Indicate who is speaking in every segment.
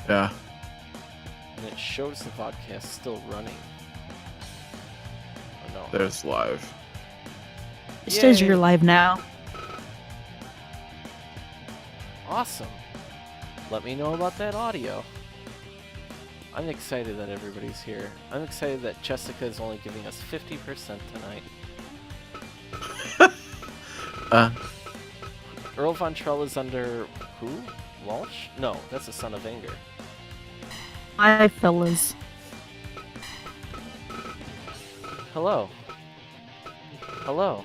Speaker 1: Yeah.
Speaker 2: And it shows the vodcast still running. Oh no.
Speaker 1: There's live.
Speaker 3: It says
Speaker 2: Yay.
Speaker 3: you're live now.
Speaker 2: Awesome. Let me know about that audio. I'm excited that everybody's here. I'm excited that Jessica is only giving us 50% tonight. Earl Von Trell is under who? Walsh? No, that's the Son of Anger.
Speaker 3: Hi, fellas.
Speaker 2: Hello. Hello.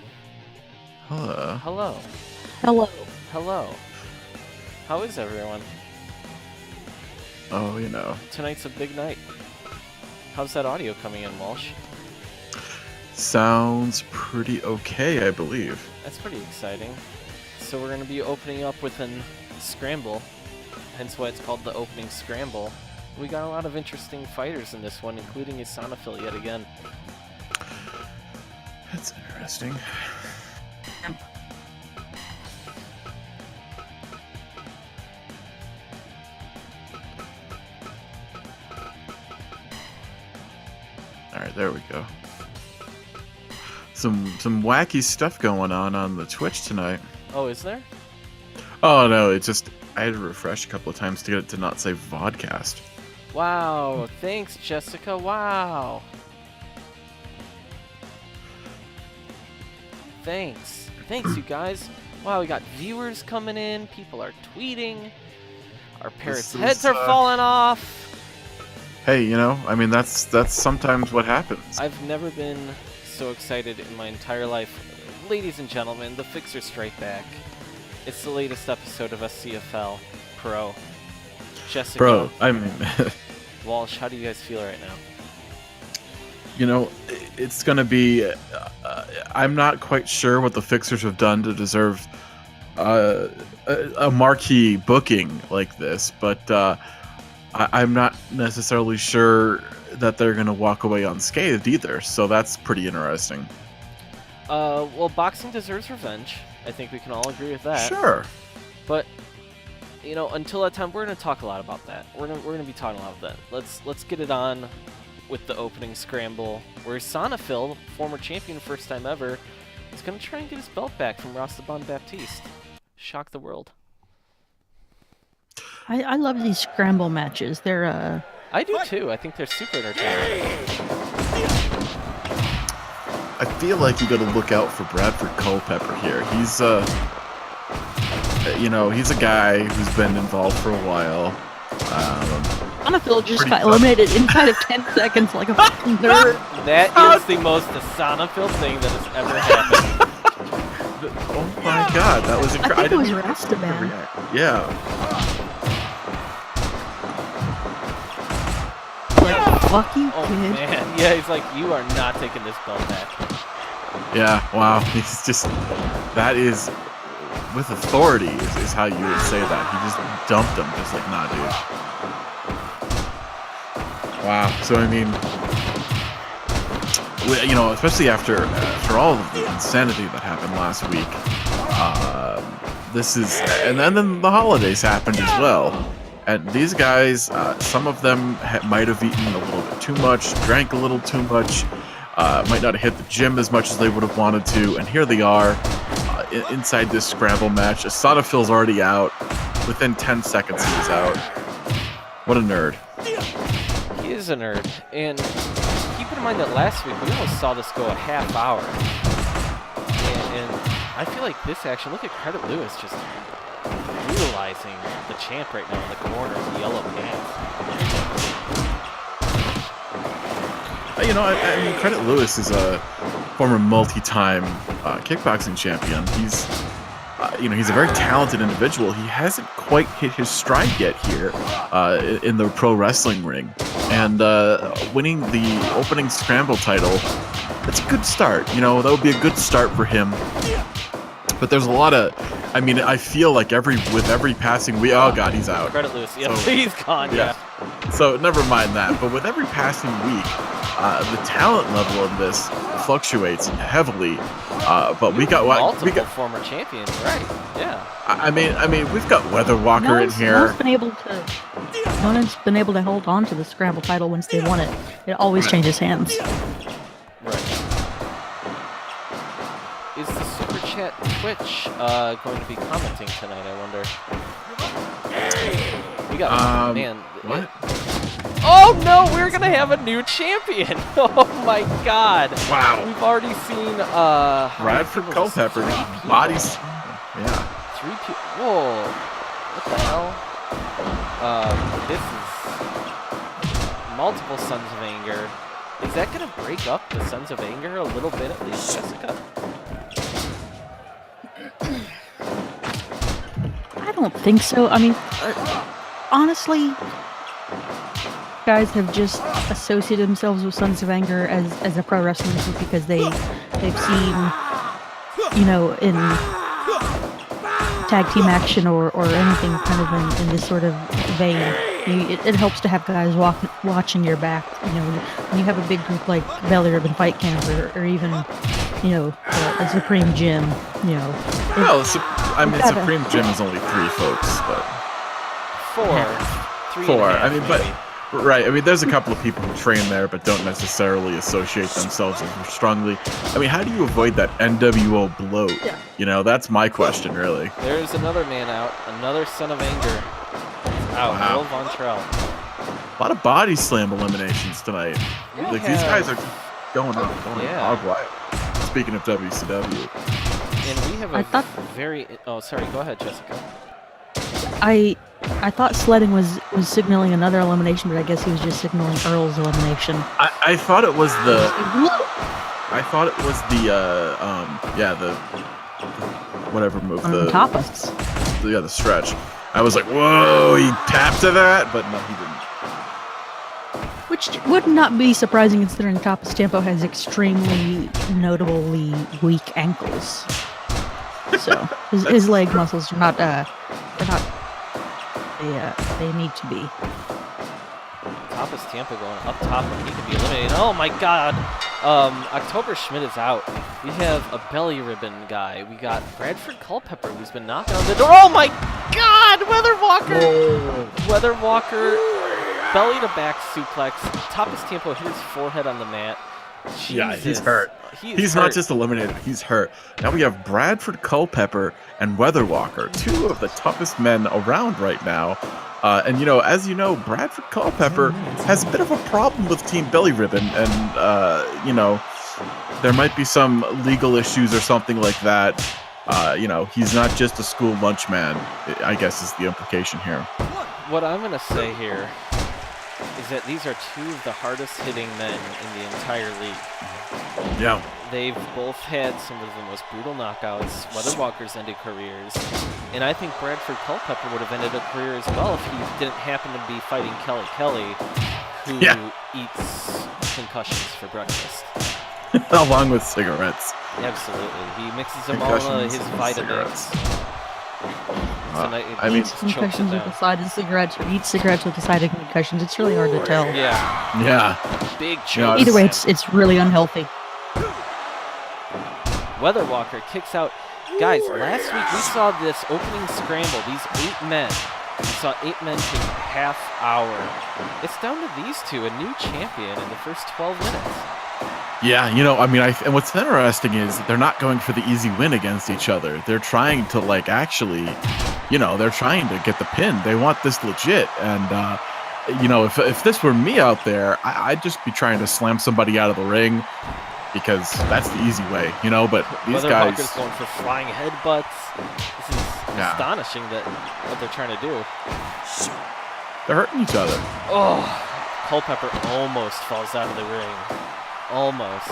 Speaker 1: Hello.
Speaker 2: Hello.
Speaker 3: Hello.
Speaker 2: Hello. How is everyone?
Speaker 1: Oh, you know.
Speaker 2: Tonight's a big night. How's that audio coming in, Walsh?
Speaker 1: Sounds pretty okay, I believe.
Speaker 2: That's pretty exciting. So we're going to be opening up with an scramble, hence why it's called the opening scramble. We got a lot of interesting fighters in this one, including a SCFL yet again.
Speaker 1: That's interesting. Alright, there we go. Some wacky stuff going on the Twitch tonight.
Speaker 2: Oh, is there?
Speaker 1: Oh no, it's just I had to refresh a couple of times to get it to not say vodcast.
Speaker 2: Wow, thanks, Jessica. Wow. Thanks. Thanks, you guys. Wow, we got viewers coming in. People are tweeting. Our parrots' heads are falling off.
Speaker 1: Hey, you know, I mean that's sometimes what happens.
Speaker 2: I've never been so excited in my entire life. Ladies and gentlemen, the Fixer's straight back. It's the latest episode of SCFL Pro. Jessica.
Speaker 1: Bro, I mean,
Speaker 2: Walsh, how do you guys feel right now?
Speaker 1: you know, it's gonna be. I'm not quite sure what the Fixers have done to deserve a marquee booking like this, but I'm not necessarily sure that they're gonna walk away unscathed either. So that's pretty interesting.
Speaker 2: Well, boxing deserves revenge. I think we can all agree with that.
Speaker 1: Sure.
Speaker 2: But you know, until that time, we're gonna talk a lot about that. We're gonna be talking a lot about that. Let's get it on with the opening scramble, where SCFL, former champion, first time ever, is gonna try and get his belt back from Rastaban Baptiste. Shock the world.
Speaker 3: I love these scramble matches. They're
Speaker 2: I do too. I think they're super entertaining.
Speaker 1: I feel like you got to look out for Bradford Culpepper here. He's you know, he's a guy who's been involved for a while.
Speaker 3: SCFL just
Speaker 1: Pretty
Speaker 3: got
Speaker 1: tough.
Speaker 3: eliminated inside of 10 seconds like a fucking nerd.
Speaker 2: That is the most SCFL thing that has ever happened.
Speaker 1: Oh my god, that was
Speaker 3: I
Speaker 1: incredible.
Speaker 3: think it was Rastaman.
Speaker 1: Yeah.
Speaker 3: Like, fuck you,
Speaker 2: Oh
Speaker 3: kid.
Speaker 2: man, yeah, he's like, you are not taking this belt back.
Speaker 1: Yeah, wow. He's just, that is, with authority is how you would say that. He just dumped him, just like, nah, dude. Wow. So, I mean, you know, especially after all of the insanity that happened last week, this is, and then the holidays happened as well. And these guys, some of them might have eaten a little bit too much, drank a little too much, might not have hit the gym as much as they would have wanted to, and here they are inside this scramble match. SCFL's already out. Within 10 seconds, he was out. What a nerd.
Speaker 2: He is a nerd, and keep in mind that last week we almost saw this go a half hour. And I feel like this action, look at Credit Lewis just brutalizing the champ right now in the corner with the yellow pants.
Speaker 1: You know, I mean, Credit Lewis is a former multi-time kickboxing champion. He's, you know, he's a very talented individual. He hasn't quite hit his stride yet here in the pro wrestling ring. And winning the opening scramble title, that's a good start. You know, that would be a good start for him. But there's a lot of I mean, I feel like with every passing week, oh god, he's out.
Speaker 2: Credit Lewis. Yeah,
Speaker 1: So-
Speaker 2: he's gone. Yeah.
Speaker 1: So never mind that. But with every passing week, the talent level of this fluctuates heavily. But we got
Speaker 2: multiple former champions, right? Yeah.
Speaker 1: I mean, we've got Weather Walker in here.
Speaker 3: No one's been able to hold on to the Scramble title once they won it. It always changes hands.
Speaker 2: Right. Is the Super Chat Twitch going to be commenting tonight, I wonder? We got, man.
Speaker 1: What?
Speaker 2: Oh no, we're going to have a new champion. Oh my god.
Speaker 1: Wow.
Speaker 2: We've already seen,
Speaker 1: Bradford Culpepper. Bodies. Yeah.
Speaker 2: Whoa. What the hell? This is multiple Sons of Anger. Is that going to break up the Sons of Anger a little bit at least, Jessica?
Speaker 3: I don't think so. I mean, honestly, guys have just associated themselves with Sons of Anger as a pro wrestling group because they've seen, you know, in tag team action or anything kind of in this sort of vein. It helps to have guys watching your back. You know, when you have a big group like Belly Ribbon Fight Camp or even, you know, a Supreme Gym. You know.
Speaker 1: Well, Supreme Gym is only 3 folks, but
Speaker 2: 4. 3
Speaker 1: 4.
Speaker 2: and a half,
Speaker 1: I mean,
Speaker 2: maybe.
Speaker 1: but right. I mean, there's a couple of people who train there, but don't necessarily associate themselves as strongly. I mean, how do you avoid that NWO bloat?
Speaker 3: Yeah.
Speaker 1: You know, that's my question, really.
Speaker 2: There's another man out. Another Son of Anger. Out.
Speaker 1: Wow.
Speaker 2: Will Von Trell.
Speaker 1: A lot of body slam eliminations tonight.
Speaker 2: We
Speaker 1: Like these guys are going on
Speaker 2: Yeah.
Speaker 1: hog wild. Speaking of WCW,
Speaker 2: And we have
Speaker 3: I
Speaker 2: a
Speaker 3: thought-
Speaker 2: very... Oh, sorry. Go ahead, Jessica.
Speaker 3: I thought Sledding was signaling another elimination, but I guess he was just signaling Earl's elimination.
Speaker 1: I thought it was the the whatever move the
Speaker 3: Tapas.
Speaker 1: the stretch. I was like, whoa, he tapped to that, but no, he didn't.
Speaker 3: Which would not be surprising considering Tapas Tempo has extremely notably weak ankles. So his leg muscles are not they need to be.
Speaker 2: Tapas Tampa going up top and he could be eliminated. Oh my god! October Schmidt is out. We have a belly ribbon guy. We got Bradford Culpepper who's been knocking on the door. Oh my god! Weather Walker!
Speaker 1: Whoa.
Speaker 2: Weather Walker, belly to back suplex. Tapas Tampo hit his forehead on the mat.
Speaker 1: Yeah, he's
Speaker 2: Jesus.
Speaker 1: hurt. He's not just eliminated, he's hurt. Now we have Bradford Culpepper and Weather Walker, 2 of the toughest men around right now. And you know, as you know, Bradford Culpepper has a bit of a problem with Team Belly Ribbon, and you know, there might be some legal issues or something like that. You know, he's not just a school lunch man, I guess is the implication here.
Speaker 2: What I'm gonna say here is that these are 2 of the hardest hitting men in the entire league.
Speaker 1: Yeah.
Speaker 2: They've both had some of the most brutal knockouts. Weather Walker's ended careers. And I think Bradford Culpepper would have ended a career as well if he didn't happen to be fighting Kelly Kelly, who eats concussions for breakfast.
Speaker 1: Along with cigarettes.
Speaker 2: Absolutely. He mixes them all in his
Speaker 1: and
Speaker 2: vitamins. Tonight,
Speaker 1: I mean,
Speaker 3: Eats concussions with the side of cigarettes or eats cigarettes with the side of concussions. It's really hard to tell.
Speaker 2: Yeah,
Speaker 1: yeah.
Speaker 2: big
Speaker 1: Yeah,
Speaker 2: choice.
Speaker 3: Either way, it's really unhealthy.
Speaker 2: Weather Walker kicks out. Guys, last week we saw this opening scramble. These 8 men. We saw 8 men take a half hour. It's down to these 2, a new champion in the first 12 minutes.
Speaker 1: Yeah, you know, I mean, and what's interesting is they're not going for the easy win against each other. They're trying to, like, actually, you know, they're trying to get the pin. They want this legit. And, you know, if this were me out there, I'd just be trying to slam somebody out of the ring because that's the easy way, you know, but these
Speaker 2: Weather
Speaker 1: guys...
Speaker 2: Walker's going for flying headbutts. This is astonishing that what they're trying to do.
Speaker 1: They're hurting each other.
Speaker 2: Oh, Culpepper almost falls out of the ring. Almost.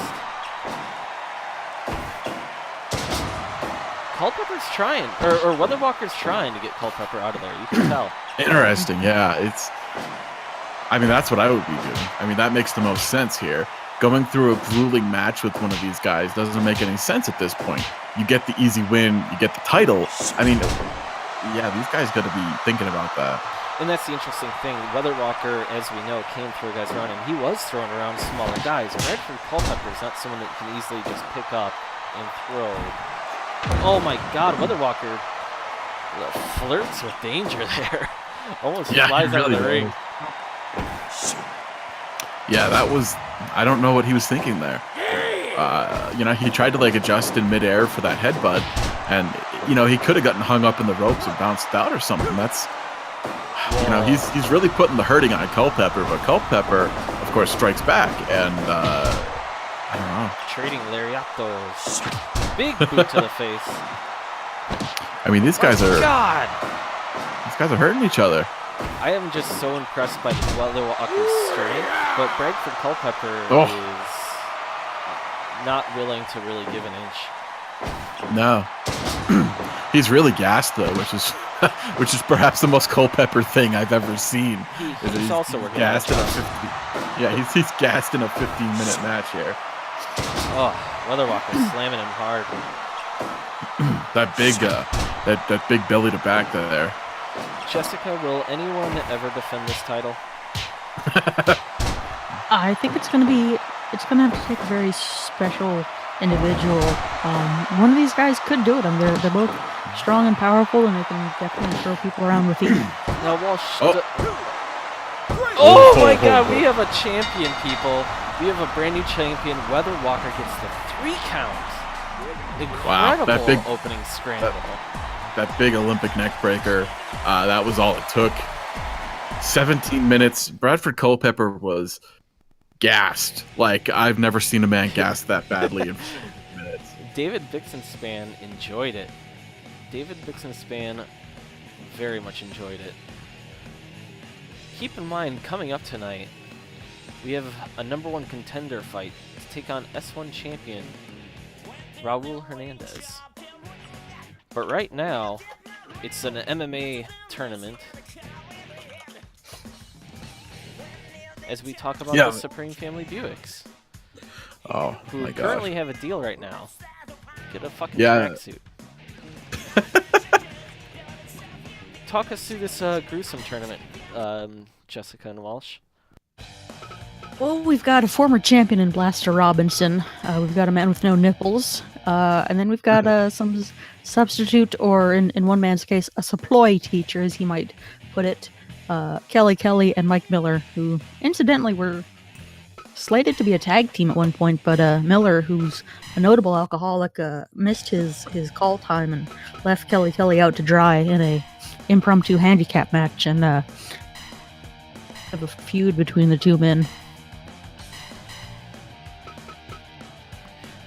Speaker 2: Culpepper's trying, or Weather Walker's trying to get Culpepper out of there. You can tell.
Speaker 1: Interesting, yeah. I mean, that's what I would be doing. I mean, that makes the most sense here. going through a grueling match with one of these guys doesn't make any sense at this point. You get the easy win, you get the title. I mean, yeah, these guys got to be thinking about that.
Speaker 2: And that's the interesting thing. Weather Walker, as we know, can throw guys around, and he was throwing around smaller guys. Bradford Culpepper is not someone that can easily just pick up and throw. Oh my God, Weather Walker flirts with danger there. Almost flies out of the ring.
Speaker 1: Yeah, that was, I don't know what he was thinking there. You know, he tried to like adjust in midair for that headbutt, and you know, he could have gotten hung up in the ropes and bounced out or something. That's, you know, he's really putting the hurting on Culpepper, but Culpepper, of course, strikes back, and I don't know.
Speaker 2: Trading lariatos. Big boot to the face.
Speaker 1: I mean, these guys are
Speaker 2: God.
Speaker 1: These guys are hurting each other.
Speaker 2: I am just so impressed by Weather Walker's strength, but Bradford Culpepper is not willing to really give an inch.
Speaker 1: No. He's really gassed though, which is perhaps the most Culpepper thing I've ever seen.
Speaker 2: He's also working
Speaker 1: gassed in a 50. Yeah, he's gassed in a 15-minute match here.
Speaker 2: Oh, Weather Walker slamming him hard.
Speaker 1: That big belly to back there.
Speaker 2: Jessica, will anyone ever defend this title?
Speaker 3: I think it's gonna have to take a very special individual. One of these guys could do it. They're both strong and powerful, and they can definitely throw people around with ease.
Speaker 2: Now, Walsh. Oh my God, we have a champion, people. We have a brand new champion. Weather Walker gets the 3 count. Incredible opening scramble.
Speaker 1: That big Olympic neck breaker. That was all it took. 17 minutes. Bradford Culpepper was gassed. Like, I've never seen a man gassed that badly in 15 minutes.
Speaker 2: David Bixenspan enjoyed it. David Bixenspan very much enjoyed it. Keep in mind, coming up tonight, we have a #1 contender fight to take on S1 champion Raul Hernandez. But right now, it's an MMA tournament. As we talk about the Supreme Family Buicks.
Speaker 1: Oh,
Speaker 2: who
Speaker 1: my God.
Speaker 2: currently have a deal right now. Get a fucking tracksuit. Talk us through this gruesome tournament, Jessica and Walsh.
Speaker 3: Well, we've got a former champion in Blaster Robinson. We've got a man with no nipples. And then we've got some substitute, or in one man's case, a supply teacher, as he might put it. Kelly and Mike Miller, who incidentally were slated to be a tag team at one point, but Miller, who's a notable alcoholic, missed his call time and left Kelly out to dry in a impromptu handicap match, and have a feud between the two men.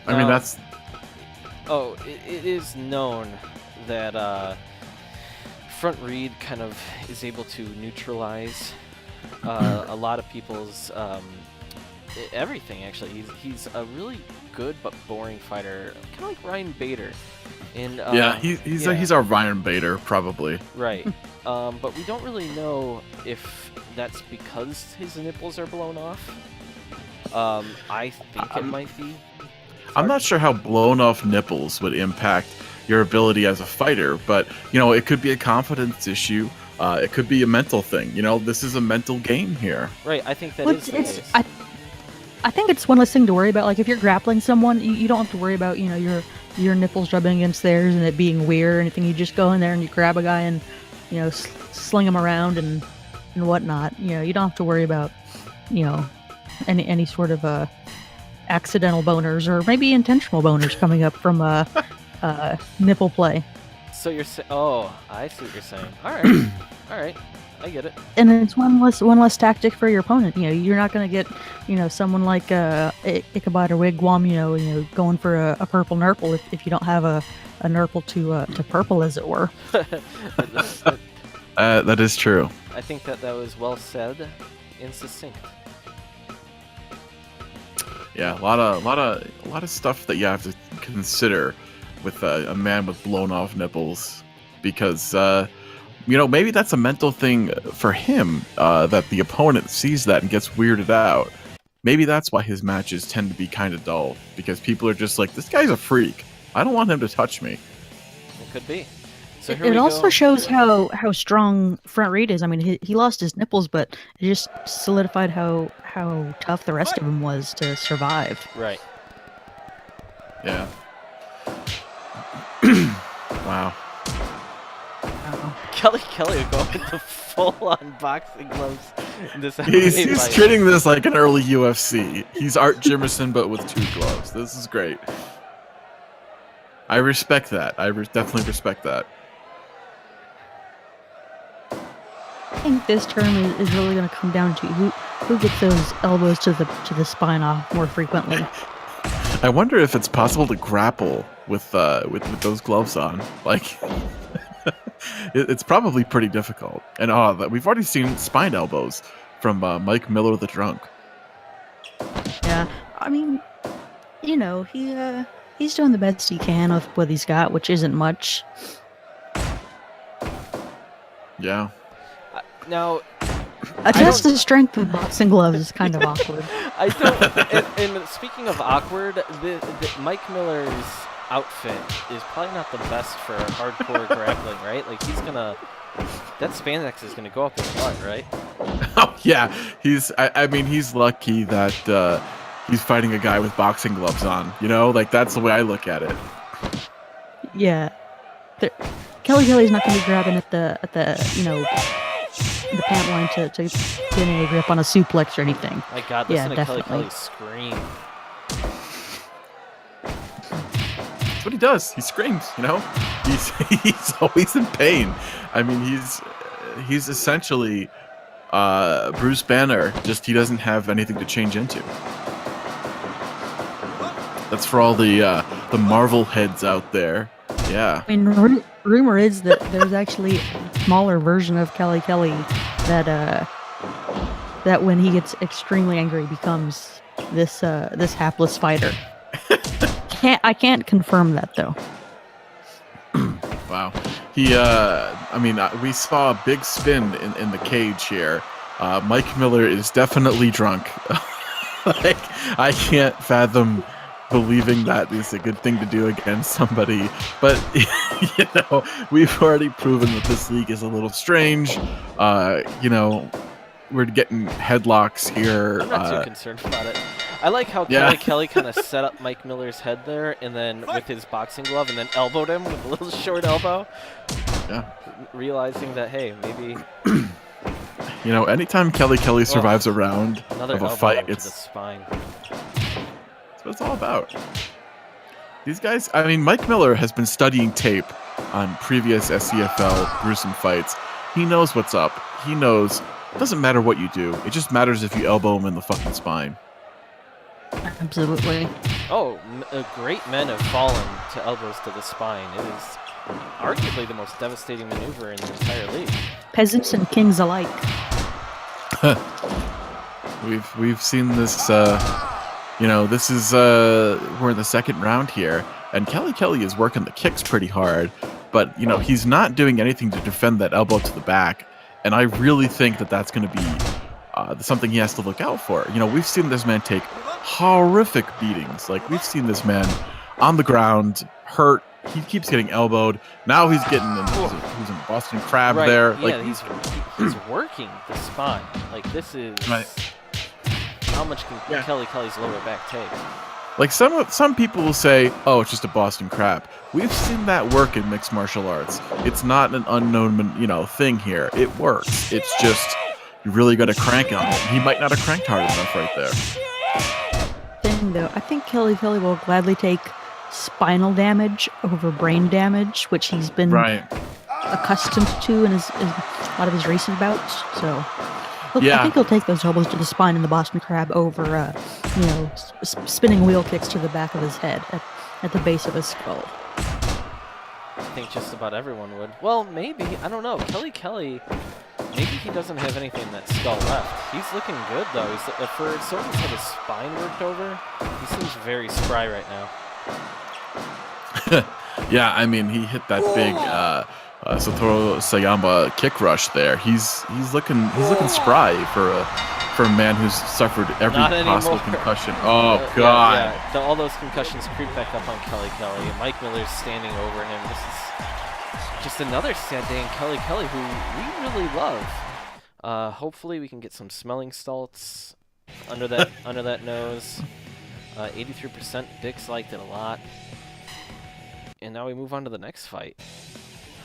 Speaker 1: I mean, that's...
Speaker 2: Oh, it is known that Front Reed kind of is able to neutralize a lot of people's everything. Actually, he's a really good but boring fighter, kind of like Ryan Bader. And
Speaker 1: he's our Ryan Bader probably.
Speaker 2: Right, but we don't really know if that's because his nipples are blown off. I think it might be.
Speaker 1: I'm not sure how blown off nipples would impact your ability as a fighter, but you know, it could be a confidence issue. It could be a mental thing. You know, this is a mental game here.
Speaker 2: Right. I think that is the case.
Speaker 3: I think it's one less thing to worry about. Like if you're grappling someone, you don't have to worry about, you know, your nipples rubbing against theirs and it being weird or anything. You just go in there and you grab a guy and, you know, sling him around and whatnot. You know, you don't have to worry about, you know, any sort of accidental boners or maybe intentional boners coming up from nipple play.
Speaker 2: So you're saying, oh, I see what you're saying. All right, all right, I get it.
Speaker 3: And it's one less tactic for your opponent. You know, you're not going to get, you know, someone like Ichabod or Wigwam, you know, going for a purple nurple if you don't have a nurple to purple, as it were.
Speaker 1: That is true.
Speaker 2: I think that was well said and succinct.
Speaker 1: Yeah, a lot of stuff that you have to consider with a man with blown off nipples, because you know, maybe that's a mental thing for him, that the opponent sees that and gets weirded out. maybe that's why his matches tend to be kind of dull, because people are just like, this guy's a freak. I don't want him to touch me.
Speaker 2: It could be. So
Speaker 3: It also shows how strong front Reed is. I mean, he lost his nipples, but it just solidified how tough the rest of him was to survive.
Speaker 2: Right.
Speaker 1: Yeah. Wow.
Speaker 2: Kelly would go into full-on boxing gloves in this
Speaker 1: He's
Speaker 2: fight.
Speaker 1: treating this like an early UFC. He's Art Jimerson, but with 2 gloves. This is great. I respect that. I definitely respect that.
Speaker 3: I think this term is really going to come down to who gets those elbows to the spine off more frequently.
Speaker 1: I wonder if it's possible to grapple with those gloves on. Like, it's probably pretty difficult. And we've already seen spine elbows from Mike Miller the Drunk.
Speaker 3: Yeah, I mean, you know, he's doing the best he can with what he's got, which isn't much.
Speaker 1: Yeah.
Speaker 2: Now,
Speaker 3: just the strength of boxing gloves is kind of awkward.
Speaker 2: I don't. And speaking of awkward, the Mike Miller's outfit is probably not the best for hardcore grappling, right? Like that spandex is gonna go up his butt, right?
Speaker 1: Oh yeah, I mean, he's lucky that he's fighting a guy with boxing gloves on. You know, like that's the way I look at it.
Speaker 3: Yeah, Kelly's not gonna be grabbing at the the pant line to get any grip on a suplex or anything.
Speaker 2: My God, listen to
Speaker 3: definitely.
Speaker 2: Kelly scream.
Speaker 1: That's what he does. He screams. You know, he's always in pain. I mean, he's essentially Bruce Banner. Just he doesn't have anything to change into. That's for all the Marvel heads out there. Yeah.
Speaker 3: I mean, rumor is that there's actually a smaller version of Kelly that when he gets extremely angry becomes this hapless fighter. I can't confirm that though.
Speaker 1: Wow. I mean, we saw a big spin in the cage here. Mike Miller is definitely drunk. Like, I can't fathom believing that is a good thing to do against somebody, but you know, we've already proven that this league is a little strange. You know, we're getting headlocks here.
Speaker 2: I'm not too concerned about it. I like how Kelly kind of set up Mike Miller's head there, and then with his boxing glove, and then elbowed him with a little short elbow.
Speaker 1: Yeah.
Speaker 2: Realizing that, hey, maybe.
Speaker 1: You know, anytime Kelly survives a round
Speaker 2: Another
Speaker 1: of a
Speaker 2: elbow
Speaker 1: fight,
Speaker 2: to
Speaker 1: it's
Speaker 2: the spine.
Speaker 1: That's what it's all about. These guys, I mean, Mike Miller has been studying tape on previous SCFL gruesome fights. He knows what's up. He knows it doesn't matter what you do. It just matters if you elbow him in the fucking spine.
Speaker 3: Absolutely.
Speaker 2: Oh, great men have fallen to elbows to the spine. It is arguably the most devastating maneuver in the entire league.
Speaker 3: Peasants and kings alike.
Speaker 1: We've seen this. You know, this is we're in the second round here, and Kelly is working the kicks pretty hard, but you know he's not doing anything to defend that elbow to the back, and I really think that that's going to be something he has to look out for. You know, we've seen this man take horrific beatings. Like, we've seen this man on the ground, hurt. He keeps getting elbowed. Now he's getting he's in Boston Crab there.
Speaker 2: Yeah,
Speaker 1: like
Speaker 2: he's working the spine. Like, this is
Speaker 1: right.
Speaker 2: How much can Kelly's lower back take?
Speaker 1: Like, some people will say, "Oh, it's just a Boston Crab." We've seen that work in mixed martial arts. It's not an unknown, thing here. It works. It's just you really got to crank on it. He might not have cranked hard enough right there.
Speaker 3: Thing though, I think Kelly will gladly take spinal damage over brain damage, which he's been accustomed to in a lot of his recent bouts. So, I think he'll take those elbows to the spine in the Boston Crab over, spinning wheel kicks to the back of his head at the base of his skull.
Speaker 2: I think just about everyone would. Well, maybe. I don't know. Kelly, maybe he doesn't have anything in that skull left. He's looking good, though. For someone who's had his spine worked over, he seems very spry right now.
Speaker 1: Yeah, I mean, he hit that big Satoru Sayama kick rush there. He's looking spry For a man who's suffered every
Speaker 2: Not
Speaker 1: possible
Speaker 2: anymore.
Speaker 1: concussion. Oh,
Speaker 2: Yeah,
Speaker 1: God.
Speaker 2: yeah. All those concussions creep back up on Kelly Kelly. Mike Miller's standing over him. This is just another sad day in Kelly Kelly, who we really love. Hopefully we can get some smelling salts under that nose. 83%. Bix liked it a lot. And now we move on to the next fight.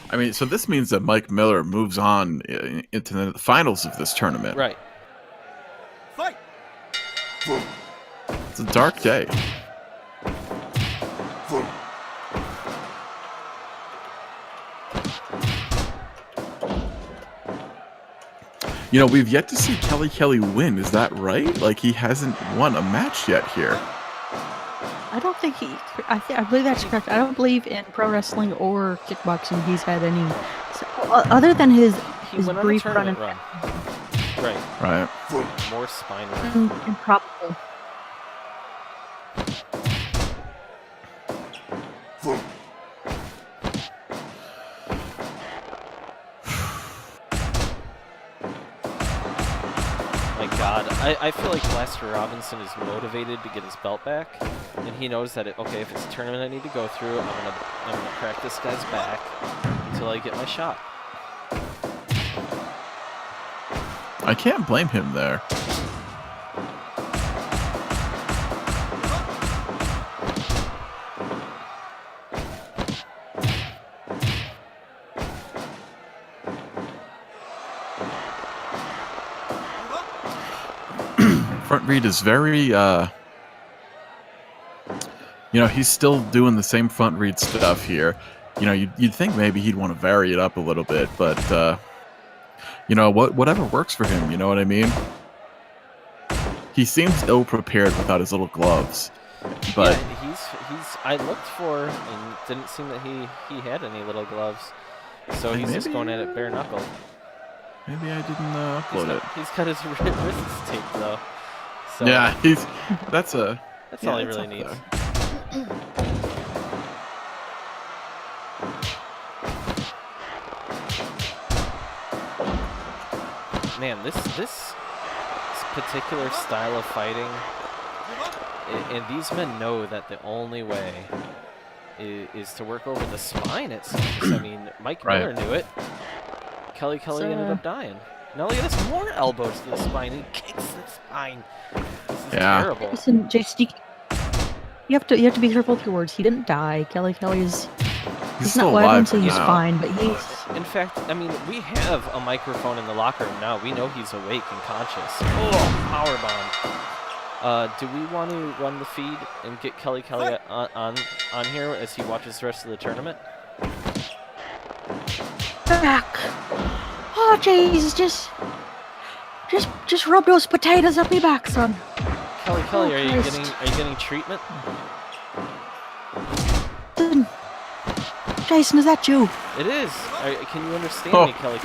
Speaker 1: I mean, so this means that Mike Miller moves on into the finals of this tournament.
Speaker 2: Right.
Speaker 4: Fight!
Speaker 1: It's a dark day. You know, we've yet to see Kelly Kelly win. Is that right? Like, he hasn't won a match yet here.
Speaker 3: I don't think he. I believe that's correct. I don't believe in pro wrestling or kickboxing he's had any, other than his
Speaker 2: He went on a
Speaker 3: brief run.
Speaker 2: tournament run. Right.
Speaker 1: Right.
Speaker 2: More spine run.
Speaker 3: Improbable.
Speaker 2: My God, I feel like Blaster Robinson is motivated to get his belt back, and he knows that okay, if it's a tournament I need to go through, I'm gonna crack this guy's back until I get my shot.
Speaker 1: I can't blame him there. Front Reed is very, you know, he's still doing the same Front Reed stuff here. You know, you'd think maybe he'd want to vary it up a little bit, but, you know, whatever works for him, you know what I mean? He seems ill-prepared without his little gloves, but...
Speaker 2: Yeah, I looked for, and didn't seem that he had any little gloves, so he's just going at it bare knuckle.
Speaker 1: Maybe I didn't upload it.
Speaker 2: He's got his wrists taped, though. So
Speaker 1: Yeah, that's
Speaker 2: all he
Speaker 1: that's
Speaker 2: really
Speaker 1: up
Speaker 2: needs.
Speaker 1: there.
Speaker 2: Man, this particular style of fighting, and these men know that the only way is to work over the spine, it seems. I mean, Mike Miller knew it. Kelly ended up dying. Now look at this, more elbows to the spine. He kicks the spine. This is terrible.
Speaker 3: Listen, JC, you have to be careful with your words. He didn't die. Kelly is. He's
Speaker 1: still
Speaker 3: not. Well, I
Speaker 1: alive
Speaker 3: don't say he's
Speaker 1: now.
Speaker 3: fine, but he's.
Speaker 2: In fact, I mean, we have a microphone in the locker room now. We know he's awake and conscious. Oh, powerbomb. Do we want to run the feed and get Kelly on here as he watches the rest of the tournament?
Speaker 3: Back. Oh Jesus! Just rub those potatoes up my back, son.
Speaker 2: Kelly,
Speaker 3: Oh,
Speaker 2: are you
Speaker 3: Christ.
Speaker 2: getting treatment?
Speaker 3: Listen, Jason, is that you?
Speaker 2: It is. Can you understand
Speaker 1: Oh.
Speaker 2: me, Kelly?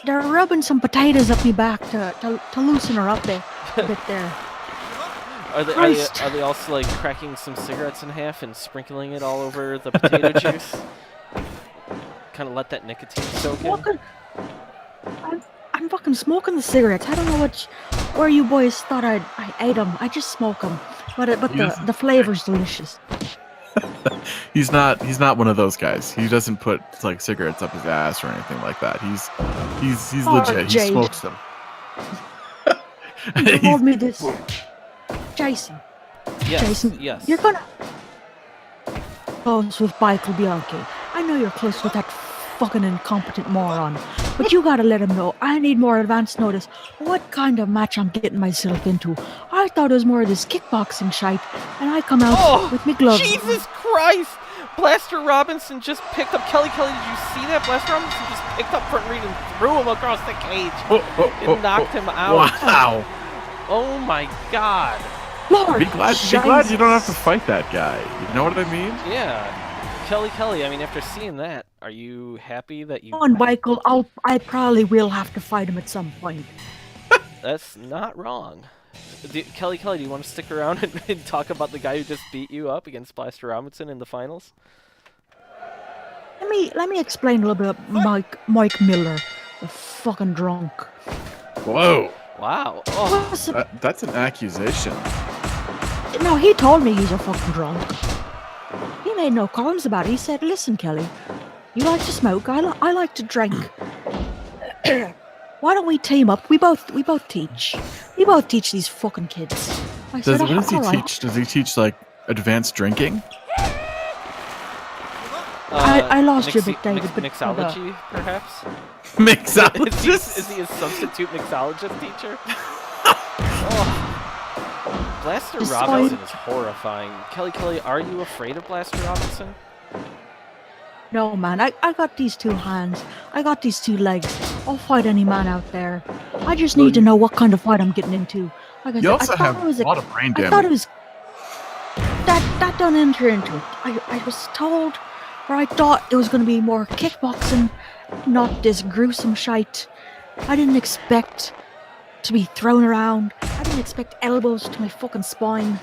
Speaker 3: They're rubbing some potatoes up my back to loosen her up a bit there.
Speaker 2: Are
Speaker 3: Christ.
Speaker 2: they also like cracking some cigarettes in half and sprinkling it all over the potato juice? Kind of let that nicotine soak in.
Speaker 3: Fucking, I'm fucking smoking the cigarettes. I don't know where you boys thought I ate them. I just smoke them, but the flavor's delicious.
Speaker 1: He's not one of those guys. He doesn't put like cigarettes up his ass or anything like that. He's
Speaker 3: Oh,
Speaker 1: legit. He
Speaker 3: Jade.
Speaker 1: smokes them.
Speaker 3: You told me this, Jason.
Speaker 2: Yes.
Speaker 3: Jason,
Speaker 2: Yes.
Speaker 3: you're gonna close with Michael Bianchi. I know you're close with that fucking incompetent moron, but you gotta let him know I need more advance notice what kind of match I'm getting myself into. I thought it was more of this kickboxing shite, and I come out with me gloves.
Speaker 2: Jesus Christ! Blaster Robinson just picked up Kelly. Did you see that? Blaster Robinson just picked up Front Reed and threw him across the cage. It knocked him out.
Speaker 1: Wow.
Speaker 2: Oh my God.
Speaker 3: Lord,
Speaker 1: Be glad you don't have to fight that guy. You know what I mean?
Speaker 2: Yeah. Kelly, I mean, after seeing that, are you happy that you...
Speaker 3: Come on, Michael. I probably will have to fight him at some point.
Speaker 2: That's not wrong. Kelly, do you want to stick around and talk about the guy who just beat you up against Blaster Robinson in the finals?
Speaker 3: Let me explain a little bit about Mike Miller. You're fucking drunk.
Speaker 1: Whoa.
Speaker 2: Wow. Oh,
Speaker 3: What's the-
Speaker 1: That's an accusation.
Speaker 3: No, he told me he's a fucking drunk. He made no comments about it. He said, "Listen, Kelly, you like to smoke. I like to drink. Why don't we team up? We both teach. We both teach these fucking kids." I said,
Speaker 1: What does he
Speaker 3: "All right."
Speaker 1: teach? Does he teach like advanced drinking?
Speaker 3: I lost you a bit, David, but-
Speaker 2: mixology, perhaps.
Speaker 1: Mixologist.
Speaker 2: Is he a substitute mixologist teacher? Oh. Blaster
Speaker 3: Just
Speaker 2: Robinson
Speaker 3: fine.
Speaker 2: is horrifying. Kelly, are you afraid of Blaster Robinson?
Speaker 3: No, man, I got these two hands. I got these two legs. I'll fight any man out there. I just need to know what kind of fight I'm getting into. Like I
Speaker 1: You
Speaker 3: said,
Speaker 1: also
Speaker 3: I thought
Speaker 1: have
Speaker 3: it was
Speaker 1: a lot of brain
Speaker 3: I thought it
Speaker 1: damage.
Speaker 3: was that don't enter into it. I was told, or I thought it was going to be more kickboxing, not this gruesome shite. I didn't expect to be thrown around. I didn't expect elbows to my fucking spine.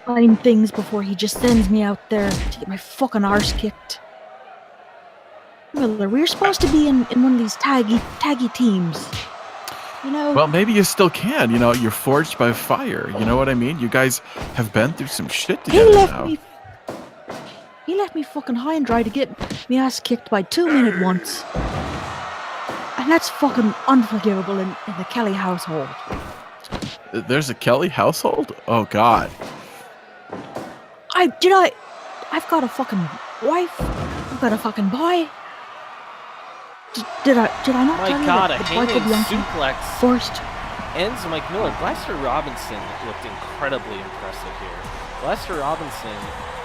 Speaker 3: Fine things before he just sends me out there to get my fucking arse kicked. Miller, we're supposed to be in one of these taggy teams. You know?
Speaker 1: Well, maybe you still can. You know, you're forged by fire. You know what I mean? You guys have been through some shit
Speaker 3: he
Speaker 1: together
Speaker 3: left
Speaker 1: now.
Speaker 3: me. He left me fucking high and dry to get me ass kicked by 2 men at once. And that's fucking unforgivable in the Kelly household.
Speaker 1: There's a Kelly household? Oh, God.
Speaker 3: I've got a fucking wife. I've got a fucking boy. Did I not
Speaker 2: My
Speaker 3: tell you
Speaker 2: God, a
Speaker 3: that Michael
Speaker 2: hanging
Speaker 3: Bianchi
Speaker 2: suplex
Speaker 3: forced?
Speaker 2: ends Mike Miller. Blaster Robinson looked incredibly impressive here. Blaster Robinson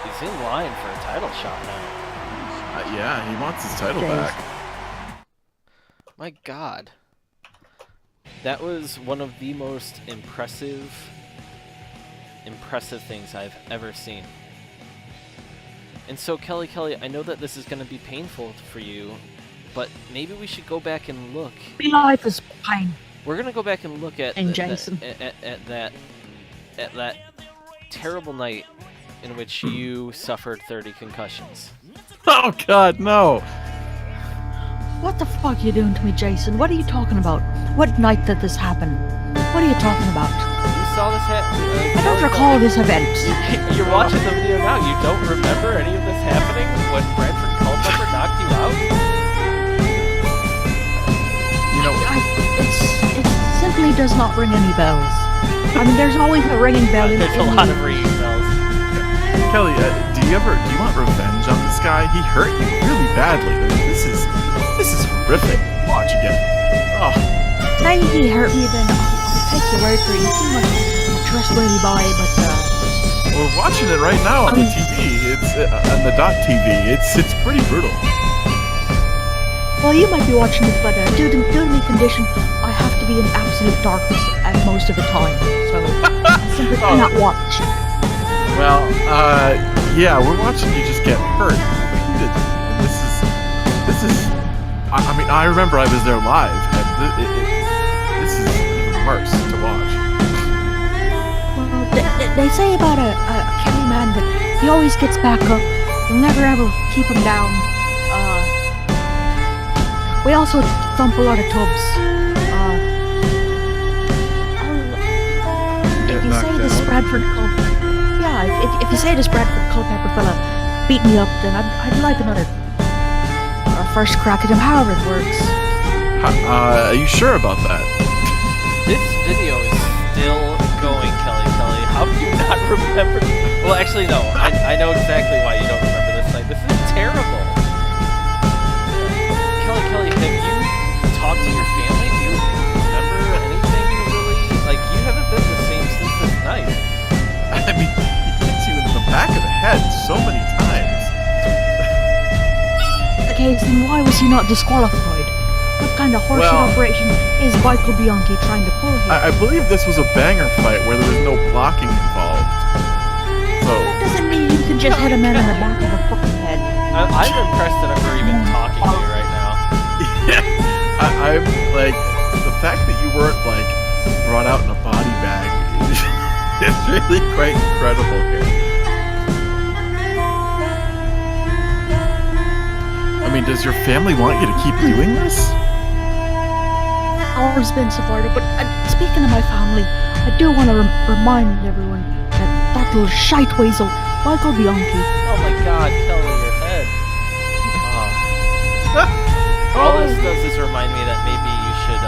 Speaker 2: is in line for a title shot now.
Speaker 1: Yeah, he wants his title
Speaker 3: Days.
Speaker 1: back.
Speaker 2: My God. That was one of the most impressive things I've ever seen. And so, Kelly, I know that this is going to be painful for you, but maybe we should go back and look.
Speaker 3: My life is pain.
Speaker 2: We're going to go back and look at
Speaker 3: And
Speaker 2: the-
Speaker 3: Jason.
Speaker 2: at that terrible night in which you suffered 30 concussions.
Speaker 1: Oh, God, no.
Speaker 3: What the fuck are you doing to me, Jason? What are you talking about? What night did this happen? What are you talking about?
Speaker 2: You saw this happen.
Speaker 3: I don't recall this event.
Speaker 2: You're watching the video now. You don't remember any of this happening when Bradford Culpepper knocked you out?
Speaker 1: You know,
Speaker 3: It simply does not ring any bells. I mean, there's always a ringing bell in
Speaker 2: There's a
Speaker 3: in
Speaker 2: lot
Speaker 3: the-
Speaker 2: of ringing bells.
Speaker 1: Kelly, do you want revenge on this guy? He hurt you really badly. This is horrific. Watch again. Oh,
Speaker 3: Say he hurt me, then I'll take your word for it. You seem like a trustworthy boy, but
Speaker 1: we're watching it right now on the TV. It's on the .TV. It's pretty brutal.
Speaker 3: well, you might be watching it, but due to me condition, I have to be in absolute darkness at most of the time, so I simply
Speaker 1: Oh.
Speaker 3: cannot watch.
Speaker 1: Well, yeah, we're watching you just get hurt repeatedly. This is. I mean, I remember I was there live, and this is even worse to watch.
Speaker 3: Well, they say about a Kelly man that he always gets back up. You'll never ever keep him down. We also thump a lot of tubs. If you say this Bradford if you say this Bradford Culpepper fella beat me up, then I'd like another first crack at him, however it works.
Speaker 1: Are you sure about that?
Speaker 2: This video is still going, Kelly. How do you not remember? Well, actually, no. I know exactly why you don't remember this night. This is terrible. Kelly, have you talked to your family? Do you remember anything you really... Like, you haven't been the same since this night.
Speaker 1: I mean, he hits you in the back of the head so many times.
Speaker 3: Okay, then why was he not disqualified? What kind of horseshit
Speaker 1: Well-
Speaker 3: operation is Michael Bianchi trying to pull here?
Speaker 1: I believe this was a banger fight where there was no blocking involved. So,
Speaker 3: That doesn't mean you can just hit a man in the back of the fucking head.
Speaker 2: I'm impressed that we're even talking to you right now.
Speaker 1: yeah, I'm like, the fact that you weren't like brought out in a body bag is really quite incredible here. I mean, does your family want you to keep doing this?
Speaker 3: Always been supportive, but speaking of my family, I do want to remind everyone that little shite weasel, Michael Bianchi.
Speaker 2: Oh my God, Kelly, your head. All this does is remind me that maybe you should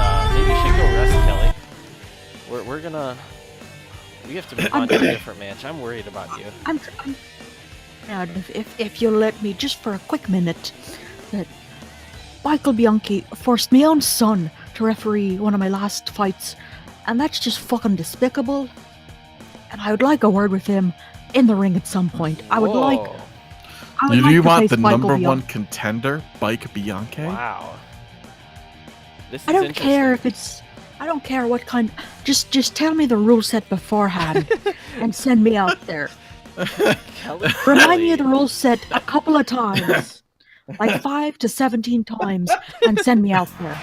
Speaker 2: go rest, Kelly. We have to move on to a different match. I'm worried about you.
Speaker 3: I'm if you'll let me just for a quick minute, that Michael Bianchi forced my own son to referee one of my last fights, and that's just fucking despicable. And I would like a word with him in the ring at some point. I would like.
Speaker 2: Whoa.
Speaker 3: I would
Speaker 1: Do
Speaker 3: like
Speaker 1: you
Speaker 3: to
Speaker 1: want
Speaker 3: face
Speaker 1: the
Speaker 3: Michael
Speaker 1: number
Speaker 3: Bianchi.
Speaker 1: one contender, Mike Bianchi?
Speaker 2: Wow. This is
Speaker 3: I don't care if
Speaker 2: interesting.
Speaker 3: it's. I don't care what kind. Just tell me the rule set beforehand, and send me out there.
Speaker 2: Kelly,
Speaker 3: Remind me of the rule set a couple of times, like 5 to 17 times, and send me out there.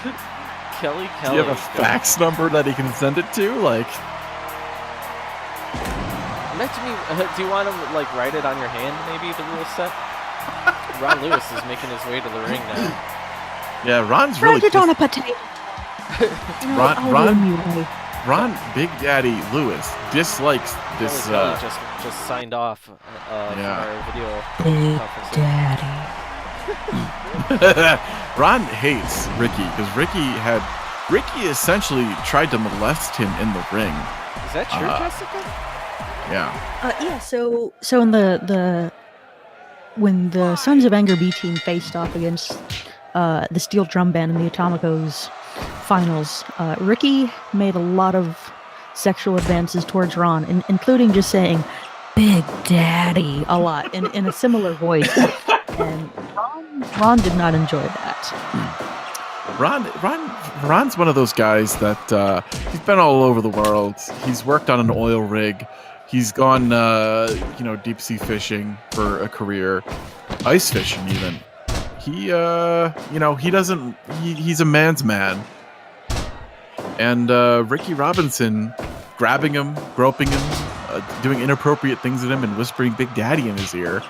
Speaker 2: Kelly.
Speaker 1: Do you have a fax number that he can send it to? Like,
Speaker 2: Mention me. Do you want him to like write it on your hand? Maybe the rule set. Ron Lewis is making his way to the ring now.
Speaker 1: yeah, Ron's really
Speaker 3: Write it on a
Speaker 1: pissed.
Speaker 3: potato.
Speaker 1: Ron Big Daddy Lewis dislikes this.
Speaker 2: Kelly just signed off from
Speaker 1: Yeah.
Speaker 2: our video
Speaker 3: Big
Speaker 2: conference.
Speaker 3: Daddy.
Speaker 1: Ron hates Ricky because Ricky essentially tried to molest him in the ring.
Speaker 2: Is that true, Jessica?
Speaker 1: Yeah.
Speaker 3: Yeah. So in the when the Sons of Anger B team faced off against the Steel Drum Band in the Atomicos finals, Ricky made a lot of sexual advances towards Ron, including just saying "Big Daddy" a lot in a similar voice, and Ron did not enjoy that.
Speaker 1: Ron's one of those guys that he's been all over the world. He's worked on an oil rig. He's gone, deep sea fishing for a career, ice fishing even. He's a man's man. And Ricky Robinson grabbing him, groping him, doing inappropriate things at him, and whispering "Big Daddy" in his ear.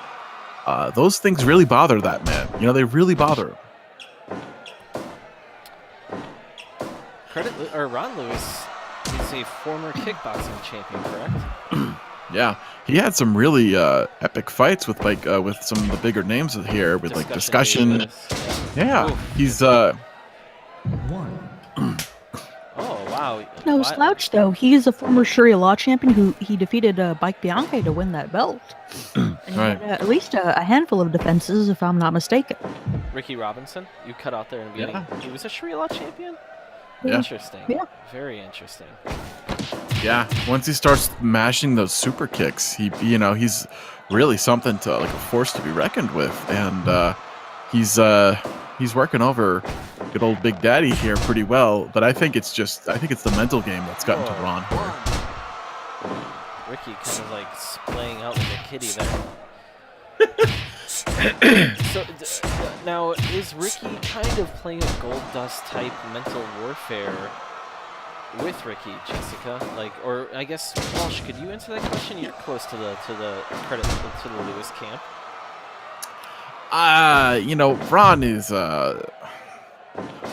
Speaker 1: Those things really bother that man. They really bother him.
Speaker 2: Ron Lewis is a former kickboxing champion, correct?
Speaker 1: Yeah, he had some really epic fights with with some of the bigger names here, with like Discussion.
Speaker 2: Davis,
Speaker 1: Yeah,
Speaker 2: Oof.
Speaker 1: he's
Speaker 2: Oh wow.
Speaker 3: No slouch though. He is a former Sharia law champion who he defeated Mike Bianchi to win that belt. And he
Speaker 1: Right.
Speaker 3: had at least a handful of defenses, if I'm not mistaken.
Speaker 2: Ricky Robinson, you cut out there in the beginning. He was a Sharia law champion?
Speaker 1: Yeah.
Speaker 2: Interesting.
Speaker 3: Yeah.
Speaker 2: Very interesting.
Speaker 1: Yeah, once he starts mashing those super kicks, he's really something to like a force to be reckoned with, and he's working over good old Big Daddy here pretty well. But I think it's the mental game that's gotten to Ron here.
Speaker 2: Ricky kind of like splaying out like a kitty there. So now is Ricky kind of playing a Gold Dust type mental warfare with Ricky, Jessica? Like, or I guess Walsh, could you answer that question? You're close to the Lewis camp.
Speaker 1: Ron is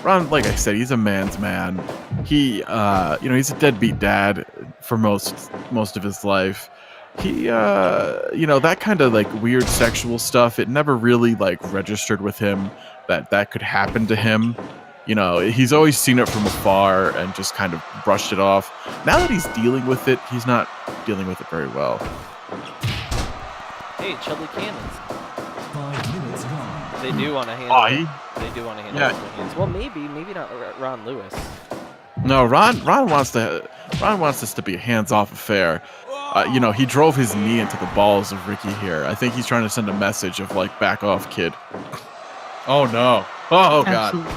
Speaker 1: Ron, like I said, he's a man's man. He's a deadbeat dad for most of his life. He that kind of like weird sexual stuff, it never really like registered with him that could happen to him. He's always seen it from afar and just kind of brushed it off. Now that he's dealing with it, he's not dealing with it very well.
Speaker 2: Hey, Chudley Cannons.
Speaker 4: 5 minutes gone.
Speaker 2: They do want to handle
Speaker 1: Oh,
Speaker 2: it. They do want to handle
Speaker 1: Yeah.
Speaker 2: it with their hands. Well, maybe not Ron Lewis.
Speaker 1: No, Ron wants this to be a hands-off affair. He drove his knee into the balls of Ricky here. I think he's trying to send a message of like, back off, kid. Oh no. Oh god.
Speaker 3: Absolutely.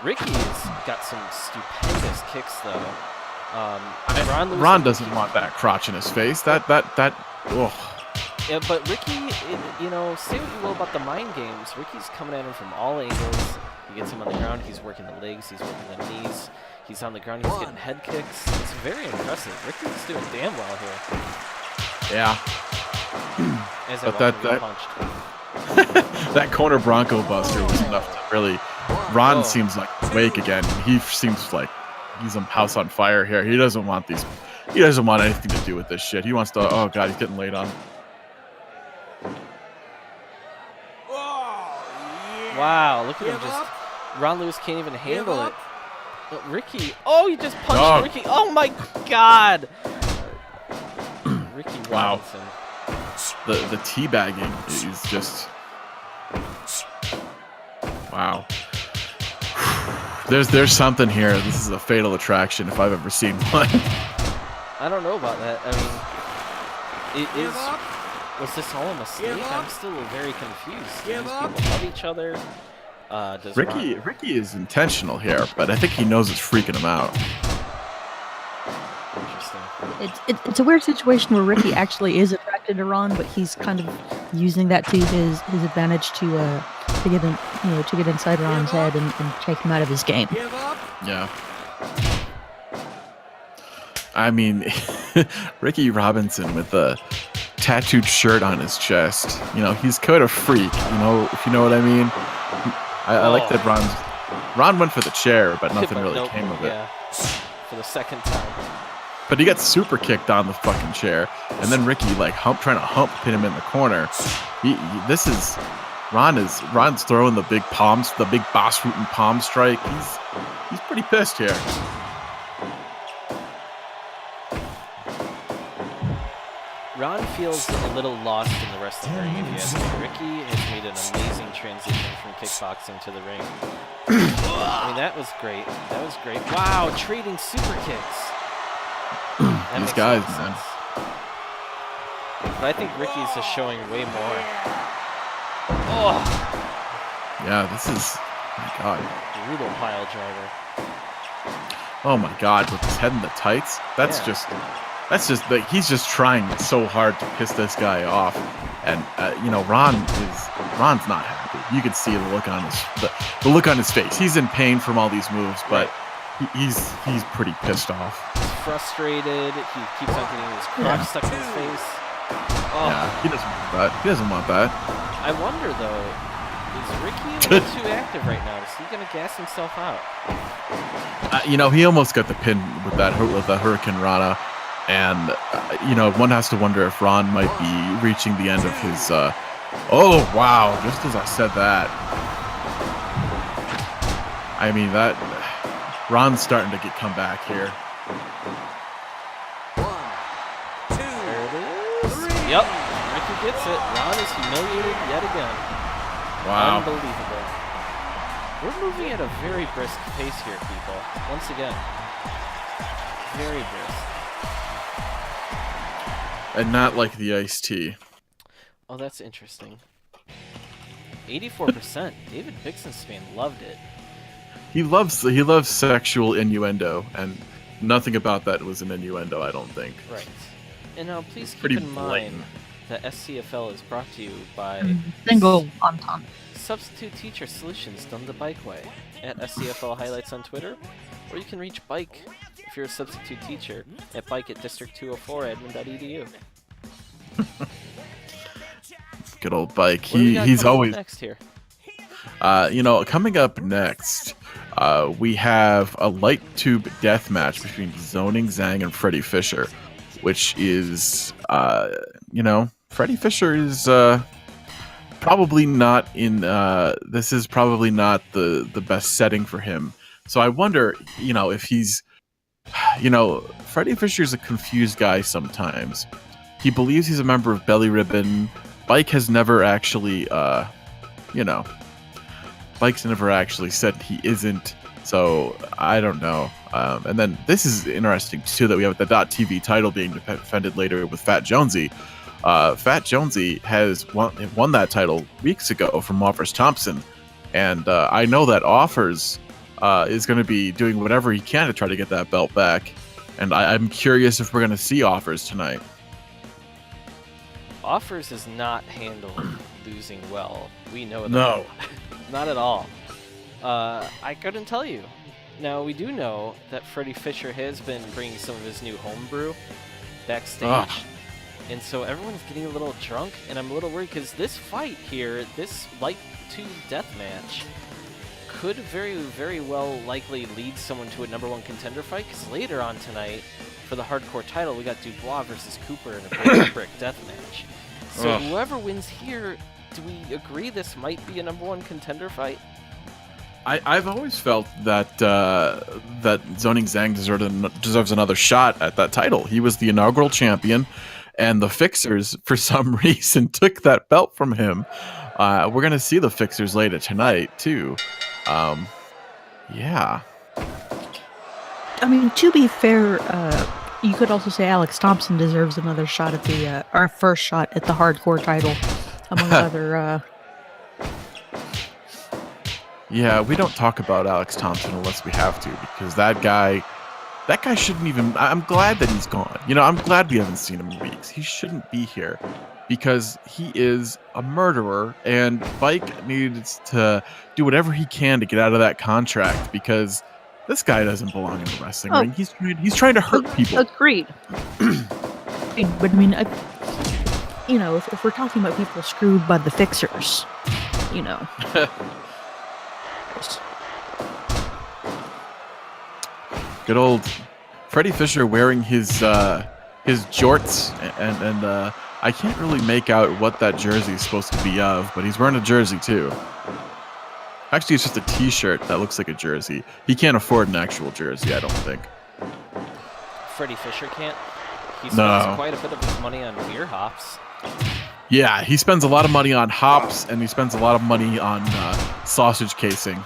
Speaker 2: Ricky's got some stupendous kicks though. Ron Lewis
Speaker 1: Ron
Speaker 2: and
Speaker 1: doesn't
Speaker 2: Ricky-
Speaker 1: want that crotch in his face. Ugh.
Speaker 2: Yeah, but Ricky, say what you will about the mind games. Ricky's coming at him from all angles. He gets him on the ground. He's working the legs. He's working the knees. He's on the ground. He's getting head kicks. It's very impressive. Ricky's doing damn well here.
Speaker 1: Yeah.
Speaker 2: As I
Speaker 1: But
Speaker 2: watch him
Speaker 1: that-
Speaker 2: get punched.
Speaker 1: That corner Bronco Buster was enough to really. Ron
Speaker 2: Whoa.
Speaker 1: seems like awake again. He seems like he's a house on fire here. He doesn't want these. He doesn't want anything to do with this shit. He wants to. Oh god, he's getting laid on.
Speaker 2: Wow, look at him just. Ron Lewis can't even handle it. Ricky. Oh, he just punched
Speaker 1: Oh.
Speaker 2: Ricky. Oh my god. Ricky
Speaker 1: Wow.
Speaker 2: Robinson.
Speaker 1: The teabagging is just. Wow. There's something here. This is a fatal attraction if I've ever seen one.
Speaker 2: I don't know about that. I mean, was this all a mistake? I'm still very confused. Do these people love each other? Does
Speaker 1: Ricky is intentional here, but I think he knows it's freaking him out.
Speaker 2: Interesting.
Speaker 3: It's a weird situation where Ricky actually is attracted to Ron, but he's kind of using that to his advantage to get in, to get inside Ron's head and take him out of his game.
Speaker 1: Yeah. I mean, Ricky Robinson with a tattooed shirt on his chest. He's kind of freak. If you know what I mean. I like that Ron went for the chair, but nothing really
Speaker 2: nope,
Speaker 1: came of it.
Speaker 2: Yeah, for the second time.
Speaker 1: But he got super kicked on the fucking chair, and then Ricky trying to pin him in the corner. Ron's throwing the big palms, the big boss root and palm strike. He's pretty pissed here.
Speaker 2: Ron feels a little lost in the rest of the ring. If you ask me, Ricky has made an amazing transition from kickboxing to the ring. I mean, that was great. That was great. Wow, trading super kicks. That
Speaker 1: These
Speaker 2: makes
Speaker 1: guys,
Speaker 2: a lot of
Speaker 1: man.
Speaker 2: sense. But I think Ricky's just showing way more. Oh,
Speaker 1: Yeah, this is. Oh my god.
Speaker 2: brutal pile driver.
Speaker 1: Oh my god, with his head in the tights. That's
Speaker 2: Yeah.
Speaker 1: just like he's just trying so hard to piss this guy off, and Ron's not happy. You can see the look on his face. He's in pain from all these moves, but he's pretty pissed off.
Speaker 2: He's frustrated. He keeps on getting his crotch stuck in his face. Oh,
Speaker 1: Yeah, he doesn't want that. He doesn't want that.
Speaker 2: I wonder though, is Ricky a little too active right now? Is he gonna gas himself out?
Speaker 1: He almost got the pin with the Hurricane Rana, and one has to wonder if Ron might be reaching the end of his. Oh wow! Just as I said that, I mean that Ron's starting to come back here.
Speaker 2: There it is. Yep, Ricky gets it. Ron is humiliated yet again.
Speaker 1: Wow.
Speaker 2: Unbelievable. We're moving at a very brisk pace here, people. Once again. Very brisk.
Speaker 1: And not like the iced tea.
Speaker 2: Oh, that's interesting. 84%. David Bixenspan loved it.
Speaker 1: He loves sexual innuendo, and nothing about that was an innuendo, I don't think.
Speaker 2: Right. And now please keep
Speaker 1: Pretty
Speaker 2: in mind
Speaker 1: blatant.
Speaker 2: that SCFL is brought to you by
Speaker 3: Single entente.
Speaker 2: Substitute Teacher Solutions done the bike way at SCFL Highlights on Twitter, or you can reach Bike if you're a substitute teacher at bike@district204admin.edu.
Speaker 1: Good old Bike.
Speaker 2: What do we got
Speaker 1: He's
Speaker 2: coming up
Speaker 1: always
Speaker 2: next here.
Speaker 1: coming up next. We have a light tube death match between Zoning Zhang and Freddy Fisher, which is Freddy Fisher is probably not in this is probably not the best setting for him. So I wonder, if he's Freddy Fisher's a confused guy sometimes. He believes he's a member of Belly Ribbon. Bike has never actually Bike's never actually said he isn't, so I don't know. And then this is interesting too, that we have the .TV title being defended later with Fat Jonesy. Fat Jonesy has won that title weeks ago from Offers Thompson, and I know that Offers is going to be doing whatever he can to try to get that belt back. And I'm curious if we're going to see Offers tonight.
Speaker 2: Offers is not handled losing well. We know that.
Speaker 1: No.
Speaker 2: Not at all. I couldn't tell you. Now, we do know that Freddy Fisher has been bringing some of his new homebrew backstage. And so everyone's getting a little drunk, and I'm a little worried because this fight here, this Light 2 death match, could very, very well likely lead someone to a #1 contender fight, because later on tonight, for the hardcore title, we got Dubois versus Cooper in a brick death match. So whoever wins here, do we agree this might be a #1 contender fight?
Speaker 1: I've always felt that that Zoning Zhang deserves another shot at that title. He was the inaugural champion, and the Fixers, for some reason, took that belt from him. We're gonna see the Fixers later tonight too. Yeah.
Speaker 3: I mean, to be fair, you could also say Alex Thompson deserves another shot at the our first shot at the hardcore title, among other.
Speaker 1: Yeah, we don't talk about Alex Thompson unless we have to, because that guy shouldn't even. I'm glad that he's gone. You know, I'm glad we haven't seen him in weeks. He shouldn't be here because he is a murderer, and Bike needs to do whatever he can to get out of that contract because this guy doesn't belong in the wrestling ring. He's trying to hurt people.
Speaker 3: Agreed. But I mean, you know, if we're talking about people screwed by the Fixers, you know.
Speaker 1: Good old Freddie Fisher wearing his jorts, and I can't really make out what that jersey is supposed to be of, but he's wearing a jersey too. Actually, it's just a T-shirt that looks like a jersey. He can't afford an actual jersey, I don't think.
Speaker 2: Freddie Fisher can't. He spends quite a bit of his money on beer hops.
Speaker 1: Yeah, he spends a lot of money on hops, and he spends a lot of money on sausage casing.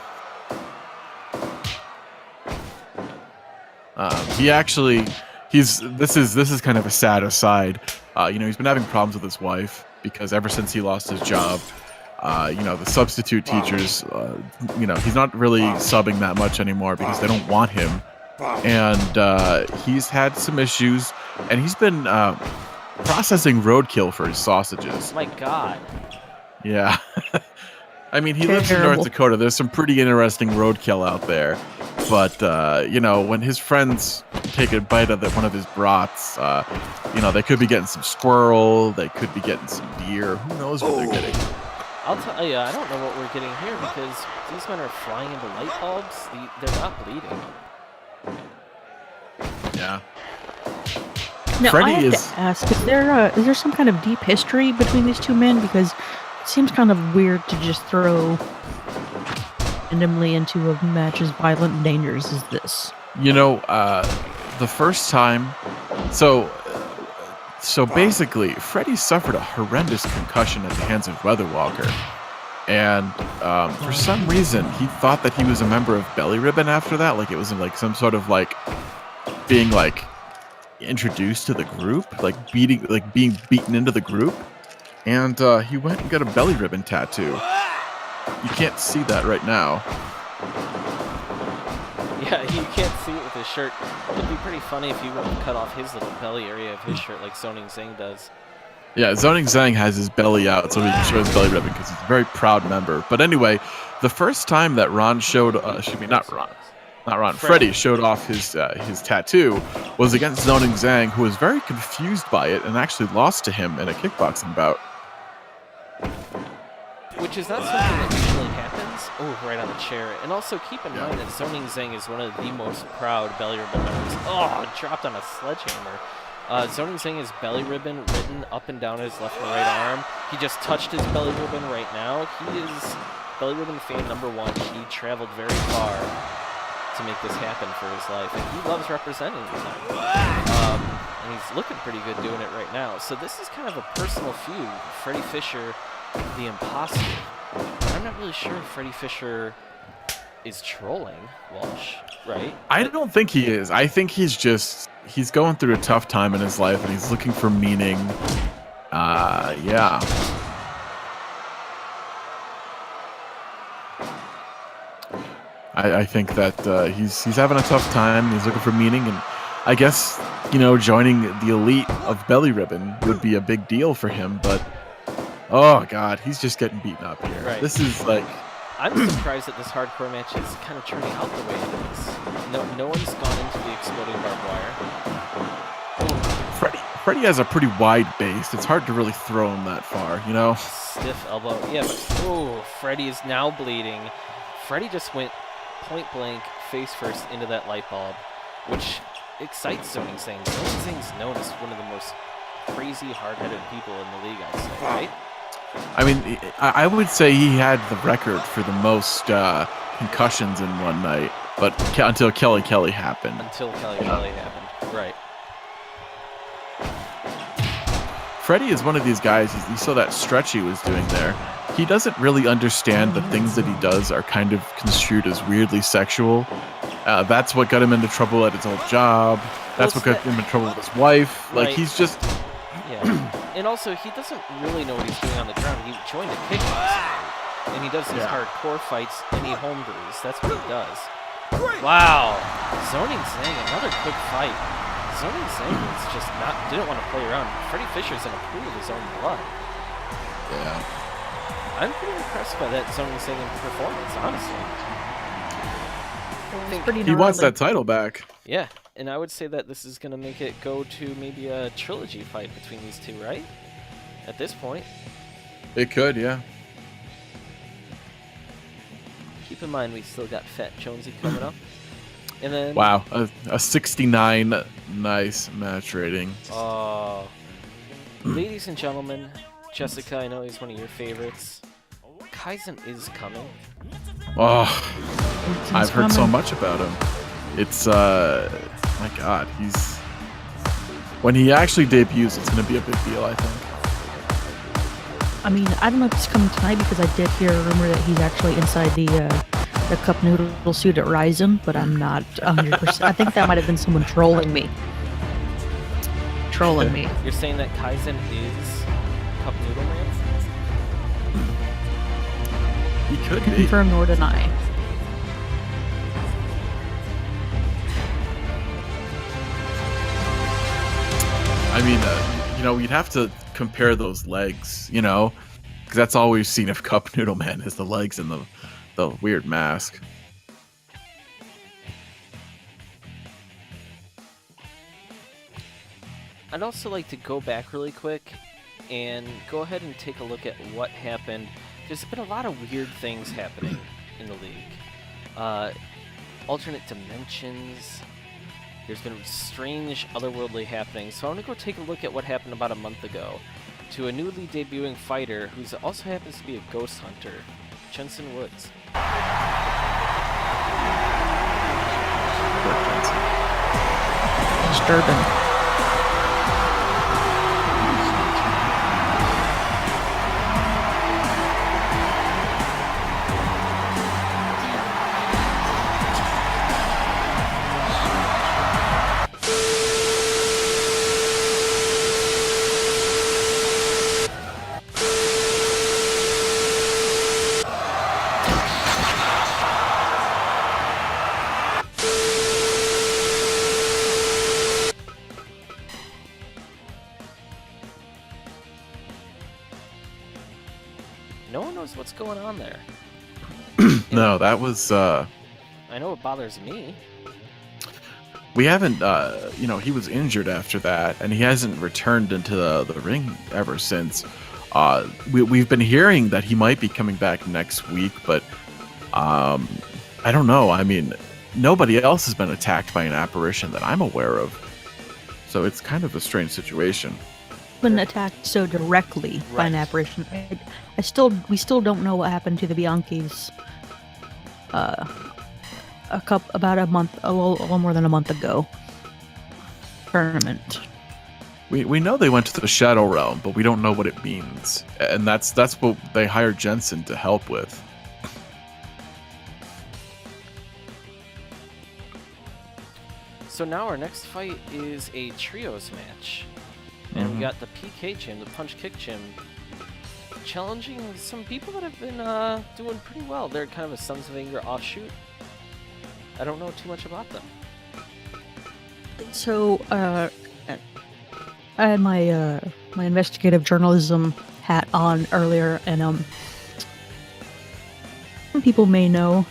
Speaker 1: This is kind of a sad aside. You know, he's been having problems with his wife because ever since he lost his job, you know, the substitute teachers, you know, he's not really subbing that much anymore because they don't want him. And he's had some issues, and he's been processing roadkill for his sausages.
Speaker 2: My God.
Speaker 1: Yeah. I mean, he lives in North Dakota. There's some pretty interesting roadkill out there. But, you know, when his friends take a bite of one of his brats, you know, they could be getting some squirrel. They could be getting some deer. Who knows what they're getting?
Speaker 2: I'll tell you, I don't know what we're getting here because these men are flying into light bulbs. They're not bleeding.
Speaker 1: Yeah.
Speaker 3: Now,
Speaker 1: Freddie
Speaker 3: I have to ask, is there some kind of deep history between these two men? Because it seems kind of weird to just throw randomly into a match as violent and dangerous as this.
Speaker 1: You know, the first time, so basically, Freddie suffered a horrendous concussion at the hands of Weatherwalker, and for some reason, he thought that he was a member of Belly Ribbon after that. Like it was like some sort of like being like introduced to the group, like being beaten into the group, and he went and got a Belly Ribbon tattoo. You can't see that right now.
Speaker 2: Yeah, you can't see it with his shirt. It'd be pretty funny if he would have cut off his little belly area of his shirt like Zoning Zhang does.
Speaker 1: Yeah, Zoning Zhang has his belly out so he can show his belly ribbon because he's a very proud member. But anyway, the first time that Ron showed, Freddie showed off his tattoo was against Zoning Zhang, who was very confused by it and actually lost to him in a kickboxing bout.
Speaker 2: Which is not something that usually happens. Oh, right on the chair. And also keep in mind that Zoning Zhang is one of the most proud Belly Ribbon members. Oh, dropped on a sledgehammer. Zoning Zhang is Belly Ribbon written up and down his left and right arm. He just touched his Belly Ribbon right now. He is Belly Ribbon fan #1. He traveled very far to make this happen for his life. And he loves representing them. And he's looking pretty good doing it right now. So this is kind of a personal feud. Freddie Fisher, the imposter. But I'm not really sure if Freddie Fisher is trolling Walsh, right?
Speaker 1: I don't think he is. I think he's going through a tough time in his life and he's looking for meaning. Yeah. I think that he's having a tough time. He's looking for meaning, and I guess, you know, joining the elite of Belly Ribbon would be a big deal for him, but oh god, he's just getting beaten up here.
Speaker 2: Right.
Speaker 1: This is like,
Speaker 2: I'm surprised that this hardcore match is kind of turning out the way it is. No one's gone into the exploding barbed wire.
Speaker 1: Freddie has a pretty wide base. It's hard to really throw him that far, you know?
Speaker 2: Stiff elbow. Yeah, but oh, Freddy is now bleeding. Freddy just went point blank, face first into that light bulb, which excites Zoning Zing. Zoning Zing's known as one of the most crazy, hard-headed people in the league, I'd say, right?
Speaker 1: I mean, I would say he had the record for the most concussions in one night, but until Kelly Kelly happened.
Speaker 2: Until Kelly Kelly happened, right.
Speaker 1: Freddie is one of these guys, you saw that stretch he was doing there. He doesn't really understand the things that he does are kind of construed as weirdly sexual. That's what got him into trouble at his old job. That's what got him in trouble with his wife. Like,
Speaker 2: Right.
Speaker 1: he's just...
Speaker 2: Yeah. And also, he doesn't really know what he's doing on the ground. He joined a kickboxing, and he does these hardcore fights, and he homebrews. That's what he does. Wow. Zoning Zing, another quick fight. Zoning Zing is just didn't want to play around. Freddie Fisher's in a pool of his own blood.
Speaker 1: Yeah.
Speaker 2: I'm pretty impressed by that Zoning Zing performance, honestly.
Speaker 3: It's pretty
Speaker 1: He wants
Speaker 3: gnarly.
Speaker 1: that title back.
Speaker 2: Yeah, and I would say that this is going to make it go to maybe a trilogy fight between these two, right? At this point.
Speaker 1: It could, yeah.
Speaker 2: Keep in mind, we still got Fat Jonesy coming up. And then...
Speaker 1: Wow, a 69 nice match rating.
Speaker 2: Ladies and gentlemen, Jessica, I know he's one of your favorites. Kaizen is coming.
Speaker 1: Oh,
Speaker 3: He's
Speaker 1: I've heard so
Speaker 3: coming.
Speaker 1: much about him. It's, my God, he's... When he actually debuts, it's going to be a big deal, I think.
Speaker 3: I mean, I don't know if it's coming tonight because I did hear a rumor that he's actually inside the cup noodle suit at Ryzen, but I'm not 100%. I think that might have been someone trolling me. Trolling me.
Speaker 2: You're saying that Kaizen is Cup Noodle Man?
Speaker 1: He could be.
Speaker 3: Confirm nor deny.
Speaker 1: I mean, you'd have to compare those legs, because that's all we've seen of Cup Noodle Man is the legs and the weird mask.
Speaker 2: I'd also like to go back really quick and go ahead and take a look at what happened. There's been a lot of weird things happening in the league. Alternate dimensions. There's been strange otherworldly happenings. So I'm going to go take a look at what happened about a month ago to a newly debuting fighter who also happens to be a ghost hunter, Jensen Woods.
Speaker 3: Disturbing.
Speaker 2: No one knows what's going on there.
Speaker 1: No, that was...
Speaker 2: I know it bothers me.
Speaker 1: We haven't, he was injured after that, and he hasn't returned into the ring ever since. We've been hearing that he might be coming back next week, but I don't know. I mean, nobody else has been attacked by an apparition that I'm aware of. So it's kind of a strange situation.
Speaker 3: Been attacked so directly by an
Speaker 2: Right.
Speaker 3: apparition. We still don't know what happened to the Bianchis. About a little more than a month ago. Tournament.
Speaker 1: We know they went to the Shadow Realm, but we don't know what it means, and that's what they hired Jensen to help with.
Speaker 2: So now our next fight is a trios match. And we
Speaker 1: Mhm.
Speaker 2: got the PK gym, the punch kick gym, challenging some people that have been doing pretty well. They're kind of a Sons of Anger offshoot. I don't know too much about them.
Speaker 3: So, I had my my investigative journalism hat on earlier, and some people may know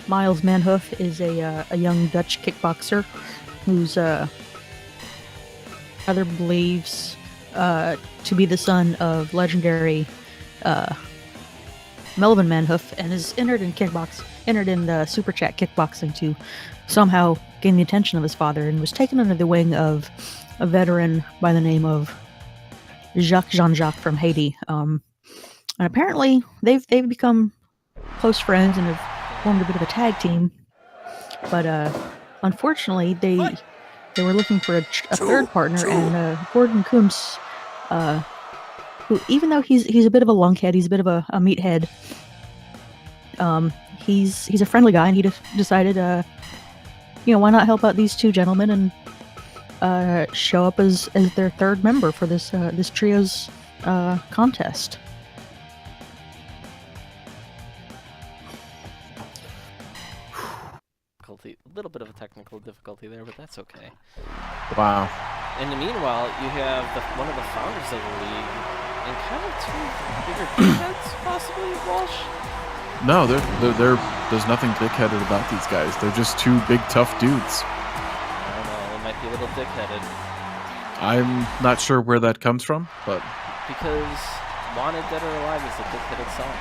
Speaker 3: Miles Manhoof is a young Dutch kickboxer who's father believes to be the son of legendary Melvin Manhoof, and is entered in the Super Chat kickboxing to somehow gain the attention of his father, and was taken under the wing of a veteran by the name of Jacques Jean-Jacques from Haiti. And apparently they've become close friends and have formed a bit of a tag team. But unfortunately, they were looking for a third partner, and Gordon Coombs, who, even though he's a bit of a lunkhead, he's a bit of a meathead, he's a friendly guy, and he decided, why not help out these two gentlemen and show up as their third member for this trio's contest.
Speaker 2: A little bit of a technical difficulty there, but that's okay.
Speaker 1: Wow.
Speaker 2: In the meanwhile, you have one of the founders of the league and kind of two bigger dickheads, possibly, Walsh?
Speaker 1: No, there's nothing dickheaded about these guys. They're just two big, tough dudes.
Speaker 2: I don't know, they might be a little dickheaded.
Speaker 1: I'm not sure where that comes from, but...
Speaker 2: Because Wanted Dead or Alive is a dickheaded song.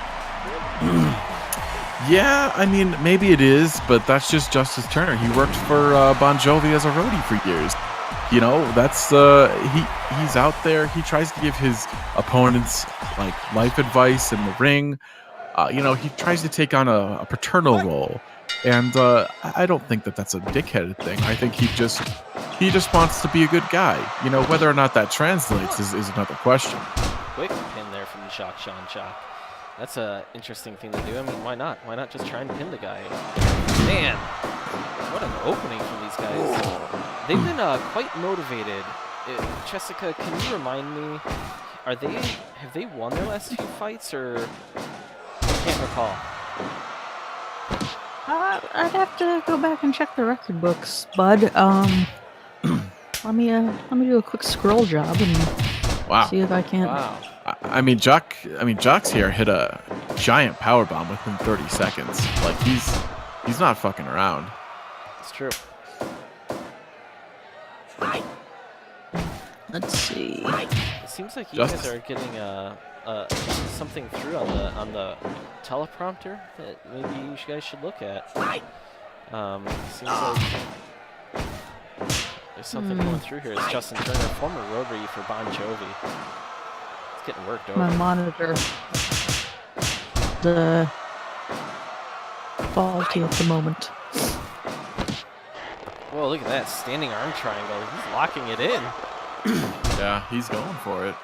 Speaker 1: Yeah, I mean, maybe it is, but that's just Justice Turner. He worked for Bon Jovi as a roadie for years. You know, that's he's out there. He tries to give his opponents like life advice in the ring. He tries to take on a paternal role, and I don't think that's a dickheaded thing. I think he just wants to be a good guy. You know, whether or not that translates is another question.
Speaker 2: Quick pin there from Jacques Jean-Jacques. That's an interesting thing to do. I mean, why not? Why not just try and pin the guy? Man, what an opening from these guys. They've been quite motivated. Jessica, can you remind me, have they won their last two fights, or I can't recall?
Speaker 3: I'd have to go back and check the record books, bud. Let me do a quick scroll job and see if I can.
Speaker 2: Wow.
Speaker 1: I mean, Jacques here hit a giant power bomb within 30 seconds. Like he's not fucking around.
Speaker 2: It's true.
Speaker 3: Let's see.
Speaker 2: It seems like you guys are getting something through on the teleprompter that maybe you guys should look at. Seems like there's something going through here. It's Justin Turner, former roadie for Bon Jovi. It's getting worked over.
Speaker 3: My monitor, the faulty at the moment.
Speaker 2: Whoa, look at that standing arm triangle. He's locking it in.
Speaker 1: Yeah, he's going for it.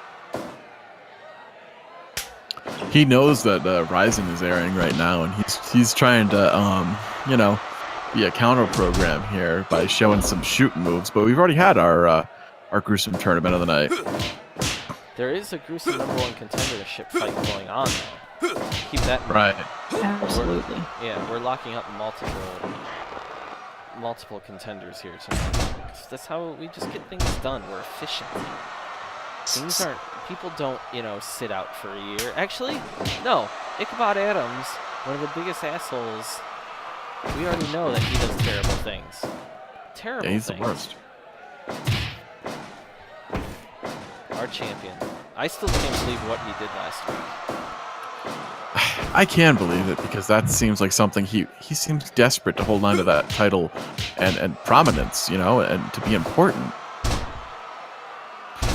Speaker 1: He knows that Ryzen is airing right now, and he's trying to be a counter program here by showing some shooting moves. But we've already had our gruesome tournament of the night.
Speaker 2: There is a gruesome #1 contendership fight going on, though. Keep that in
Speaker 1: Right.
Speaker 3: Absolutely.
Speaker 2: We're locking up multiple contenders here tonight. That's how we just get things done. We're efficient. People don't, sit out for a year. Actually, no. Ichabod Adams, one of the biggest assholes, we already know that he does terrible things. Terrible things.
Speaker 1: Yeah, he's the worst.
Speaker 2: Our champion. I still can't believe what he did last week.
Speaker 1: I can believe it, because that seems like something he seems desperate to hold on to that title and prominence, and to be important.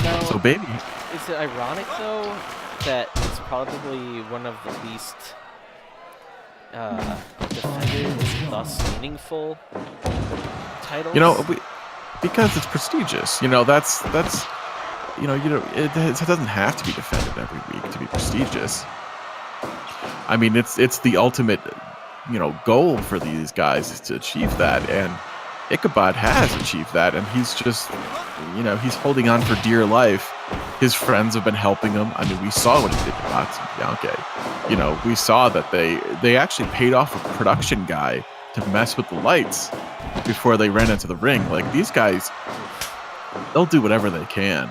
Speaker 2: Now,
Speaker 1: so baby,
Speaker 2: is it ironic though that it's probably one of the least defended, thus meaningful titles?
Speaker 1: because it's prestigious. It doesn't have to be defended every week to be prestigious. I mean, it's the ultimate, goal for these guys is to achieve that, and Ichabod has achieved that, and he's just, he's holding on for dear life. His friends have been helping him. I mean, we saw what he did to Boxing Bianche. We saw that they actually paid off a production guy to mess with the lights before they ran into the ring. Like, these guys, they'll do whatever they can.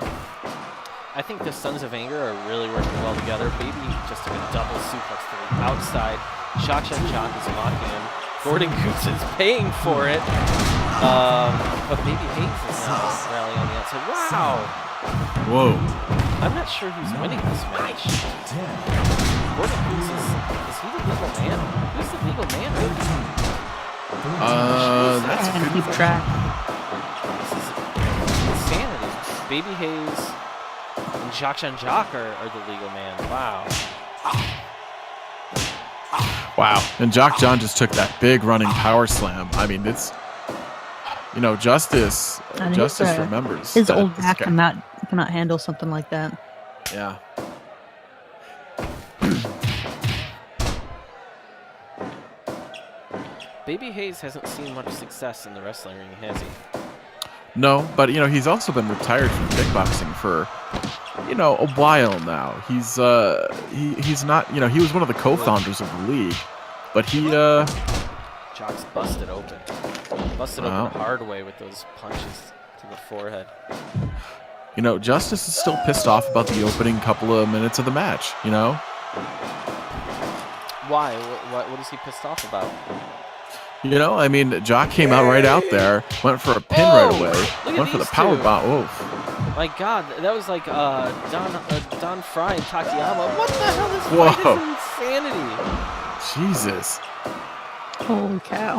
Speaker 2: I think the Sons of Anger are really working well together. Baby just took a double suplex to the outside. Jacques is mocking him. Gordon Coombs is paying for it. But Baby Hayes is now rallying on the outside. Wow!
Speaker 1: Whoa.
Speaker 2: I'm not sure who's winning this match. Gordon Cruz is he the legal man? Who's the legal man?
Speaker 1: That's a
Speaker 3: And
Speaker 1: good
Speaker 3: keep track.
Speaker 2: This is insanity. Baby Hayes and Jacques are the legal man. Wow.
Speaker 1: Wow. And Jock John just took that big running power slam. I mean, it's, you know, Justice
Speaker 3: And
Speaker 1: remembers.
Speaker 3: His
Speaker 1: that
Speaker 3: old
Speaker 1: this
Speaker 3: back
Speaker 1: guy-
Speaker 3: cannot handle something like that.
Speaker 1: Yeah.
Speaker 2: Baby Hayes hasn't seen much success in the wrestling ring, has he?
Speaker 1: No, but you know, he's also been retired from kickboxing for, you know, a while now. He's not, you know, he was one of the co-founders of the league, but he
Speaker 2: Jock's busted open. Busted
Speaker 1: Wow.
Speaker 2: open the hard way with those punches to the forehead.
Speaker 1: you know, Justice is still pissed off about the opening couple of minutes of the match, you know?
Speaker 2: Why? What is he pissed off about?
Speaker 1: You know, I mean, Jock came out right out there, went for a pin
Speaker 2: Oh,
Speaker 1: right away,
Speaker 2: look at
Speaker 1: went for the
Speaker 2: these
Speaker 1: power
Speaker 2: two.
Speaker 1: bomb. Oh,
Speaker 2: My God, that was like Don Fry and Takayama. What the hell? This
Speaker 1: Whoa.
Speaker 2: fight is insanity.
Speaker 1: Jesus.
Speaker 3: Holy cow.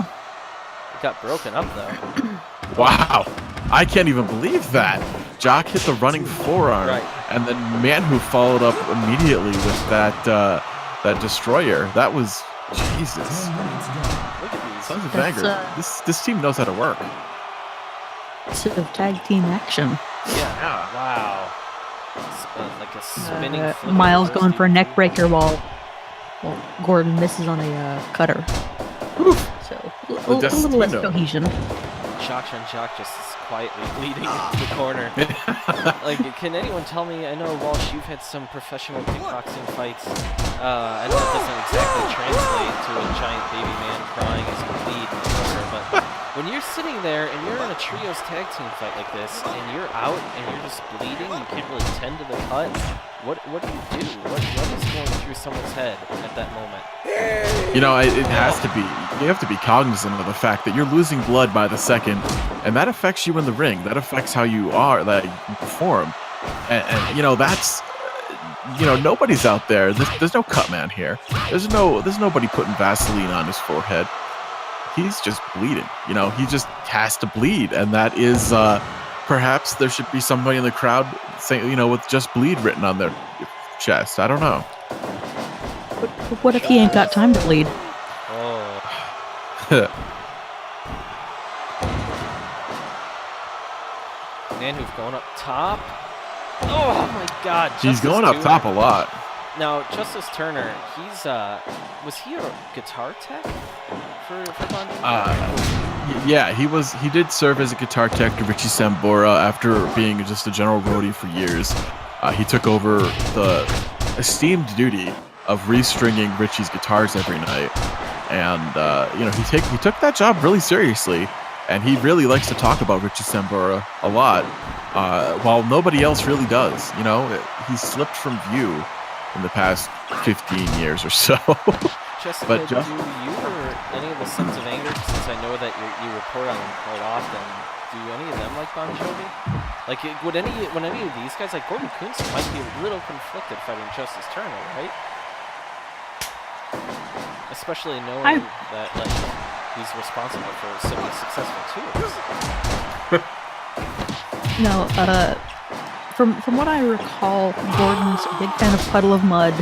Speaker 2: It got broken up though.
Speaker 1: Wow. I can't even believe that. Jock hit the running forearm,
Speaker 2: Right.
Speaker 1: and then Manhu followed up immediately with that destroyer. That was Jesus.
Speaker 4: 10 minutes gone.
Speaker 2: Look at these.
Speaker 1: Sons of
Speaker 3: That's,
Speaker 1: banger. This team knows how to work.
Speaker 3: Sort of tag team action.
Speaker 2: Yeah. Wow. Like a spinning. flipping
Speaker 3: Miles
Speaker 2: reverse
Speaker 3: going for a neck
Speaker 2: DDT.
Speaker 3: breaker while Gordon misses on a cutter.
Speaker 1: Oof.
Speaker 3: So
Speaker 1: The
Speaker 3: a little less
Speaker 1: Destino.
Speaker 3: cohesion.
Speaker 2: Jock just is quietly bleeding into the corner. Like, can anyone tell me? I know, Walsh, you've had some professional kickboxing fights. I know it doesn't exactly translate to a giant baby man crying as you bleed in the corner, but when you're sitting there and you're in a trios tag team fight like this, and you're out and you're just bleeding, you can't really tend to the cut. What do you do? What is going through someone's head at that moment?
Speaker 1: You know, it has to be. You have to be cognizant of the fact that you're losing blood by the second, and that affects you in the ring. That affects how you are, that you perform, and you know that's, you know, nobody's out there. There's no cut man here. There's nobody putting Vaseline on his forehead. He's just bleeding. You know, he just has to bleed, and that is perhaps there should be somebody in the crowd saying, you know, with just bleed written on their chest. I don't know.
Speaker 3: But what if he ain't got time to bleed?
Speaker 2: Oh. Manhoof going up top. Oh my God!
Speaker 1: He's
Speaker 2: Justice
Speaker 1: going up
Speaker 2: Turner.
Speaker 1: top a lot.
Speaker 2: Now, Justice Turner, he's was he a guitar tech for Bon Jovi?
Speaker 1: Yeah, he did serve as a guitar tech to Richie Sambora after being just a general roadie for years. He took over the esteemed duty of restringing Richie's guitars every night, and you know, he took that job really seriously, and he really likes to talk about Richie Sambora a lot, while nobody else really does. You know, he slipped from view in the past 15 years or so.
Speaker 2: Jessica,
Speaker 1: But
Speaker 2: do you or any of the Sons of Anger, since I know that you report on them quite often, do any of them like Bon Jovi? Like, would any of these guys, like Gordon Kuntz, might be a little conflicted fighting Justice Turner, right? Especially knowing that, like, he's responsible for so many successful tours.
Speaker 3: No, from what I recall, Gordon's a big fan of Puddle of Mud.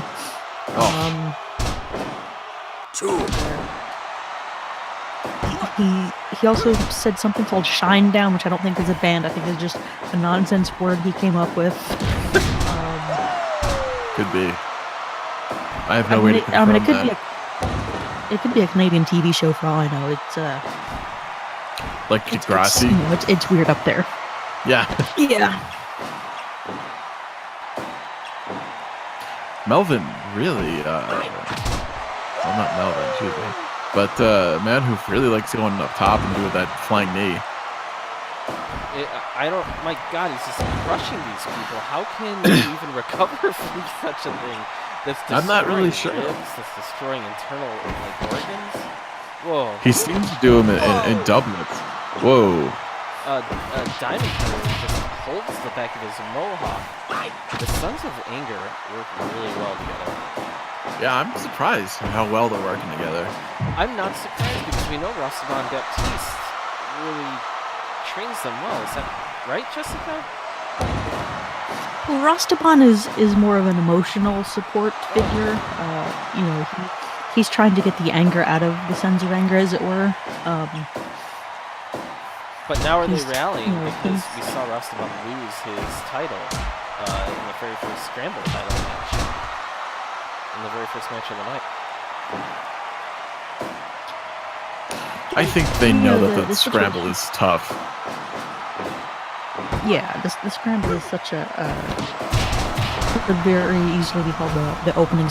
Speaker 3: He also said something called Shine Down, which I don't think is a band. I think it's just a nonsense word he came up with.
Speaker 1: Could be. I have no way to confirm
Speaker 3: it could
Speaker 1: that.
Speaker 3: it could be a Canadian TV show for all I know. It's
Speaker 1: Like Degrassi.
Speaker 3: you know, it's weird up there.
Speaker 1: Yeah.
Speaker 3: Yeah.
Speaker 1: Melvin really, well, not Melvin, excuse me, but man who really likes going up top and doing that flying knee.
Speaker 2: I don't. My God, he's just crushing these people. How can you even recover from such a thing? That's
Speaker 1: I'm not really
Speaker 2: destroying
Speaker 1: sure.
Speaker 2: ribs, that's destroying internal like organs. Whoa.
Speaker 1: He seems to do him in doublets. Whoa.
Speaker 2: Diamond Cutter just holds the back of his mohawk. The Sons of Anger work really well together.
Speaker 1: Yeah, I'm surprised how well they're working together.
Speaker 2: I'm not surprised because we know Rastavan Baptiste really trains them well. Is that right, Jessica?
Speaker 3: Well, Rastaban is more of an emotional support figure. He's trying to get the anger out of the Sons of Anger, as it were.
Speaker 2: But now are they
Speaker 3: He's-
Speaker 2: rallying
Speaker 3: you know,
Speaker 2: because
Speaker 3: he's-
Speaker 2: we saw Rastavan lose his title in the very first Scramble title match. In the very first match of the night.
Speaker 1: I think they know
Speaker 3: Yeah,
Speaker 1: that the
Speaker 3: the
Speaker 1: scramble is tough.
Speaker 3: Yeah, the Scramble is such a could very easily be called the opening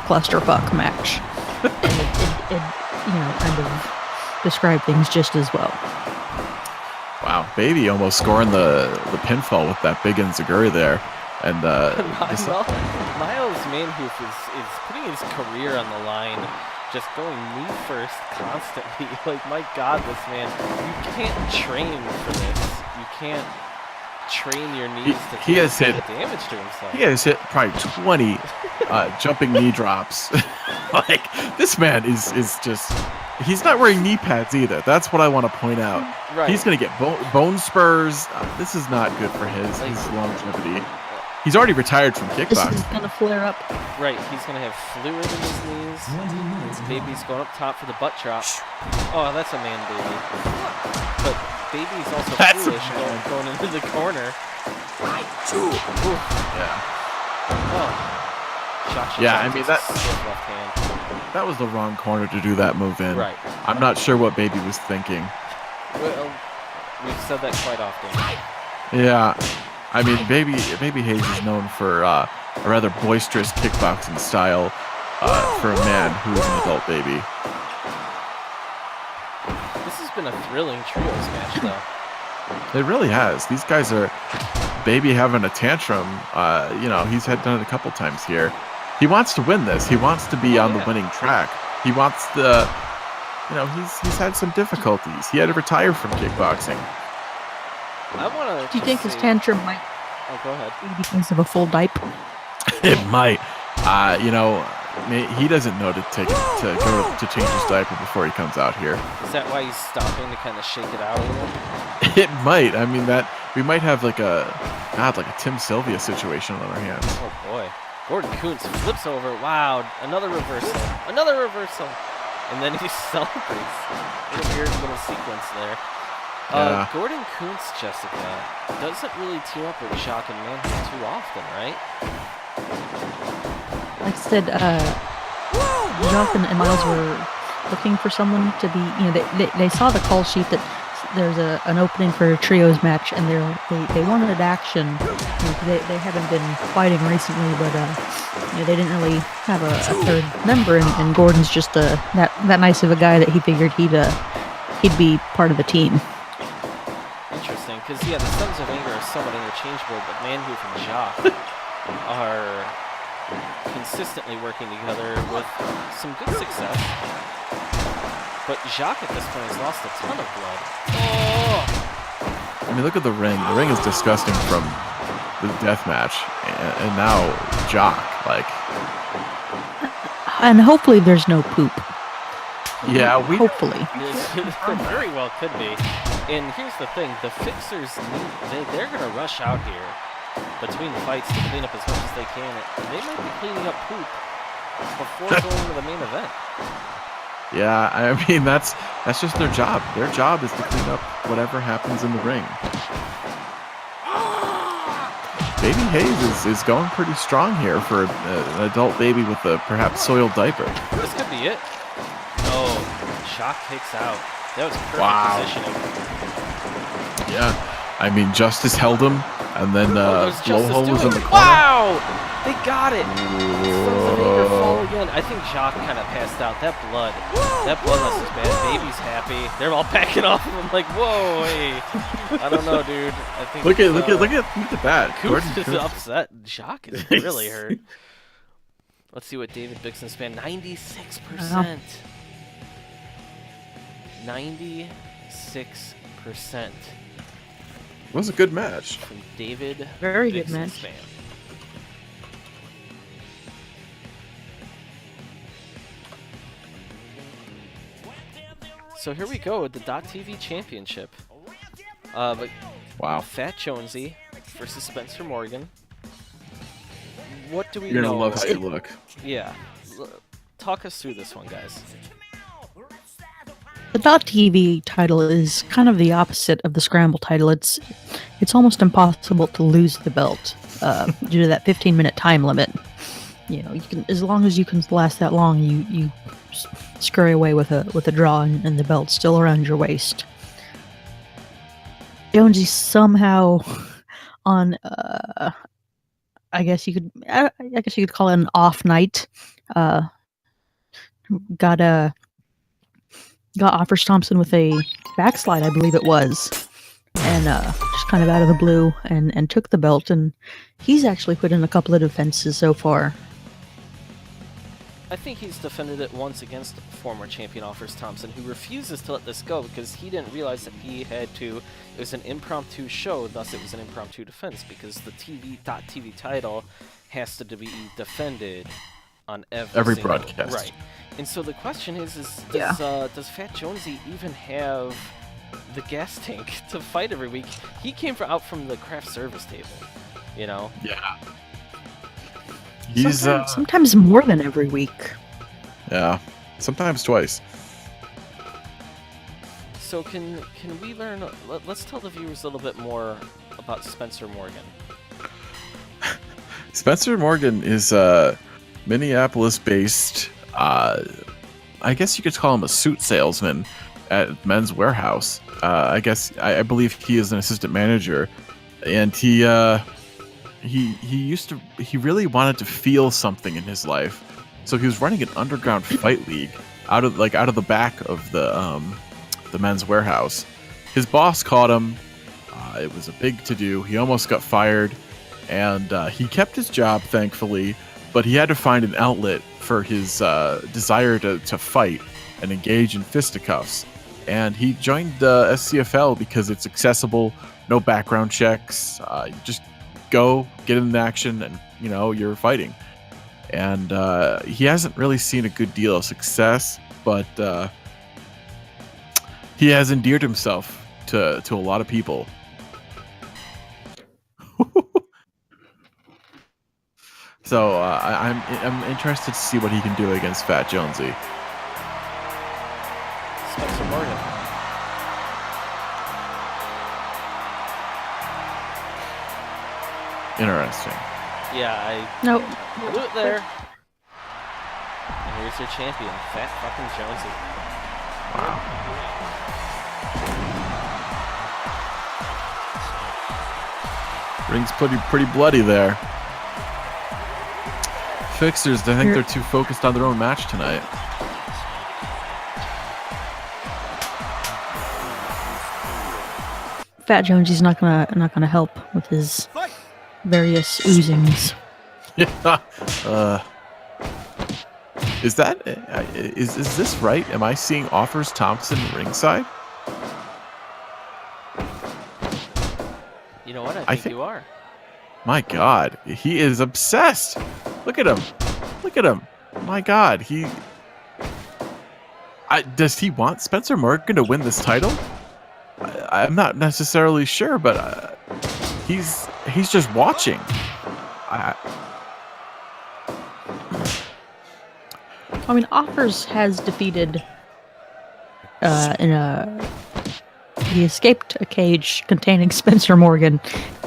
Speaker 3: clusterfuck match, and it kind of describe things just as well.
Speaker 1: Wow, Baby almost scoring the pinfall with that big enziguri there. And
Speaker 2: Miles Manhoof is putting his career on the line, just going knee first constantly. Like, my God, this man, you can't train for this. You can't train your knees to
Speaker 1: he has hit
Speaker 2: damage to himself.
Speaker 1: He has hit probably 20 jumping knee drops. Like, this man is just... He's not wearing knee pads either. That's what I want to point out.
Speaker 2: Right.
Speaker 1: He's going to get bone spurs. This is not good for his longevity. He's already retired from
Speaker 3: This
Speaker 1: kickboxing.
Speaker 3: is gonna flare up.
Speaker 2: Right, he's going to have fluid in his knees.
Speaker 4: 20 minutes
Speaker 2: Baby's going up top for the butt drop. Oh, that's a man, Baby. But Baby's also
Speaker 1: That's a
Speaker 2: foolish
Speaker 1: man.
Speaker 2: going into the corner.
Speaker 1: Yeah.
Speaker 2: Oh. Shot.
Speaker 1: Yeah, I mean, that-
Speaker 2: Stiff left hand.
Speaker 1: That was the wrong corner to do that move in.
Speaker 2: Right.
Speaker 1: I'm not sure what Baby was thinking.
Speaker 2: Well, we've said that quite often.
Speaker 1: Yeah. I mean, Baby Hayes is known for a rather boisterous kickboxing style for a man who is an adult baby.
Speaker 2: This has been a thrilling trios match, though.
Speaker 1: It really has. These guys are Baby having a tantrum. He's done it a couple times here. He wants to win this. He wants to be on the winning track. He wants the, he's had some difficulties. He had to retire from kickboxing.
Speaker 2: I want to.
Speaker 3: Do you think his tantrum might
Speaker 2: Oh, go ahead.
Speaker 3: be because of a full diaper?
Speaker 1: It might. He doesn't know to go to change his diaper before he comes out here.
Speaker 2: Is that why he's stopping to kind of shake it out a little?
Speaker 1: It might. I mean, that we might have like a Tim Sylvia situation on our hands.
Speaker 2: Oh boy. Gordon Kuntz flips over. Wow, another reversal. Another reversal. And then he celebrates. What a weird little sequence there.
Speaker 1: Yeah.
Speaker 2: Gordon Kuntz, Jessica, doesn't really team up with Jacques and Manhood too often, right?
Speaker 3: Like I said, Jacques and Miles were looking for someone to be. They saw the call sheet that there's an opening for a trios match, and they wanted action. They haven't been fighting recently, but they didn't really have a third member, and Gordon's just that nice of a guy that he figured he'd be part of the team.
Speaker 2: Interesting, because the Sons of Anger are somewhat interchangeable, but Manhoof and Jacques are consistently working together with some good success. But Jacques at this point has lost a ton of blood. Oh!
Speaker 1: I mean, look at the ring. The ring is disgusting from the death match, and now Jock.
Speaker 3: And hopefully there's no poop.
Speaker 1: Yeah,
Speaker 3: Hopefully.
Speaker 2: There very well could be. And here's the thing, the Fixers, they're going to rush out here between fights to clean up as much as they can. And they might be cleaning up poop before going to the main event.
Speaker 1: Yeah, I mean that's just their job. Their job is to clean up whatever happens in the ring. Baby Hayes is going pretty strong here for an adult baby with a perhaps soiled diaper.
Speaker 2: This could be it. Oh, Shock kicks out. That was perfect positioning.
Speaker 1: Yeah, I mean Justice held him, and then Blowhole was in the corner.
Speaker 2: Wow! They got it! Sons of Anger fall again. I think Jock kind of passed out. That bloodless is bad. Baby's happy. They're all backing off of him like, whoa, hey. I don't know, dude. I think
Speaker 1: Look at that.
Speaker 2: Coops is upset. Jock is really hurt. Let's see what David Bixen spanned. 96%. 96%. Percent
Speaker 1: It was a good match.
Speaker 2: from David.
Speaker 3: Very good
Speaker 2: Dixon
Speaker 3: match.
Speaker 2: Spam. So here we go with the .TV Championship. But
Speaker 1: Wow.
Speaker 2: Fat Jonesy versus Spencer Morgan. What do we
Speaker 1: You're
Speaker 2: know?
Speaker 1: gonna love how you look.
Speaker 2: Yeah. Talk us through this one, guys.
Speaker 3: The .TV title is kind of the opposite of the Scramble title. It's almost impossible to lose the belt due to that 15-minute time limit. You know, you can, as long as you can last that long, you scurry away with a draw, and the belt's still around your waist. Jonesy somehow on I guess you could call it an off night. Got Offers Thompson with a backslide, I believe it was, and just kind of out of the blue, and took the belt. And he's actually put in a couple of defenses so far.
Speaker 2: I think he's defended it once against former champion Offers Thompson, who refuses to let this go because he didn't realize that he had to. It was an impromptu show, thus it was an impromptu defense because the .TV title has to be defended on every single,
Speaker 1: broadcast.
Speaker 2: Right. And so the question is
Speaker 3: Yeah.
Speaker 2: does Fat Jonesy even have the gas tank to fight every week? He came out from the craft service table, you know?
Speaker 1: Yeah. He's
Speaker 3: Sometimes more than every week.
Speaker 1: yeah, sometimes twice.
Speaker 2: So can we learn? Let's tell the viewers a little bit more about Spencer Morgan.
Speaker 1: Spencer Morgan is Minneapolis-based. I guess you could call him a suit salesman at Men's Warehouse. I believe he is an assistant manager, and he really wanted to feel something in his life, so he was running an underground fight league out of the back of the Men's Warehouse. His boss caught him. It was a big to-do. He almost got fired, and he kept his job, thankfully, but he had to find an outlet for his desire to fight and engage in fisticuffs. And he joined the SCFL because it's accessible, no background checks. You just go, get in action, and you're fighting. And he hasn't really seen a good deal of success, but he has endeared himself to a lot of people. So I'm interested to see what he can do against Fat Jonesy.
Speaker 2: Spencer Morgan.
Speaker 1: Interesting.
Speaker 2: Yeah,
Speaker 3: Nope.
Speaker 2: blew it there. And here's your champion, Fat fucking Jonesy.
Speaker 1: Ring's pretty bloody there. Fixers, I think they're too focused on their own match tonight.
Speaker 3: Fat Jonesy's not gonna help with his various oozings.
Speaker 1: Yeah. Is this right? Am I seeing Offers Thompson ringside?
Speaker 2: You know what? I think you are.
Speaker 1: My God, he is obsessed. Look at him. Look at him. My God, does he want Spencer Morgan to win this title? I'm not necessarily sure, but he's just watching.
Speaker 3: I mean, Offers has defeated he escaped a cage containing Spencer Morgan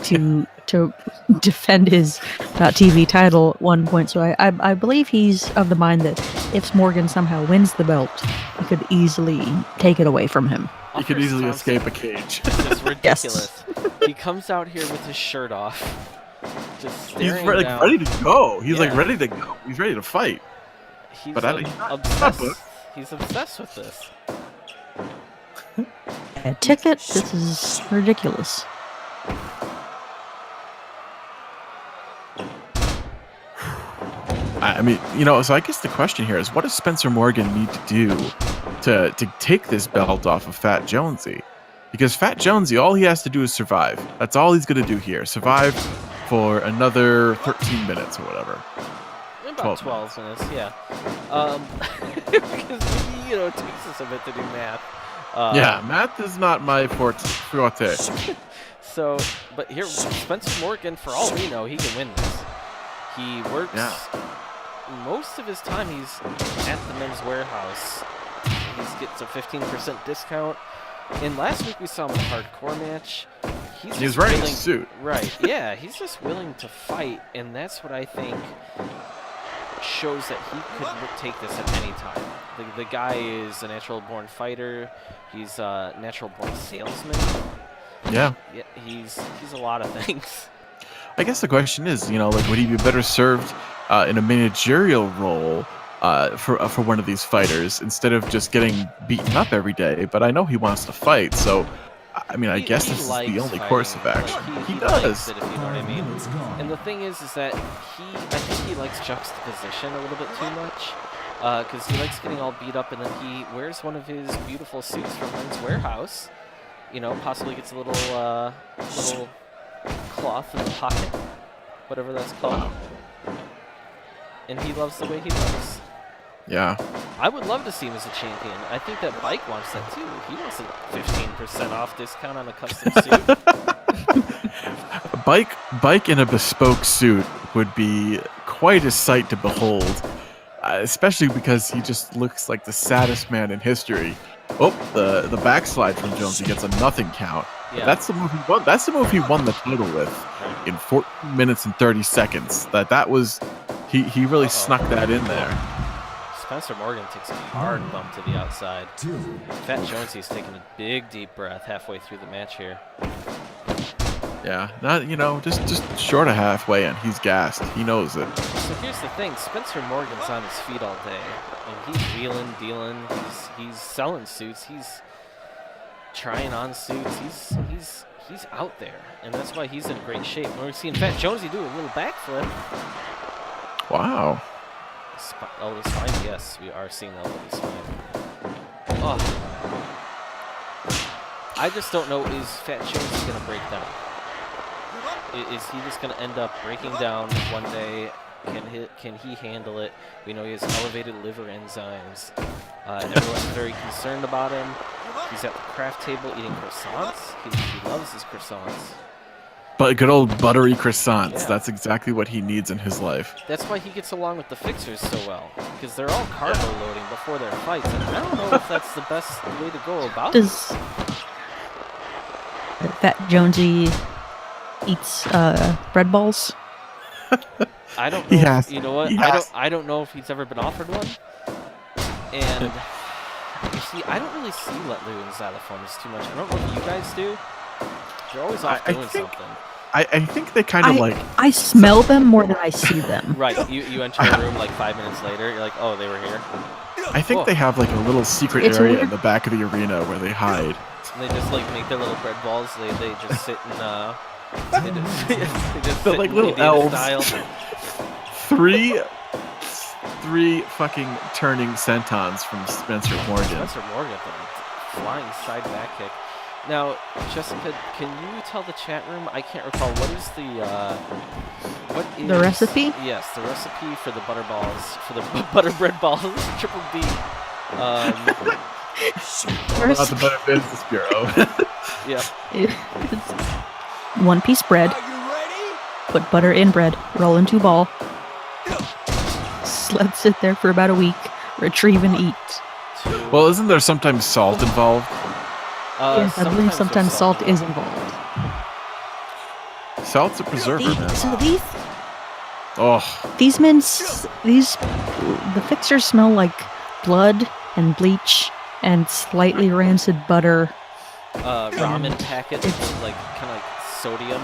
Speaker 3: to defend his TV title at one point. So I believe he's of the mind that if Morgan somehow wins the belt, he could easily take it away from him.
Speaker 1: He could easily escape a cage.
Speaker 2: It's ridiculous. He comes out here with his shirt off, just staring
Speaker 1: He's
Speaker 2: down.
Speaker 1: ready to go. He's
Speaker 2: Yeah.
Speaker 1: ready to go. He's ready to fight.
Speaker 2: He's
Speaker 1: But he's not
Speaker 2: obsessed.
Speaker 1: booked.
Speaker 2: He's obsessed with this.
Speaker 3: A ticket? This is ridiculous.
Speaker 1: I mean, so I guess the question here is, what does Spencer Morgan need to do to take this belt off of Fat Jonesy? Because Fat Jonesy, all he has to do is survive. That's all he's going to do here. Survive for another 13 minutes or whatever.
Speaker 2: About 12 minutes, yeah. Because it takes us a bit to do math.
Speaker 1: Yeah, math is not my forte.
Speaker 2: So, but here, Spencer Morgan, for all we know, he can win this. He works most of his time. He's at the Men's Warehouse. He gets a 15% discount. And last week we saw him in a hardcore match.
Speaker 1: He was wearing a suit.
Speaker 2: Right, yeah. He's just willing to fight, and that's what I think shows that he could take this at any time. The guy is a natural-born fighter. He's a natural-born salesman.
Speaker 1: Yeah.
Speaker 2: Yeah, he's a lot of things.
Speaker 1: I guess the question is, would he be better served in a managerial role for one of these fighters instead of just getting beaten up every day? But I know he wants to fight, so I mean, I guess this is the only course of action.
Speaker 2: Like, he
Speaker 1: does.
Speaker 2: likes it, if you know what I mean. And the thing is that I think he likes juxtaposition a little bit too much. Because he likes getting all beat up, and then he wears one of his beautiful suits from Men's Warehouse. Possibly gets a little cloth in the pocket, whatever that's called. And he loves the way he looks.
Speaker 1: Yeah.
Speaker 2: I would love to see him as a champion. I think that Bike wants that too. He wants a 15% off discount on a custom suit.
Speaker 1: Bike in a bespoke suit would be quite a sight to behold, especially because he just looks like the saddest man in history. Oh, the backslide from Jonesy gets a nothing count.
Speaker 2: Yeah.
Speaker 1: That's the move he won. That's the move he won the title with in 14 minutes and 30 seconds. That was he really snuck that in there.
Speaker 2: Spencer Morgan takes a hard bump to the outside. Fat Jonesy's taking a big deep breath halfway through the match here.
Speaker 1: Yeah, not just short of halfway, and he's gassed. He knows it.
Speaker 2: So here's the thing: Spencer Morgan's on his feet all day, and he's wheeling, dealing. He's selling suits. He's trying on suits. He's out there, and that's why he's in great shape. When we're seeing Fat Jonesy do a little backflip.
Speaker 1: Wow.
Speaker 2: Elbow spine? Yes, we are seeing elbow spine. Oh. I just don't know, is Fat Jonesy going to break down? Is he just going to end up breaking down one day? Can he handle it? We know he has elevated liver enzymes. Everyone's very concerned about him. He's at the craft table eating croissants. He loves his croissants.
Speaker 1: But good old buttery croissants.
Speaker 2: Yeah.
Speaker 1: That's exactly what he needs in his life.
Speaker 2: That's why he gets along with the fixers so well, because they're all carbo loading before their fights, and I don't know if that's the best way to go about it.
Speaker 3: Does Fat Jonesy eats bread balls?
Speaker 2: I don't know.
Speaker 1: He has.
Speaker 2: You know what?
Speaker 1: He has.
Speaker 2: I don't know if he's ever been offered one. And you see, I don't really see Letlu and xylophones too much. I don't know if you guys do. They're always off doing something.
Speaker 1: I think they kind of like.
Speaker 3: I smell them more than I see them.
Speaker 2: Right. You enter the room like 5 minutes later. You're like, oh, they were here.
Speaker 1: I think they have like a little secret
Speaker 3: It's
Speaker 1: area
Speaker 3: weird.
Speaker 1: in the back of the arena where they hide.
Speaker 2: And they just like make their little bread balls. They just sit in they just
Speaker 1: They're
Speaker 2: sit
Speaker 1: like
Speaker 2: in
Speaker 1: little
Speaker 2: Indiana
Speaker 1: elves.
Speaker 2: style.
Speaker 1: Three fucking turning sentons from Spencer Morgan.
Speaker 2: Spencer Morgan with a flying side back kick. Now, Jessica, can you tell the chat room? I can't recall what is
Speaker 3: The recipe?
Speaker 2: Yes, the recipe for the butter balls, for the butter bread balls, triple B.
Speaker 1: Not the Better Business Bureau.
Speaker 2: Yeah.
Speaker 3: It's 1 piece bread. Put butter in bread. Roll into ball. Let sit there for about a week. Retrieve and eat.
Speaker 1: Well, isn't there sometimes salt involved?
Speaker 3: Yes, I believe sometimes
Speaker 2: there's
Speaker 3: salt is involved.
Speaker 1: Salt's a preserver, man.
Speaker 3: So
Speaker 1: Oh,
Speaker 3: the fixers smell like blood and bleach and slightly rancid butter.
Speaker 2: ramen packets with like kind of like sodium.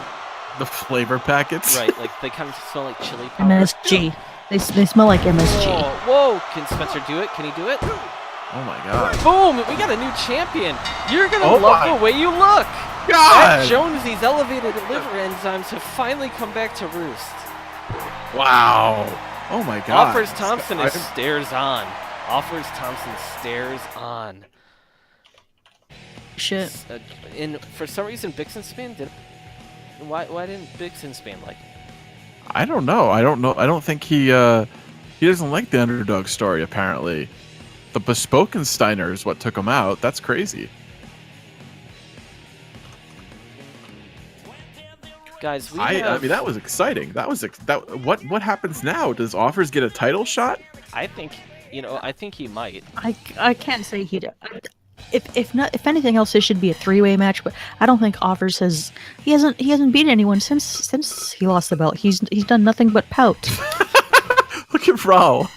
Speaker 1: the flavor packets.
Speaker 2: Right, like they kind of smell like chili powder.
Speaker 3: MSG. They smell like MSG.
Speaker 2: Whoa, can Spencer do it? Can he do it?
Speaker 1: Oh my god.
Speaker 2: Boom! We got a new champion. You're gonna
Speaker 1: Oh
Speaker 2: love
Speaker 1: my
Speaker 2: the way you look.
Speaker 1: God!
Speaker 2: Fat Jonesy's elevated liver enzymes have finally come back to roost.
Speaker 1: Wow. Oh my god.
Speaker 2: Offers Thompson stares on. Offers Thompson stares on.
Speaker 3: Shit.
Speaker 2: And for some reason, Bixenspan did. Why didn't Bixenspan like it?
Speaker 1: I don't know. I don't think he doesn't like the underdog story. Apparently, the Bespokensteiner is what took him out. That's crazy.
Speaker 2: Guys,
Speaker 1: I mean, that was exciting. What happens now? Does Offers get a title shot?
Speaker 2: I think he might.
Speaker 3: I can't say he. If anything else, this should be a 3-way match. But I don't think Offers he hasn't beat anyone since he lost the belt. He's done nothing but pout.
Speaker 1: Look at Raul.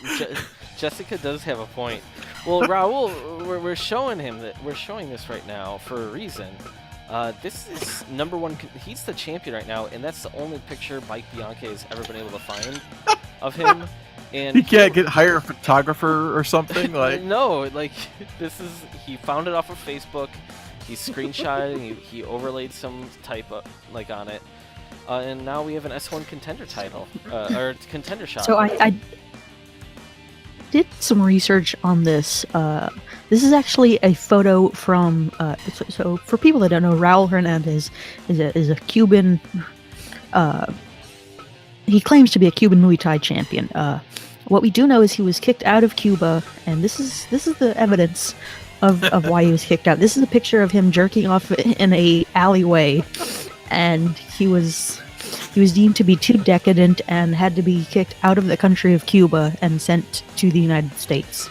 Speaker 2: Jessica does have a point. Well, Raul, we're showing this right now for a reason. This is number one. He's the champion right now, and that's the only picture Mike Bianchi has ever been able to find of him. And
Speaker 1: He can't hire a photographer or something like.
Speaker 2: no, like he found it off of Facebook. He screenshotted and he overlaid some type like on it, and now we have an S1 contender title or contender shot.
Speaker 3: So I did some research on this. This is actually a photo from. So for people that don't know, Raul Hernandez is a Cuban. He claims to be a Cuban Muay Thai champion. What we do know is he was kicked out of Cuba, and this is the evidence of why he was kicked out. This is a picture of him jerking off in a alleyway, and he was deemed to be too decadent and had to be kicked out of the country of Cuba and sent to the United States.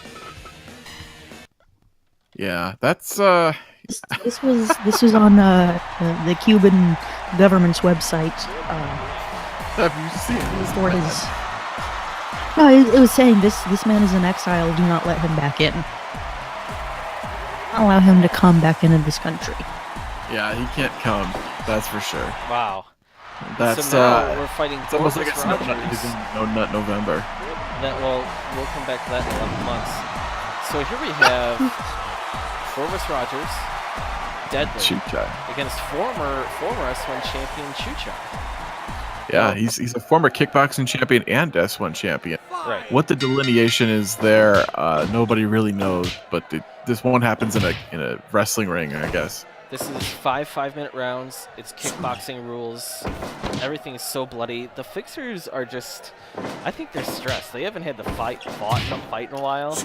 Speaker 1: Yeah, that's
Speaker 3: This was on the Cuban government's website.
Speaker 1: Have you seen this?
Speaker 3: For his. No, it was saying this man is in exile. Do not let him back in. Allow him to come back into this country.
Speaker 1: Yeah, he can't come. That's for sure.
Speaker 2: Wow.
Speaker 1: That's
Speaker 2: so now we're fighting.
Speaker 1: It's almost like
Speaker 2: Corvus
Speaker 1: it's
Speaker 2: Rogers.
Speaker 1: no nut November.
Speaker 2: We'll come back to that in 11 months. So here we have Corvus Rogers, deadly
Speaker 1: Chuchai.
Speaker 2: against former S1 champion Chuchai.
Speaker 1: Yeah, he's a former kickboxing champion and S1 champion.
Speaker 2: Right.
Speaker 1: What the delineation is there, nobody really knows. But this one happens in a wrestling ring, I guess.
Speaker 2: This is 5-minute rounds. It's kickboxing rules. Everything is so bloody. The fixers are just, I think they're stressed. They haven't had to fought in a fight in a while.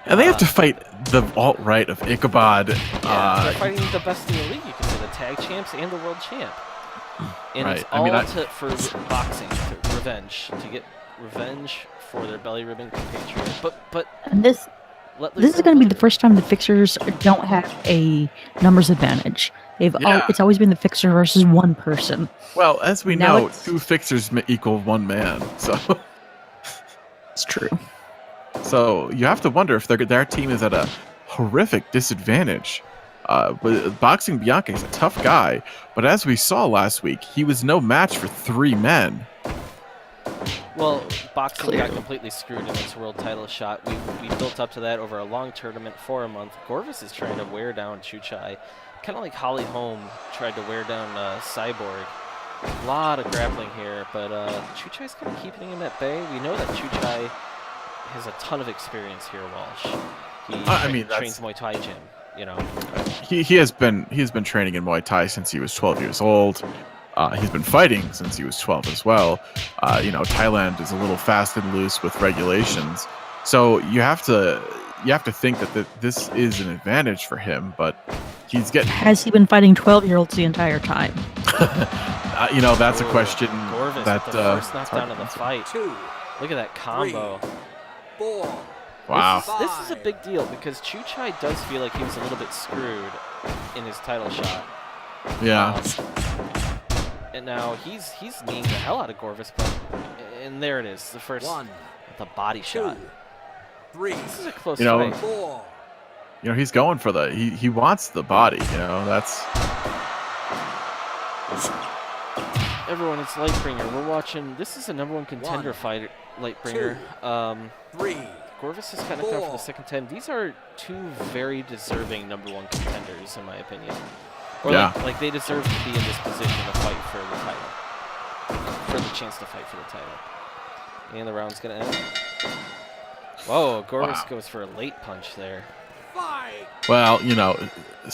Speaker 1: And they have to fight the alt-right of Ichabod.
Speaker 2: Yeah, they're fighting the best in the league, you can say, the tag champs and the world champ. And
Speaker 1: Right.
Speaker 2: it's
Speaker 1: I mean,
Speaker 2: all for boxing, to revenge, to get revenge for their belly ribbon compatriot. But
Speaker 3: And this is going to be the first time the fixers don't have a numbers advantage. It's always been the fixer versus one person.
Speaker 1: Well, as we
Speaker 3: Now
Speaker 1: know,
Speaker 3: it's-
Speaker 1: 2 fixers equal 1 man. So,
Speaker 3: It's true.
Speaker 1: so you have to wonder if their team is at a horrific disadvantage. But Boxing Bianchi is a tough guy, but as we saw last week, he was no match for 3 men.
Speaker 2: Well, boxing got
Speaker 3: Clearly.
Speaker 2: completely screwed in its world title shot. We built up to that over a long tournament for a month. Gorvis is trying to wear down Chuchai, kind of like Holly Holm tried to wear down Cyborg. A lot of grappling here, but Chuchai's kind of keeping him at bay. We know that Chuchai has a ton of experience here, Walsh. He trains Muay Thai gym, you know.
Speaker 1: He has been training in Muay Thai since he was 12 years old. He's been fighting since he was 12 as well. Thailand is a little fast and loose with regulations, so you have to think that this is an advantage for him. But he's getting.
Speaker 3: Has he been fighting 12-year-olds the entire time?
Speaker 1: That's a question
Speaker 2: Gorvis
Speaker 1: that
Speaker 2: with the first
Speaker 1: it's hard
Speaker 2: knockdown
Speaker 1: to
Speaker 2: of the
Speaker 1: answer.
Speaker 2: fight. Look at that combo.
Speaker 5: 4.
Speaker 1: Wow.
Speaker 2: This is a big deal because Chuchai does feel like he was a little bit screwed in his title shot.
Speaker 1: Yeah.
Speaker 2: And now he's kneeing the hell out of Gorvis, and there it is, the first
Speaker 5: 1,
Speaker 2: the body
Speaker 5: 2,
Speaker 2: shot.
Speaker 5: 3,
Speaker 2: This is a close
Speaker 1: You know,
Speaker 2: fight.
Speaker 5: 4.
Speaker 1: He's going for he wants the body. That's.
Speaker 2: Everyone, it's Lightbringer. We're watching. This is a #1 contender
Speaker 5: 1,
Speaker 2: fight, Lightbringer.
Speaker 5: 3.
Speaker 2: Gorvis has kind of come for the second time. These are 2 very deserving #1 contenders, in my opinion. Or
Speaker 1: Yeah.
Speaker 2: like they deserve to be in this position to fight for the title, for the chance to fight for the title. And the round's gonna end. Whoa, Gorvis
Speaker 1: Wow.
Speaker 2: goes for a late punch there.
Speaker 5: Fight.
Speaker 1: Well,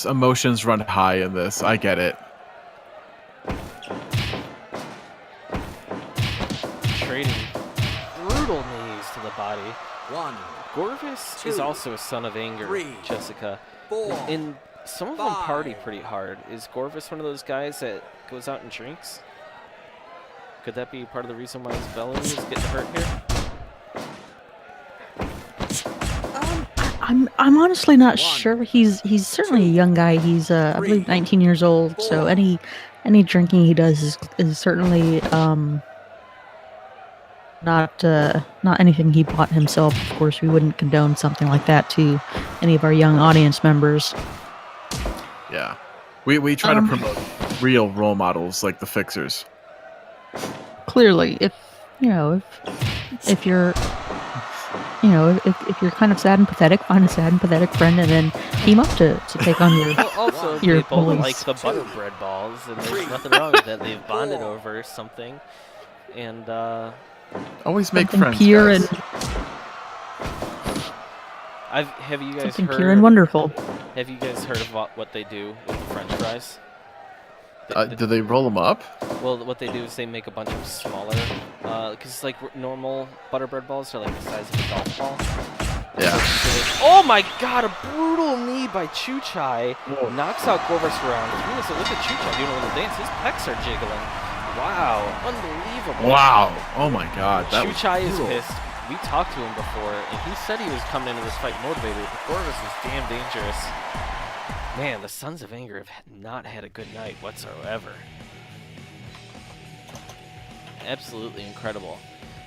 Speaker 1: emotions run high in this. I get it.
Speaker 2: Trading brutal knees to the body.
Speaker 5: 1,
Speaker 2: Gorvis is
Speaker 5: 2,
Speaker 2: also a son of anger,
Speaker 5: 3,
Speaker 2: Jessica.
Speaker 5: 4.
Speaker 2: And some of them party
Speaker 5: 5.
Speaker 2: pretty hard. Is Gorvis one of those guys that goes out and drinks? Could that be part of the reason why his belly is getting hurt here?
Speaker 3: I'm honestly not
Speaker 5: 1,
Speaker 3: sure. He's certainly a
Speaker 5: 2,
Speaker 3: young guy. He's I
Speaker 5: 3,
Speaker 3: believe 19 years old. So
Speaker 5: 4.
Speaker 3: any drinking he does is certainly not anything he bought himself. Of course, we wouldn't condone something like that to any of our young audience members.
Speaker 1: Yeah. We try to promote real role models like the Fixers.
Speaker 3: Clearly, if you're if you're kind of sad and pathetic, find a sad and pathetic friend and then team up to take on your.
Speaker 2: Well, also,
Speaker 3: Your
Speaker 2: they both
Speaker 3: bullies.
Speaker 2: like the butter bread balls, and there's nothing wrong with that. They've bonded over something. And,
Speaker 1: Always make
Speaker 3: Something
Speaker 1: friends.
Speaker 3: pure
Speaker 1: guys.
Speaker 2: have you guys
Speaker 3: something
Speaker 2: heard?
Speaker 3: pure and wonderful.
Speaker 2: Have you guys heard of what they do with the French fries?
Speaker 1: Do they roll them up?
Speaker 2: Well, what they do is they make a bunch of smaller, because like normal butter bread balls are like the size of a golf ball.
Speaker 1: Yeah.
Speaker 2: Oh my God! A brutal knee by Chuchai knocks out Gorvis around. 3 minutes. Look at Chuchai doing a little dance. His pecs are jiggling. Wow, unbelievable.
Speaker 1: Wow. Oh my God. That was
Speaker 2: Chuchai is
Speaker 1: brutal.
Speaker 2: pissed. We talked to him before, and he said he was coming into this fight motivated, but Gorvis was damn dangerous. Man, the Sons of Anger have not had a good night whatsoever. Absolutely incredible.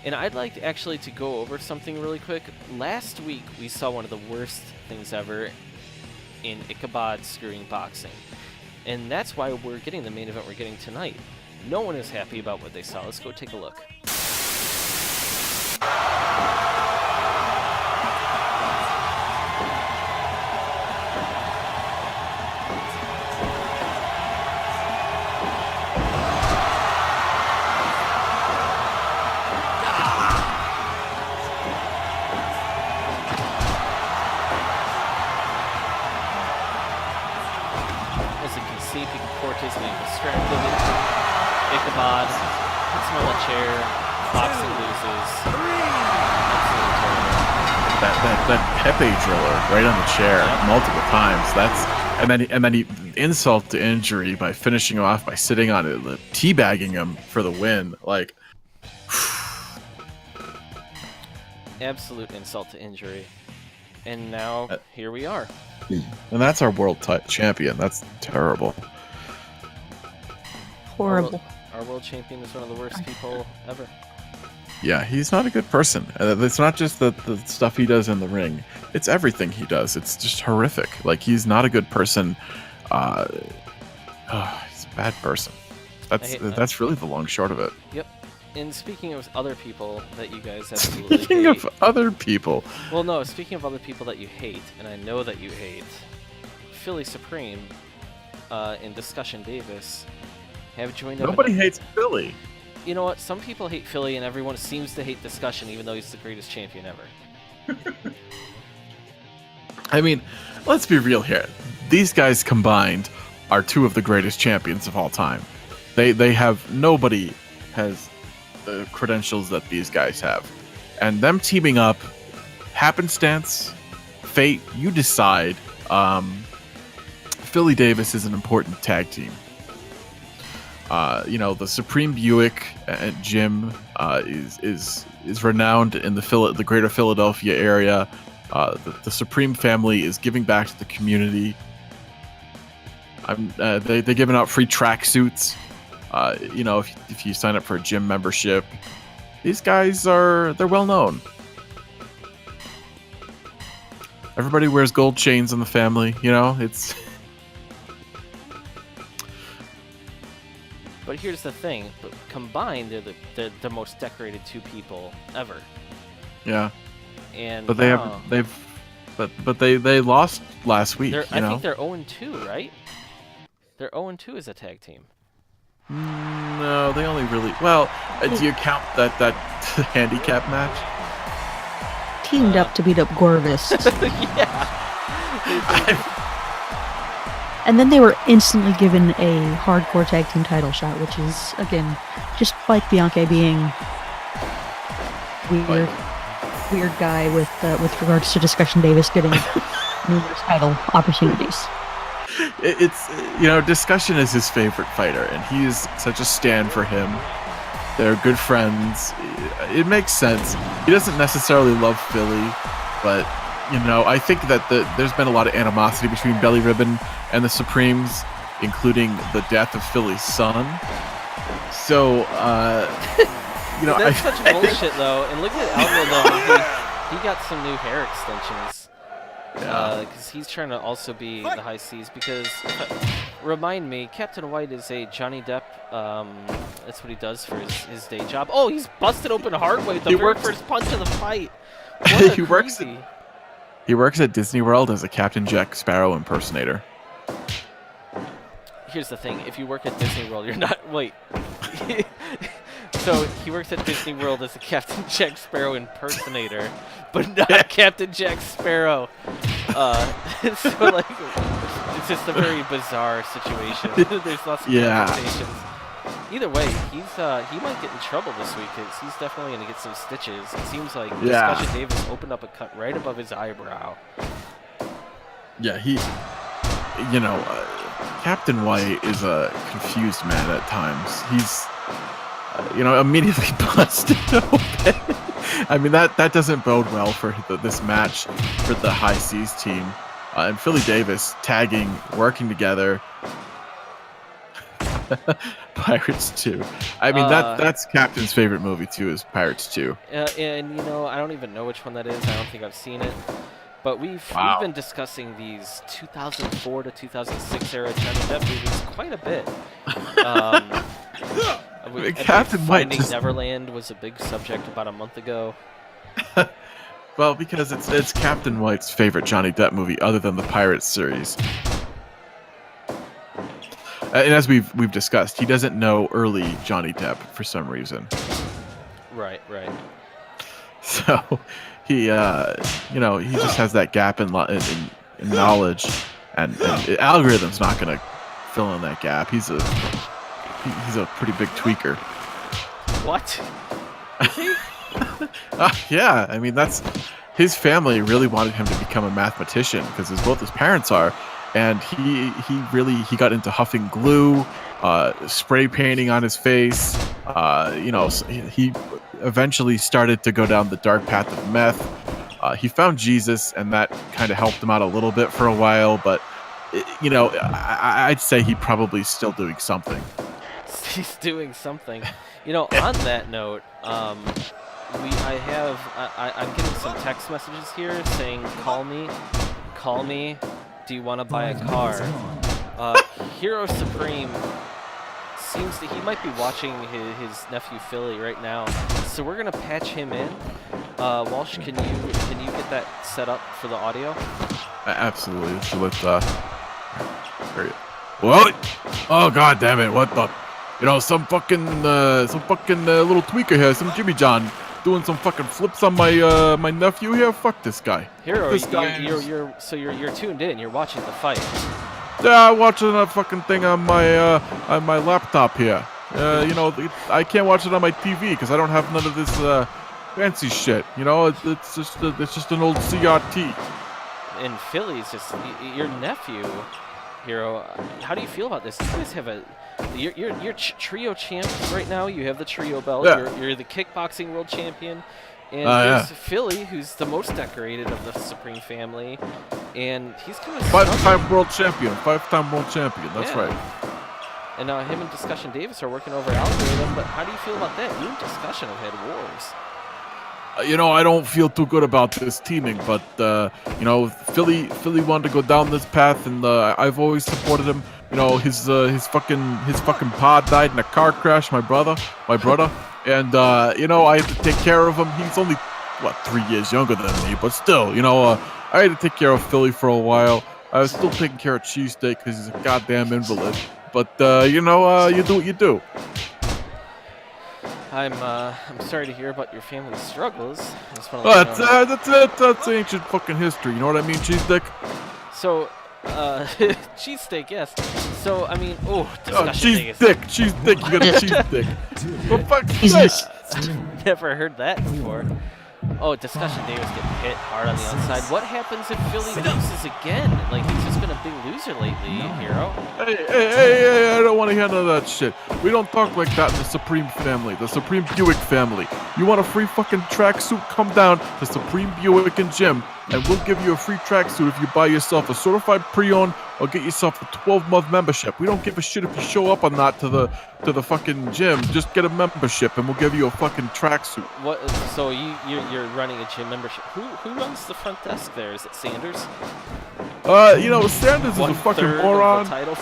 Speaker 2: And I'd like actually to go over something really quick. Last week, we saw one of the worst things ever in Ichabod screwing boxing. And that's why we're getting the main event we're getting tonight. No one is happy about what they saw. Let's go take a look. As you can see, Big Cortez being distracted. Ichabod puts him on the chair. Boxing loses. Absolutely terrible.
Speaker 1: That Pepe driller right on the chair multiple times. And then he insult to injury by finishing him off by sitting on it, teabagging him for the win. Like,
Speaker 2: Absolute insult to injury. And now, here we are.
Speaker 1: and that's our world champion. That's terrible.
Speaker 3: Horrible.
Speaker 2: Our world champion is one of the worst people ever.
Speaker 1: Yeah, he's not a good person. It's not just the stuff he does in the ring. It's everything he does. It's just horrific. Like, he's not a good person. He's a bad person. That's really the long short of it.
Speaker 2: Yep. And speaking of other people that you guys absolutely
Speaker 1: Speaking
Speaker 2: hate.
Speaker 1: of other people,
Speaker 2: Well, no, speaking of other people that you hate, and I know that you hate, Philly Supreme and Discussion Davis have joined up.
Speaker 1: nobody hates Philly.
Speaker 2: You know what? Some people hate Philly, and everyone seems to hate Discussion, even though he's the greatest champion ever.
Speaker 1: I mean, let's be real here. These guys combined are two of the greatest champions of all time. They have nobody has the credentials that these guys have, and them teaming up, happenstance, fate, you decide. Philly Davis is an important tag team. The Supreme Buick gym is renowned in the greater Philadelphia area. The Supreme family is giving back to the community. They're giving out free tracksuits. If you sign up for a gym membership, these guys they're well known. Everybody wears gold chains in the family. It's.
Speaker 2: But here's the thing: combined, they're the most decorated two people ever.
Speaker 1: Yeah.
Speaker 2: And
Speaker 1: But they lost last week.
Speaker 2: I think they're 0-2, right? They're 0-2 as a tag team.
Speaker 1: No, they only really. Well, do you count that handicap match?
Speaker 3: Teamed up to beat up Gorvis.
Speaker 2: Yeah.
Speaker 3: And then they were instantly given a hardcore tag team title shot, which is, again, just like Bianca being weird guy with regards to Discussion Davis getting numerous title opportunities.
Speaker 1: It's Discussion is his favorite fighter, and he's such a stand for him. They're good friends. It makes sense. He doesn't necessarily love Philly, but I think that there's been a lot of animosity between Belly Ribbon and the Supremes, including the death of Philly's son. So,
Speaker 2: That's such bullshit, though. And look at Alvaro, though. He got some new hair extensions. Because he's trying to also be the high C's. Because, remind me, Captain White is a Johnny Depp. That's what he does for his day job. Oh, he's busted open hard way with the very first punch of the fight. What
Speaker 1: He works at Disney World as a Captain Jack Sparrow impersonator.
Speaker 2: Here's the thing: if you work at Disney World, you're not. Wait. So he works at Disney World as a Captain Jack Sparrow impersonator, but not Captain Jack Sparrow. So like, it's just a very bizarre situation. There's lots of complications. Either way, he might get in trouble this week because he's definitely going to get some stitches. It seems like Discussion Davis opened up a cut right above his eyebrow.
Speaker 1: Yeah, Captain White is a confused man at times. He's, immediately busted open. I mean, that doesn't bode well for this match for the High Seas team. And Philly Davis tagging, working together. Pirates 2. I mean, that's Captain's favorite movie too, is Pirates 2.
Speaker 2: And I don't even know which one that is. I don't think I've seen it. But we've been discussing these 2004 to 2006 era Johnny Depp movies quite a bit.
Speaker 1: Captain White
Speaker 2: Finding Neverland was a big subject about a month ago.
Speaker 1: Well, because it's Captain White's favorite Johnny Depp movie, other than the Pirates series. And as we've discussed, he doesn't know early Johnny Depp for some reason.
Speaker 2: Right.
Speaker 1: So he just has that gap in knowledge, and algorithm's not gonna fill in that gap. He's a pretty big tweaker.
Speaker 2: What?
Speaker 1: Yeah, I mean, that's his family really wanted him to become a mathematician because both his parents are. And he got into huffing glue, spray painting on his face. He eventually started to go down the dark path of meth. He found Jesus, and that kind of helped him out a little bit for a while. But I'd say he probably still doing something.
Speaker 2: He's doing something. On that note, I'm getting some text messages here saying, "Call me. Do you want to buy a car?" Hero Supreme seems that he might be watching his nephew Philly right now, so we're gonna patch him in. Walsh, can you get that set up for the audio?
Speaker 1: Absolutely. So what? Oh, god damn it! What the? Some fucking little tweaker here, some Jimmy John, doing some fucking flips on my nephew here. Fuck this guy.
Speaker 2: Hero,
Speaker 1: this guy
Speaker 2: you're tuned in. You're watching the fight.
Speaker 1: Yeah, I'm watching that fucking thing on my laptop here. I can't watch it on my TV because I don't have none of this fancy shit. It's just an old CRT.
Speaker 2: And Philly's just your nephew, Hero. How do you feel about this? You guys have you're trio champs right now. You have the trio belt.
Speaker 1: Yeah.
Speaker 2: You're the kickboxing world champion. And there's Philly, who's the most decorated of the Supreme family, and he's kind of
Speaker 1: five-time world champion. That's right.
Speaker 2: And now him and Discussion Davis are working over algorithm. But how do you feel about that? You and Discussion have had wars.
Speaker 1: I don't feel too good about this teaming, but Philly wanted to go down this path, and I've always supported him. His fucking pod died in a car crash. My brother, and I had to take care of him. He's only 3 years younger than me, but still, I had to take care of Philly for a while. I was still taking care of Cheesesteak because he's a goddamn invalid. But you do what you do.
Speaker 2: I'm sorry to hear about your family's struggles. I just want to
Speaker 1: That's ancient fucking history. You know what I mean, Cheesesteak?
Speaker 2: So, cheesesteak, yes. So, I mean, oh,
Speaker 1: Oh,
Speaker 2: discussion
Speaker 1: cheese
Speaker 2: Vegas.
Speaker 1: thick, cheese thick. You got a cheese thick. For fuck's
Speaker 3: Jesus.
Speaker 1: sake.
Speaker 2: Never heard that before. Oh, discussion Davis getting hit hard on the outside. What happens if Philly loses again? Like, he's just been a big loser lately, Hero.
Speaker 1: Hey, I don't want to hear none of that shit. We don't talk like that in the Supreme family, the Supreme Buick family. You want a free fucking tracksuit? Come down to Supreme Buick and Gym, and we'll give you a free tracksuit if you buy yourself a certified pre-owned or get yourself a 12-month membership. We don't give a shit if you show up or not to the fucking gym. Just get a membership, and we'll give you a fucking tracksuit.
Speaker 2: What? So you're running a gym membership? Who runs the front desk there? Is it Sanders?
Speaker 1: Sanders is a fucking
Speaker 2: 1/3
Speaker 1: moron.
Speaker 2: of the title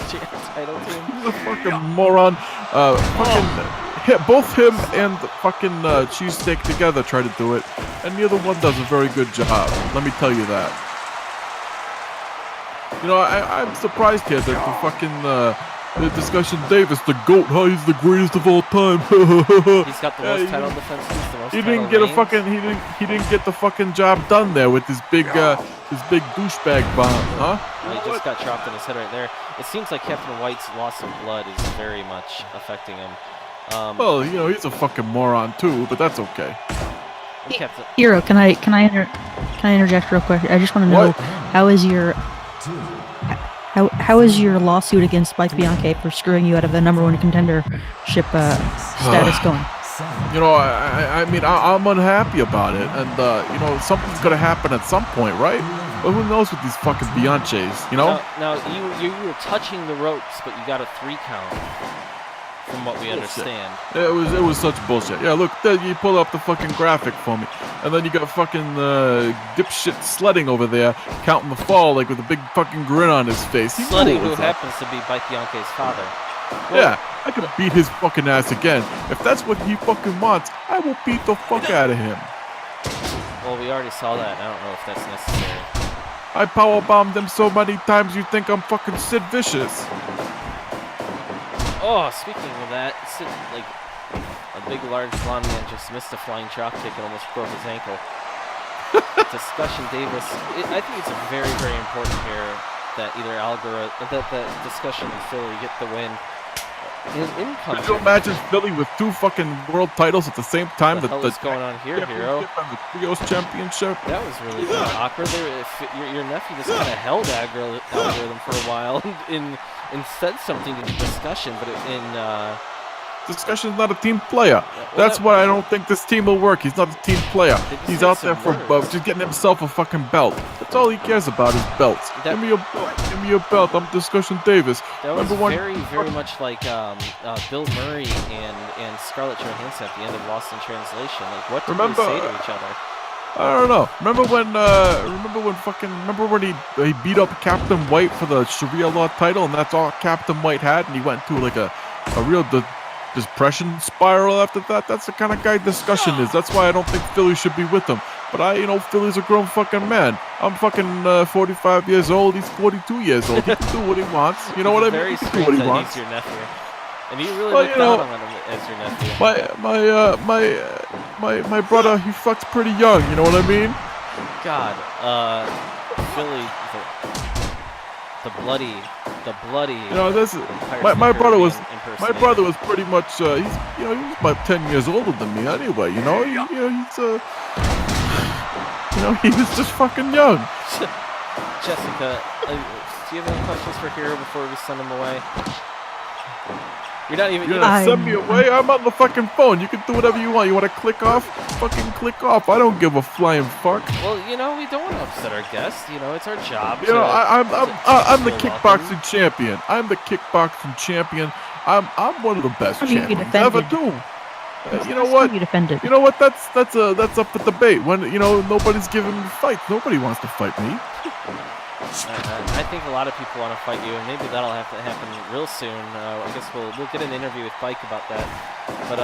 Speaker 2: team.
Speaker 1: He's a fucking moron. Both him and the fucking cheesesteak together try to do it, and neither one does a very good job. Let me tell you that. You know, I'm surprised here that the fucking the discussion Davis, the GOAT, how he's the greatest of all time.
Speaker 2: He's got the most title defenses, the most
Speaker 1: He
Speaker 2: title
Speaker 1: didn't get a
Speaker 2: reigns.
Speaker 1: fucking he didn't get the fucking job done there with his big douchebag bomb, huh?
Speaker 2: Well, he just got chopped in his head right there. It seems like Captain White's loss of blood is very much affecting him.
Speaker 1: Well, you know, he's a fucking moron too, but that's okay.
Speaker 2: Captain,
Speaker 3: Hero, can I interject real quick? I just want to know
Speaker 1: What?
Speaker 3: how is your lawsuit against Mike Bianchi for screwing you out of the #1 contendership status going?
Speaker 1: You know, I mean, I'm unhappy about it, and you know, something's gonna happen at some point, right? But who knows with these fucking Bianchis, you know?
Speaker 2: now you were touching the ropes, but you got a 3 count, from what we understand.
Speaker 1: It was such bullshit. Yeah, look, there, you pull up the fucking graphic for me, and then you got fucking dipshit sledding over there counting the fall like with a big fucking grin on his face. He knew
Speaker 2: Slutty,
Speaker 1: what
Speaker 2: who
Speaker 1: was up.
Speaker 2: happens to be Mike Bianchi's father.
Speaker 1: Yeah, I could beat his fucking ass again. If that's what he fucking wants, I will beat the fuck out of him.
Speaker 2: Well, we already saw that, and I don't know if that's necessary.
Speaker 1: I powerbombed him so many times you think I'm fucking Sid Vicious.
Speaker 2: Oh, speaking of that, like a big, large blonde man just missed a flying drop kick and almost broke his ankle. Discussion Davis. I think it's very, very important here that either that Discussion and Philly get the win. In
Speaker 1: Could you imagine Philly with 2 fucking world titles at the same time?
Speaker 2: What the hell is going on here, Hero?
Speaker 1: And the Trios Championship.
Speaker 2: That was really kind of awkward. Your nephew just kind of held algorithm for a while and said something to the Discussion, but
Speaker 1: Discussion's not a team player. That's why I don't think this team will work. He's not a team player.
Speaker 2: They just
Speaker 1: He's
Speaker 2: said
Speaker 1: out there
Speaker 2: some
Speaker 1: for
Speaker 2: words.
Speaker 1: just getting himself a fucking belt. That's all he cares about is belts.
Speaker 2: That-
Speaker 1: Give me a belt. Give me a belt. I'm Discussion Davis.
Speaker 2: that was
Speaker 1: Remember when?
Speaker 2: very, very much like Bill Murray and Scarlett Johansson at the end of Lost in Translation. Like, what did
Speaker 1: Remember-
Speaker 2: they say to each other?
Speaker 1: I don't know. Remember when he beat up Captain White for the Sharia law title, and that's all Captain White had, and he went to like a real depression spiral after that. That's the kind of guy Discussion is. That's why I don't think Philly should be with him. But Philly's a grown fucking man. I'm fucking 45 years old. He's 42 years old. He can do what he wants. You know what I mean?
Speaker 2: Very
Speaker 1: He can do
Speaker 2: strange
Speaker 1: what he
Speaker 2: that
Speaker 1: wants.
Speaker 2: he's your nephew. And you really
Speaker 1: Well,
Speaker 2: look
Speaker 1: you know-
Speaker 2: down on him as your nephew.
Speaker 1: My brother, he fucks pretty young. You know what I mean?
Speaker 2: God, Philly, the bloody.
Speaker 1: You know, this is
Speaker 2: Pirates
Speaker 1: my
Speaker 2: of the
Speaker 1: brother was
Speaker 2: Caribbean
Speaker 1: my
Speaker 2: impersonator.
Speaker 1: brother was pretty much he's about 10 years older than me anyway. You know, he was just fucking young.
Speaker 2: Jessica, do you have any questions for Hero before we send him away? You're not even.
Speaker 1: You're gonna
Speaker 3: I'm-
Speaker 1: send me away? I'm on the fucking phone. You can do whatever you want. You want to click off? Fucking click off. I don't give a flying fuck.
Speaker 2: Well, we don't want to upset our guests. It's our job.
Speaker 1: You know, I'm the
Speaker 2: to
Speaker 1: kickboxing champion. I'm the kickboxing champion. I'm one of the best
Speaker 3: How do you
Speaker 1: champions
Speaker 3: defend
Speaker 1: ever
Speaker 3: it?
Speaker 1: do. You know
Speaker 3: How
Speaker 1: what?
Speaker 3: do you defend it?
Speaker 1: You know what? That's up for debate. When nobody's giving me fights. Nobody wants to fight me.
Speaker 2: I think a lot of people want to fight you, and maybe that'll have to happen real soon. I guess we'll get an interview with Bike about that. But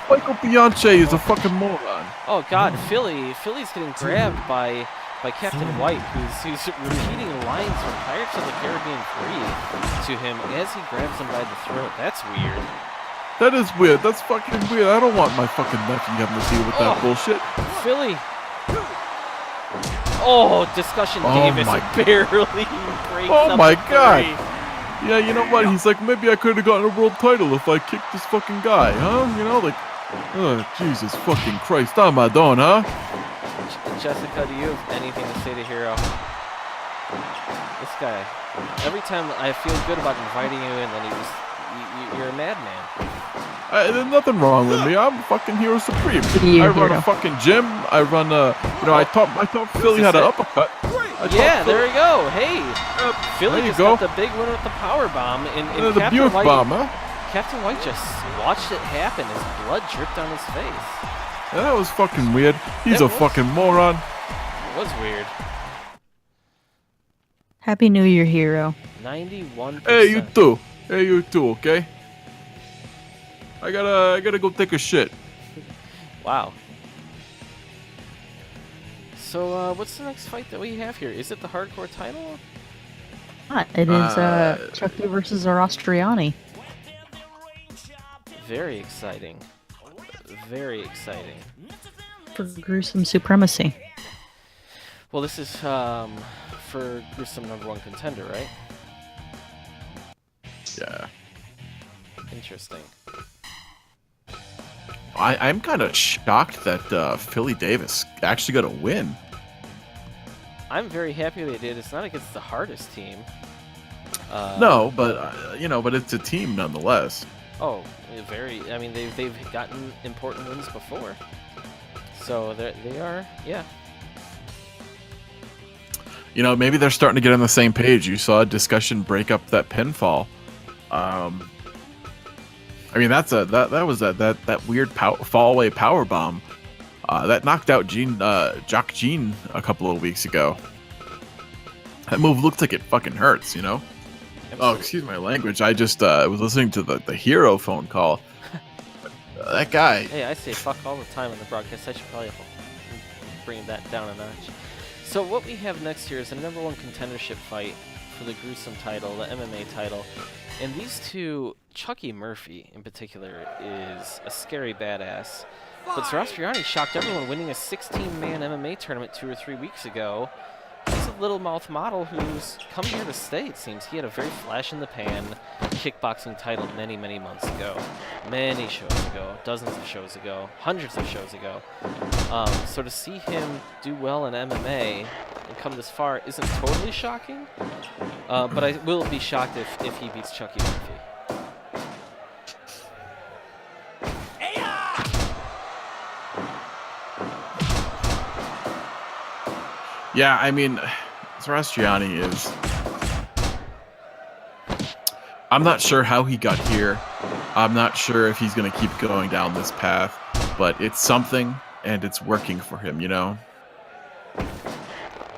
Speaker 1: Michael Bianchi is a fucking moron.
Speaker 2: oh God, Philly's getting grabbed by Captain White, who's repeating lines from Pirates of the Caribbean 3 to him as he grabs him by the throat. That's weird.
Speaker 1: That is weird. That's fucking weird. I don't want my fucking nephew having to deal with that
Speaker 2: Oh.
Speaker 1: bullshit.
Speaker 2: Philly. Oh, Discussion
Speaker 1: Oh
Speaker 2: Davis
Speaker 1: my-
Speaker 2: barely breaks
Speaker 1: Oh
Speaker 2: up
Speaker 1: my
Speaker 2: the
Speaker 1: God.
Speaker 2: three.
Speaker 1: Yeah, you know what? He's like, maybe I could have gotten a world title if I kicked this fucking guy, huh? You know, like, oh, Jesus fucking Christ, Madonna, huh?
Speaker 2: Jessica, do you have anything to say to Hero? This guy, every time I feel good about inviting you in, then you're a madman.
Speaker 1: There's nothing wrong with me. I'm fucking Hero Supreme.
Speaker 3: Yeah,
Speaker 1: I run
Speaker 3: Hero.
Speaker 1: a fucking gym. I run I taught Philly how to uppercut.
Speaker 2: Yeah, there we go. Hey, Philly
Speaker 1: there you
Speaker 2: just
Speaker 1: go.
Speaker 2: got the big win with the power bomb, and
Speaker 1: The
Speaker 2: Captain
Speaker 1: Buick
Speaker 2: White,
Speaker 1: bomb, huh?
Speaker 2: Captain White just watched it happen. His blood dripped on his face.
Speaker 1: Yeah, that was fucking weird. He's
Speaker 2: It
Speaker 1: a
Speaker 2: was.
Speaker 1: fucking moron.
Speaker 2: It was weird.
Speaker 3: Happy New Year, Hero.
Speaker 2: 91%.
Speaker 1: Hey, you too. Hey, you too. Okay. I gotta go take a shit.
Speaker 2: Wow. So, what's the next fight that we have here? Is it the hardcore title?
Speaker 3: It is Chucky versus Arastriani.
Speaker 2: Very exciting. Very exciting.
Speaker 3: For gruesome supremacy.
Speaker 2: Well, this is for gruesome #1 contender, right?
Speaker 1: Yeah.
Speaker 2: Interesting.
Speaker 1: I'm kind of shocked that Philly Davis actually got a win.
Speaker 2: I'm very happy they did. It's not against the hardest team.
Speaker 1: No, but but it's a team nonetheless.
Speaker 2: Oh, very. I mean, they've gotten important wins before. So they are, yeah.
Speaker 1: Maybe they're starting to get on the same page. You saw a discussion break up that pinfall. I mean, that was that weird fall away power bomb that knocked out Jock Gene a couple of weeks ago. That move looked like it fucking hurts, you know. Oh, excuse my language. I just was listening to the Hero phone call. That guy.
Speaker 2: Hey, I say fuck all the time in the broadcast. I should probably bring that down a notch. So what we have next here is a #1 contendership fight for the gruesome title, the MMA title. And these two, Chucky Murphy in particular, is a scary badass. But Zarastriani shocked everyone winning a 16-man MMA tournament 2 or 3 weeks ago. He's a little mouth model who's come here to stay, it seems. He had a very flash-in-the-pan kickboxing title many, many months ago. Many shows ago, dozens of shows ago, hundreds of shows ago. So to see him do well in MMA and come this far isn't totally shocking. But I will be shocked if he beats Chucky Murphy.
Speaker 1: Yeah, I mean, Zarastriani is... I'm not sure how he got here. I'm not sure if he's going to keep going down this path, but it's something, and it's working for him, you know?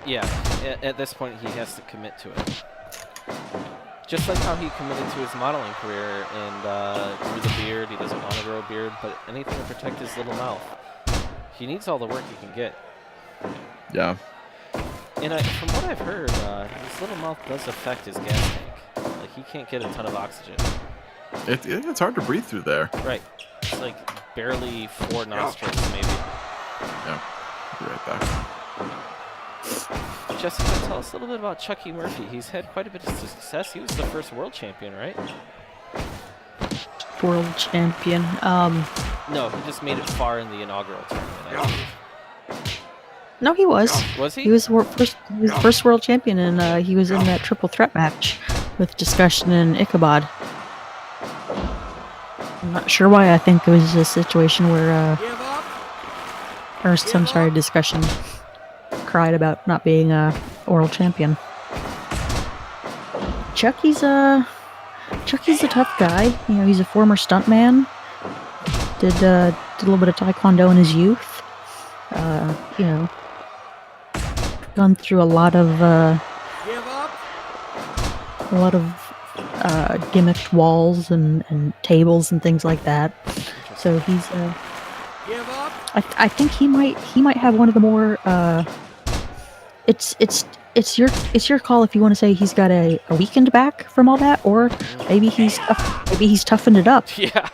Speaker 2: Yeah, at this point he has to commit to it. Just like how he committed to his modeling career and grew the beard. He doesn't want to grow a beard, but anything to protect his little mouth. He needs all the work he can get.
Speaker 1: Yeah.
Speaker 2: And from what I've heard, his little mouth does affect his gas tank. Like, he can't get a ton of oxygen.
Speaker 1: It's hard to breathe through there.
Speaker 2: Right. It's like barely 4 nostrils, maybe.
Speaker 1: Yeah. I'll be right back.
Speaker 2: Jessica, tell us a little bit about Chucky Murphy. He's had quite a bit of success. He was the first world champion, right?
Speaker 3: World champion.
Speaker 2: No, he just made it far in the inaugural tournament, I believe.
Speaker 3: No, he was.
Speaker 2: Was he?
Speaker 3: He was the first world champion, and he was in that triple threat match with Discussion and Ichabod. I'm not sure why. I think it was a situation where, Discussion cried about not being a world champion. Chucky's a tough guy. You know, he's a former stuntman. Did a little bit of taekwondo in his youth. You know, gone through a lot of gimmicked walls and tables and things like that. So he's I think he might have one of the more it's your call if you want to say he's got a weakened back from all that, or maybe he's toughened it up.
Speaker 2: Yeah,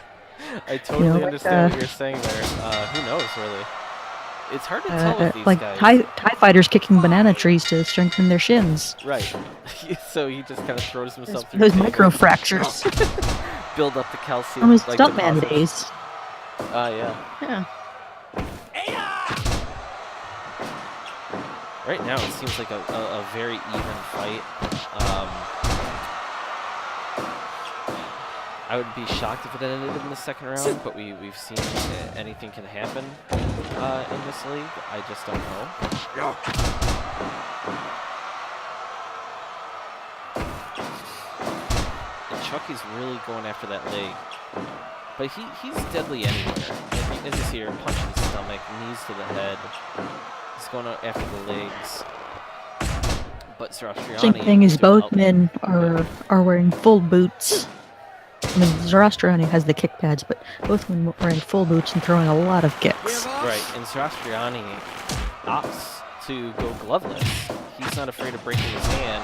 Speaker 2: I totally understand what you're saying there. Who knows, really? It's hard to tell with these
Speaker 3: like
Speaker 2: guys.
Speaker 3: TIE fighters kicking banana trees to strengthen their shins.
Speaker 2: Right. So he just kind of throws himself through
Speaker 3: Those
Speaker 2: tables,
Speaker 3: micro fractures
Speaker 2: build up the calcium.
Speaker 3: from his
Speaker 2: like
Speaker 3: stuntman
Speaker 2: deposits.
Speaker 3: days.
Speaker 2: Yeah.
Speaker 3: Yeah.
Speaker 2: Right now, it seems like a very even fight. I would be shocked if it ended in the second round, but we've seen anything can happen in this league. I just don't know. And Chucky's really going after that leg. But he's deadly anywhere. Like, as you see here, punch in the stomach, knees to the head. He's going after the legs. But Zoroastriani...
Speaker 3: Same thing is
Speaker 2: doing
Speaker 3: both men are wearing full boots. I mean, Zoroastriani has the kick pads, but both men are wearing full boots and throwing a lot of kicks.
Speaker 2: Right, and Zoroastriani opts to go gloveless. He's not afraid of breaking his hand.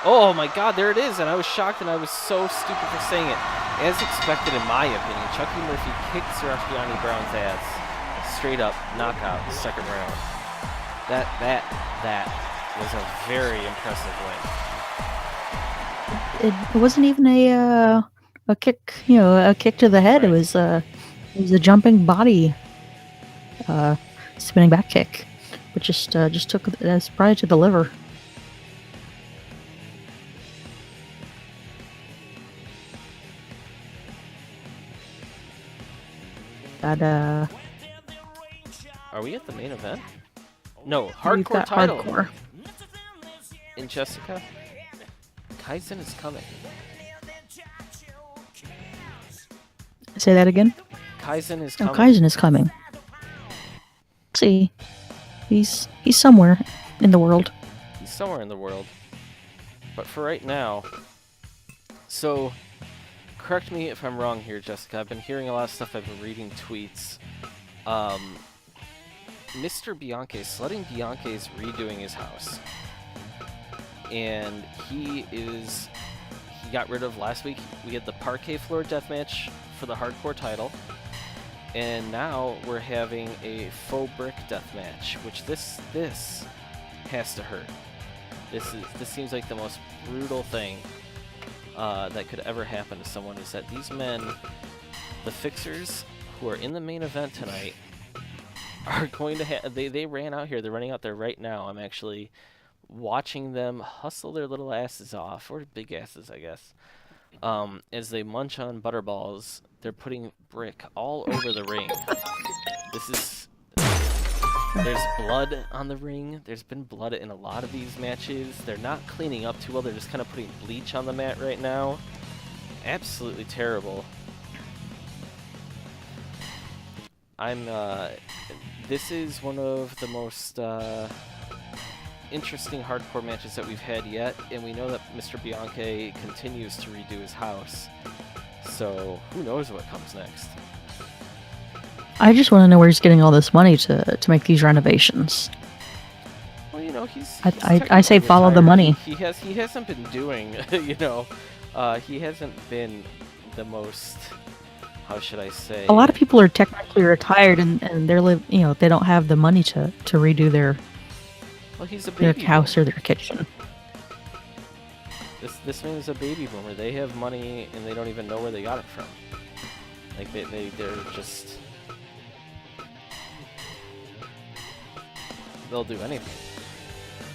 Speaker 2: Oh my god, there it is! And I was shocked and I was so stupid for saying it. As expected, in my opinion, Chucky Murphy kicked Zoroastriani Brown's ass. Straight up knockout second round. That was a very impressive win.
Speaker 3: It wasn't even a kick, a kick to the head.
Speaker 2: Right.
Speaker 3: It was a jumping body, spinning back kick, but just took it probably to the liver. That
Speaker 2: Are we at the main event? No,
Speaker 3: we've
Speaker 2: hardcore
Speaker 3: got
Speaker 2: title
Speaker 3: hardcore.
Speaker 2: in Jessica. Kaizen is coming.
Speaker 3: Say that again.
Speaker 2: Kaizen is
Speaker 3: No,
Speaker 2: coming.
Speaker 3: Kaizen is coming. See, he's somewhere in the world.
Speaker 2: He's somewhere in the world. But for right now, so correct me if I'm wrong here, Jessica. I've been hearing a lot of stuff. I've been reading tweets. Mr. Bianchi, Sledding Bianchi is redoing his house. And he got rid of last week. We had the parquet floor deathmatch for the hardcore title. And now we're having a faux brick deathmatch, which this has to hurt. This seems like the most brutal thing that could ever happen to someone, is that these men, the fixers who are in the main event tonight, are going to have... They ran out here. They're running out there right now. I'm actually watching them hustle their little asses off, or big asses, I guess. As they munch on butterballs, they're putting brick all over the ring. There's blood on the ring. There's been blood in a lot of these matches. They're not cleaning up too well. They're just kind of putting bleach on the mat right now. Absolutely terrible. This is one of the most interesting hardcore matches that we've had yet, and we know that Mr. Bianchi continues to redo his house. So who knows what comes next?
Speaker 3: I just want to know where he's getting all this money to make these renovations.
Speaker 2: Well, he's
Speaker 3: I say
Speaker 2: technically
Speaker 3: follow the
Speaker 2: retired.
Speaker 3: money.
Speaker 2: He hasn't been doing, he hasn't been the most, how should I say?
Speaker 3: A lot of people are technically retired and they're they don't have the money to redo their
Speaker 2: He's a
Speaker 3: their
Speaker 2: baby
Speaker 3: house
Speaker 2: boomer.
Speaker 3: or their kitchen.
Speaker 2: This man is a baby boomer. They have money and they don't even know where they got it from. Like they're just, they'll do anything.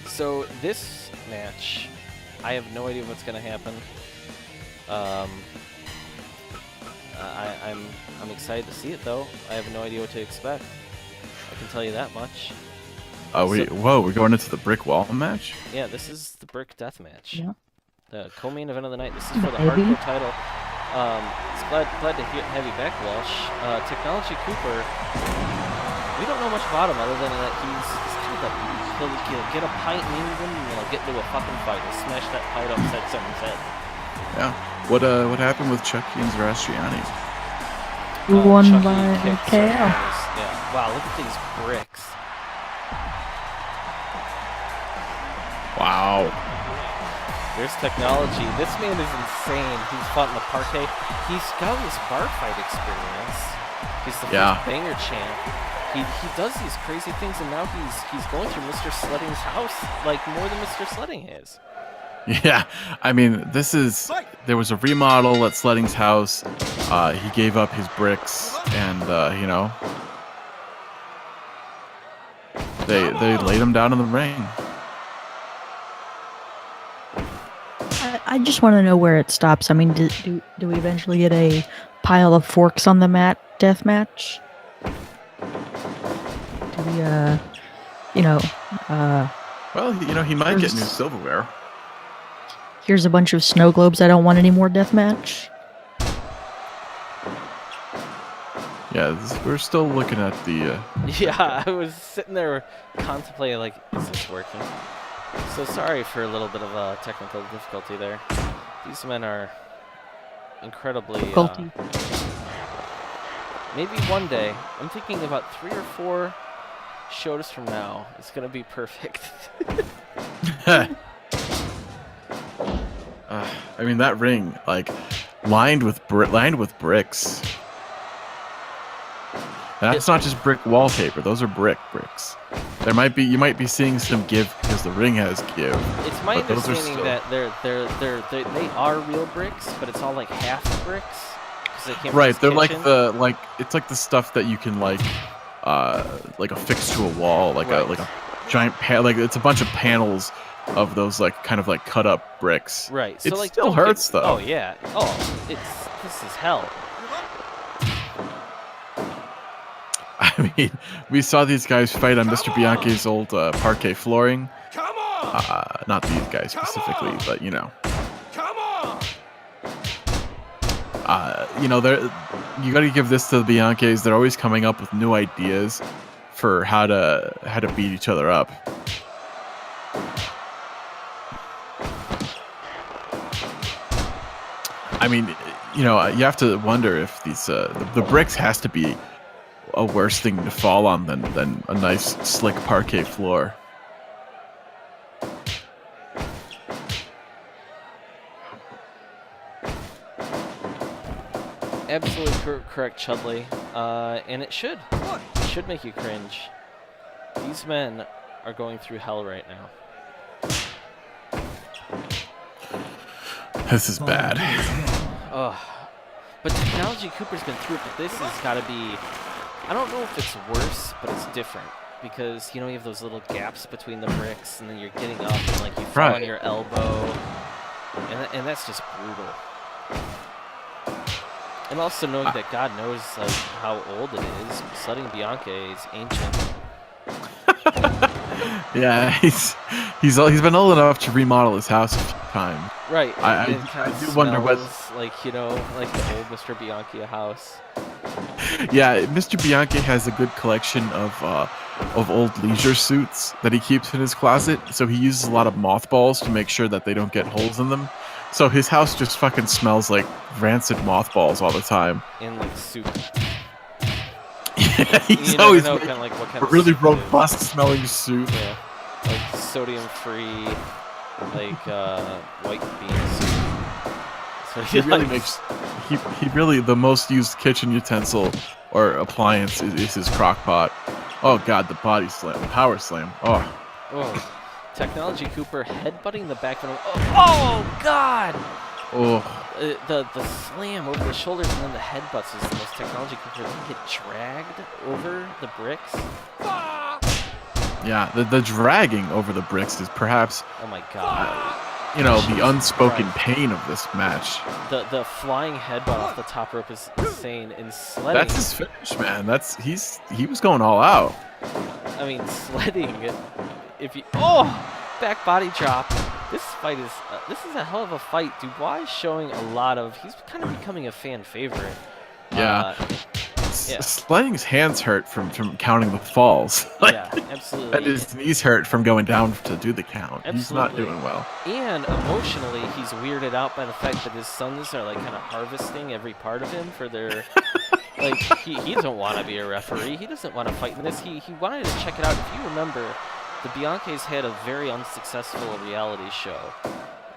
Speaker 2: So this match, I have no idea what's gonna happen. I'm excited to see it though. I have no idea what to expect. I can tell you that much.
Speaker 1: We're going into the brick wall match?
Speaker 2: Yeah, this is the brick death match.
Speaker 3: Yeah.
Speaker 2: The co-main event of the night. This is for the
Speaker 3: Maybe.
Speaker 2: hardcore title. It's glad to have you back, Walsh. Technology Cooper, we don't know much about him other than that he's kind of he'll get a pint in England and get into a fucking fight. He'll smash that pint upside someone's head.
Speaker 1: Yeah. What happened with Chucky and Zoroastriani?
Speaker 3: Won
Speaker 2: Chucky
Speaker 3: by
Speaker 2: kicked
Speaker 3: KO.
Speaker 2: Zoroastriani's- Yeah. Wow, look at these bricks.
Speaker 1: Wow.
Speaker 2: There's technology. This man is insane. He's fought in the parquet. He's got this bar fight experience. He's the
Speaker 1: Yeah.
Speaker 2: first banger champ. He does these crazy things, and now he's going through Mr. Sledding's house like more than Mr. Sledding is.
Speaker 1: Yeah, I mean, there was a remodel at Sledding's house. He gave up his bricks, and they laid him down in the ring.
Speaker 3: I just want to know where it stops. I mean, do we eventually get a pile of forks on the mat death match? Do we,
Speaker 1: Well, he might get new silverware.
Speaker 3: here's a bunch of snow globes I don't want anymore death match?
Speaker 1: Yeah, we're still looking at the.
Speaker 2: Yeah, I was sitting there contemplating, like, is this working? So sorry for a little bit of a technical difficulty there. These men are incredibly...
Speaker 3: Difficulty.
Speaker 2: maybe one day, I'm thinking about 3 or 4 shows from now, it's going to be perfect.
Speaker 1: I mean, that ring, like, lined with bricks. That's not just brick wallpaper; those are bricks. You might be seeing some give because the ring has give.
Speaker 2: It's my
Speaker 1: but those are
Speaker 2: understanding
Speaker 1: still-
Speaker 2: that they are real bricks, but it's all like half bricks. 'Cause they came from
Speaker 1: Right,
Speaker 2: this
Speaker 1: they're like
Speaker 2: kitchen.
Speaker 1: it's like the stuff that you can like affix to a wall, like
Speaker 2: Right.
Speaker 1: a giant like it's a bunch of panels of those like kind of like cut up bricks.
Speaker 2: Right. So
Speaker 1: It
Speaker 2: like
Speaker 1: still
Speaker 2: don't get-
Speaker 1: hurts though.
Speaker 2: Oh yeah. Oh, this is hell.
Speaker 1: I mean, we saw these guys fight on Mr. Bianchi's old parquet flooring.
Speaker 5: Come on!
Speaker 1: Not these guys specifically, but
Speaker 5: Come on!
Speaker 1: you got to give this to the Bianchis. They're always coming up with new ideas for how to beat each other up. I mean, you have to wonder if these the bricks has to be a worse thing to fall on than a nice slick parquet floor.
Speaker 2: Absolutely correct, Chudley. And it should make you cringe. These men are going through hell right now.
Speaker 1: This is bad.
Speaker 2: Ugh. But Technology Cooper's been through it, but this has got to be... I don't know if it's worse, but it's different. Because, you have those little gaps between the bricks, and then you're getting up, and, like, you fall on
Speaker 1: Right.
Speaker 2: your elbow. And that's just brutal. And also knowing that God knows, like, how old it is. Sledding Bianchi is ancient.
Speaker 1: Yeah, he's been old enough to remodel his house a few times.
Speaker 2: Right.
Speaker 1: I
Speaker 2: and it kinda
Speaker 1: do wonder what-
Speaker 2: smells like, like the old Mr. Bianchi house.
Speaker 1: Yeah, Mr. Bianchi has a good collection of old leisure suits that he keeps in his closet. So he uses a lot of mothballs to make sure that they don't get holes in them. So his house just fucking smells like rancid mothballs all the time.
Speaker 2: And, like, soup.
Speaker 1: Yeah, he's
Speaker 2: You never
Speaker 1: always
Speaker 2: know
Speaker 1: making
Speaker 2: kinda, like, what kind
Speaker 1: a
Speaker 2: of
Speaker 1: really
Speaker 2: soup it is.
Speaker 1: robust smelling soup.
Speaker 2: Yeah. Like, sodium-free, like, white bean soup. So
Speaker 1: He really
Speaker 2: likes-
Speaker 1: makes he really the most used kitchen utensil or appliance is his crock pot. Oh god, the body slam, power slam. Oh,
Speaker 2: Oh. Technology Cooper headbutting the back of him. Oh, God!
Speaker 1: oh,
Speaker 2: The slam over the shoulders and then the headbutts is the most Technology Cooper. Then get dragged over the bricks.
Speaker 1: yeah. The dragging over the bricks is perhaps
Speaker 2: Oh my God!
Speaker 1: the unspoken
Speaker 2: Christ.
Speaker 1: pain of this match.
Speaker 2: The flying headbutt off the top rope is insane. And sledding.
Speaker 1: That's his finish, man. He was going all out.
Speaker 2: I mean, sledding. If you back body drop. This fight is this is a hell of a fight. Dubois is showing a lot of. He's kind of becoming a fan favorite.
Speaker 1: Yeah.
Speaker 2: Yeah.
Speaker 1: Sledding's hands hurt from counting the falls. Like,
Speaker 2: Yeah, absolutely.
Speaker 1: and his knees hurt from going down to do the count. He's not
Speaker 2: Absolutely.
Speaker 1: doing well.
Speaker 2: And emotionally, he's weirded out by the fact that his sons are like kind of harvesting every part of him for their. Like he doesn't want to be a referee. He doesn't want to fight in this. He wanted to check it out. If you remember, the Bianchis had a very unsuccessful reality show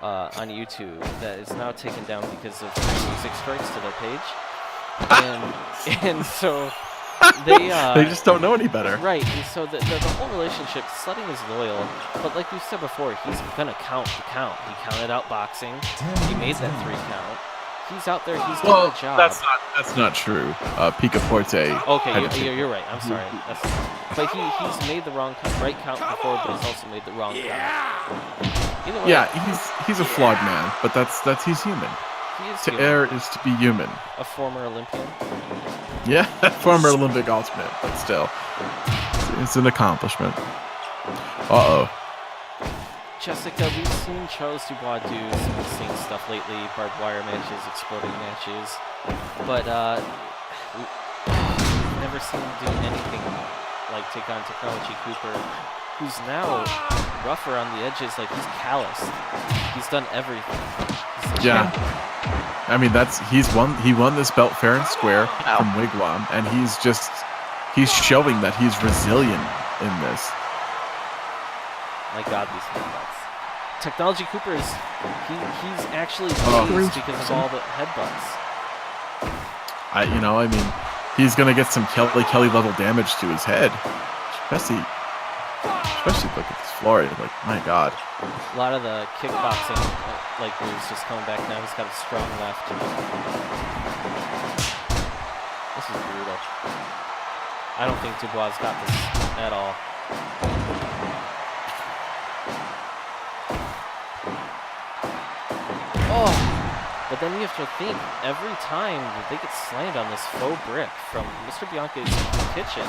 Speaker 2: on YouTube that is now taken down because of music strikes to their page. And so
Speaker 1: They just don't know any better.
Speaker 2: Right, and so the whole relationship, sledding is loyal, but like we said before, he's gonna count the count. He counted out boxing. He made that 3 count. He's out there. He's doing the job.
Speaker 1: That's not true. Picaforte.
Speaker 2: Okay, you're right. I'm sorry. But he's made the right count before, but he's also made the wrong count. Either way,
Speaker 1: Yeah, he's a flawed man, but he's human.
Speaker 2: he is
Speaker 1: To
Speaker 2: human.
Speaker 1: err is to be human.
Speaker 2: A former Olympian.
Speaker 1: Yeah, former Olympic ultimate, but still, it's an accomplishment. Uh-oh.
Speaker 2: Jessica, we've seen Charles Dubois do some insane stuff lately, barbed wire matches, exploding matches, but we've never seen him do anything like take on Technology Cooper, who's now rougher on the edges, like he's calloused. He's done everything.
Speaker 1: Yeah. I mean, he won this belt fair and square from Wigwam, and he's showing that he's resilient in this.
Speaker 2: My God, these headbutts. Technology Cooper he's actually
Speaker 3: Bruce.
Speaker 2: because of all the headbutts.
Speaker 1: I mean, he's gonna get some Kelly level damage to his head, especially look at this Flory. Like, my God.
Speaker 2: A lot of the kickboxing like moves just coming back now. He's got a strong left. This is brutal. I don't think Dubois got this at all. Oh, but then you have to think, every time that they get slammed on this faux brick from Mr. Bianca's kitchen,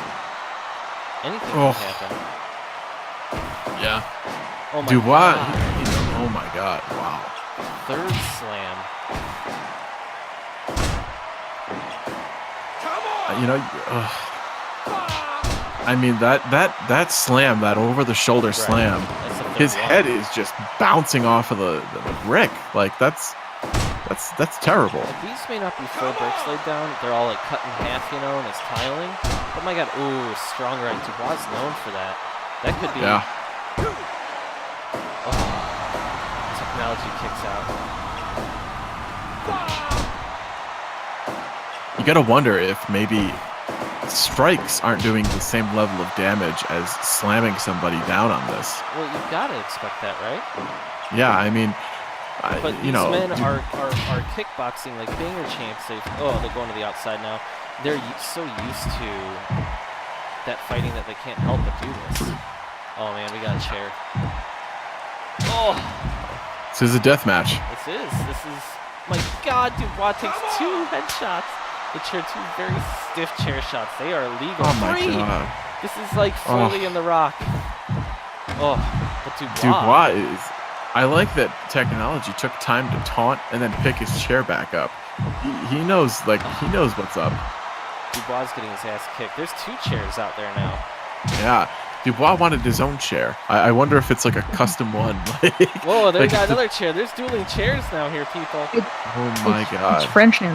Speaker 2: anything can happen.
Speaker 1: Yeah.
Speaker 2: Oh my
Speaker 1: Dubois,
Speaker 2: God.
Speaker 1: oh my God, wow.
Speaker 2: 3rd slam.
Speaker 1: I mean, that slam, that over-the-shoulder slam,
Speaker 2: That's the
Speaker 1: his
Speaker 2: 3rd one.
Speaker 1: head is just bouncing off of the brick. Like, that's terrible.
Speaker 2: Like, these may not be full bricks laid down. They're all like cut in half, and it's tiling. But my God, ooh, strong right. Dubois is known for that. That could be.
Speaker 1: Yeah.
Speaker 2: Oh, technology kicks out.
Speaker 1: You gotta wonder if maybe strikes aren't doing the same level of damage as slamming somebody down on this.
Speaker 2: Well, you've got to expect that, right?
Speaker 1: Yeah, I mean,
Speaker 2: But these men are kickboxing like banger champs. They're going to the outside now. They're so used to that fighting that they can't help but do this. Oh man, we got a chair. Oh,
Speaker 1: this is a death match.
Speaker 2: this is. My God, Dubois takes 2 headshots. The chair, 2 very stiff chair shots. They are legal.
Speaker 1: Oh my
Speaker 2: 3.
Speaker 1: God.
Speaker 2: This is like Foley in The Rock. Oh, but
Speaker 1: Dubois is. I like that technology took time to taunt and then pick his chair back up. He knows what's up.
Speaker 2: Dubois is getting his ass kicked. There's 2 chairs out there now.
Speaker 1: Yeah. Dubois wanted his own chair. I wonder if it's like a custom one.
Speaker 2: Whoa, they
Speaker 1: like
Speaker 2: got another chair. There's dueling chairs now here, people.
Speaker 1: Oh my
Speaker 3: It's
Speaker 1: God.
Speaker 3: French now.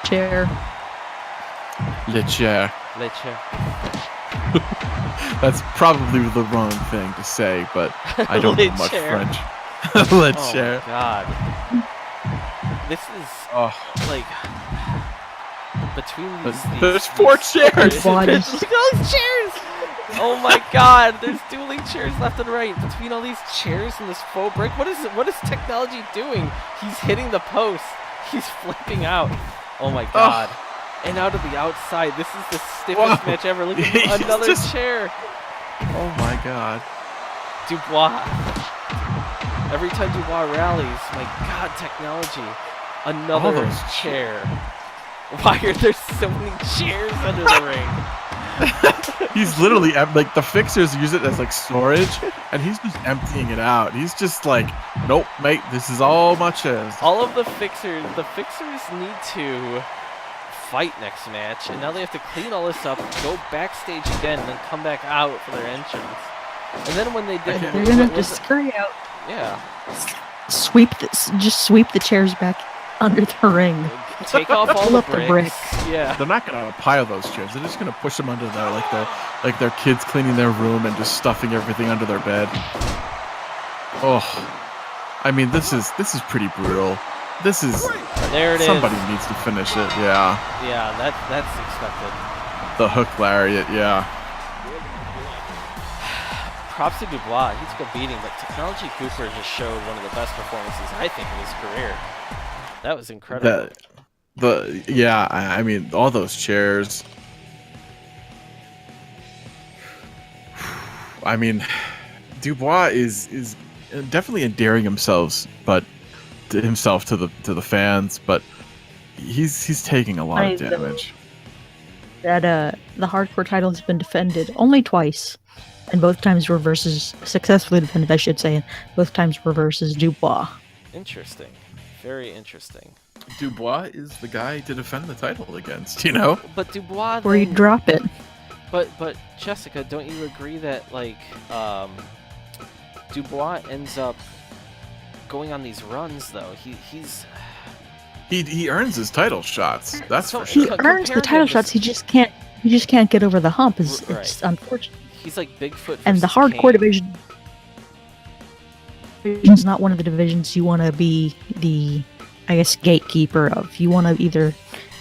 Speaker 3: Chair.
Speaker 1: Le chair.
Speaker 2: Le chair.
Speaker 1: That's probably the wrong thing to say, but I don't know much
Speaker 2: chair.
Speaker 1: French. Le
Speaker 2: Oh
Speaker 1: chair.
Speaker 2: my God. This is like between these.
Speaker 1: There's 4 chairs.
Speaker 3: Bodies.
Speaker 2: Look at all these chairs. Oh my God! There's dueling chairs left and right between all these chairs and this faux brick. What is it? What is technology doing? He's hitting the post. He's flipping out. Oh my God! And out of the outside. This is the stiffest match ever. Look at another chair.
Speaker 1: Oh my God.
Speaker 2: Dubois. Every time Dubois rallies, my God, technology. Another
Speaker 1: those
Speaker 2: chair. Why are there so many chairs under the ring?
Speaker 1: He's literally like the fixers use it as like storage, and he's just emptying it out. He's just like, nope, mate, this is all my chairs.
Speaker 2: All of the fixers need to fight next match, and now they have to clean all this up, go backstage again, and then come back out for their entrance. And then when they did,
Speaker 3: They're gonna have to scurry out.
Speaker 2: yeah,
Speaker 3: Just sweep the chairs back under the ring.
Speaker 2: take off all
Speaker 3: Pull
Speaker 2: the
Speaker 3: up the
Speaker 2: bricks.
Speaker 3: brick.
Speaker 2: Yeah.
Speaker 1: They're not gonna pile those chairs. They're just gonna push them under there, like they're kids cleaning their room and just stuffing everything under their bed. Oh, I mean, this is pretty brutal. This is
Speaker 2: There it is.
Speaker 1: somebody needs to finish it. Yeah,
Speaker 2: Yeah, that's expected.
Speaker 1: the hook lariat. Yeah.
Speaker 2: Props to Dubois. He took a beating, but Technology Cooper just showed one of the best performances I think of his career. That was incredible.
Speaker 1: I mean, all those chairs. I mean, Dubois is definitely endearing himself to the fans, but he's taking a lot of damage.
Speaker 3: That the hardcore title has been defended only twice, and both times were versus successfully defended, I should say, and both times were versus Dubois.
Speaker 2: Interesting. Very interesting.
Speaker 1: Dubois is the guy to defend the title against, you know?
Speaker 2: But Dubois
Speaker 3: Or you
Speaker 2: then-
Speaker 3: drop it.
Speaker 2: But Jessica, don't you agree that like Dubois ends up going on these runs though?
Speaker 1: He earns his title shots. That's
Speaker 2: So
Speaker 1: for
Speaker 3: He
Speaker 1: sure.
Speaker 3: earns the
Speaker 2: compare
Speaker 3: title
Speaker 2: him to
Speaker 3: shots. He just can't get over the hump. It's
Speaker 2: Right.
Speaker 3: unfortunate.
Speaker 2: He's like Bigfoot.
Speaker 3: And the
Speaker 2: versus
Speaker 3: hardcore
Speaker 2: Kane.
Speaker 3: division is not one of the divisions you want to be the, I guess, gatekeeper of. You want to either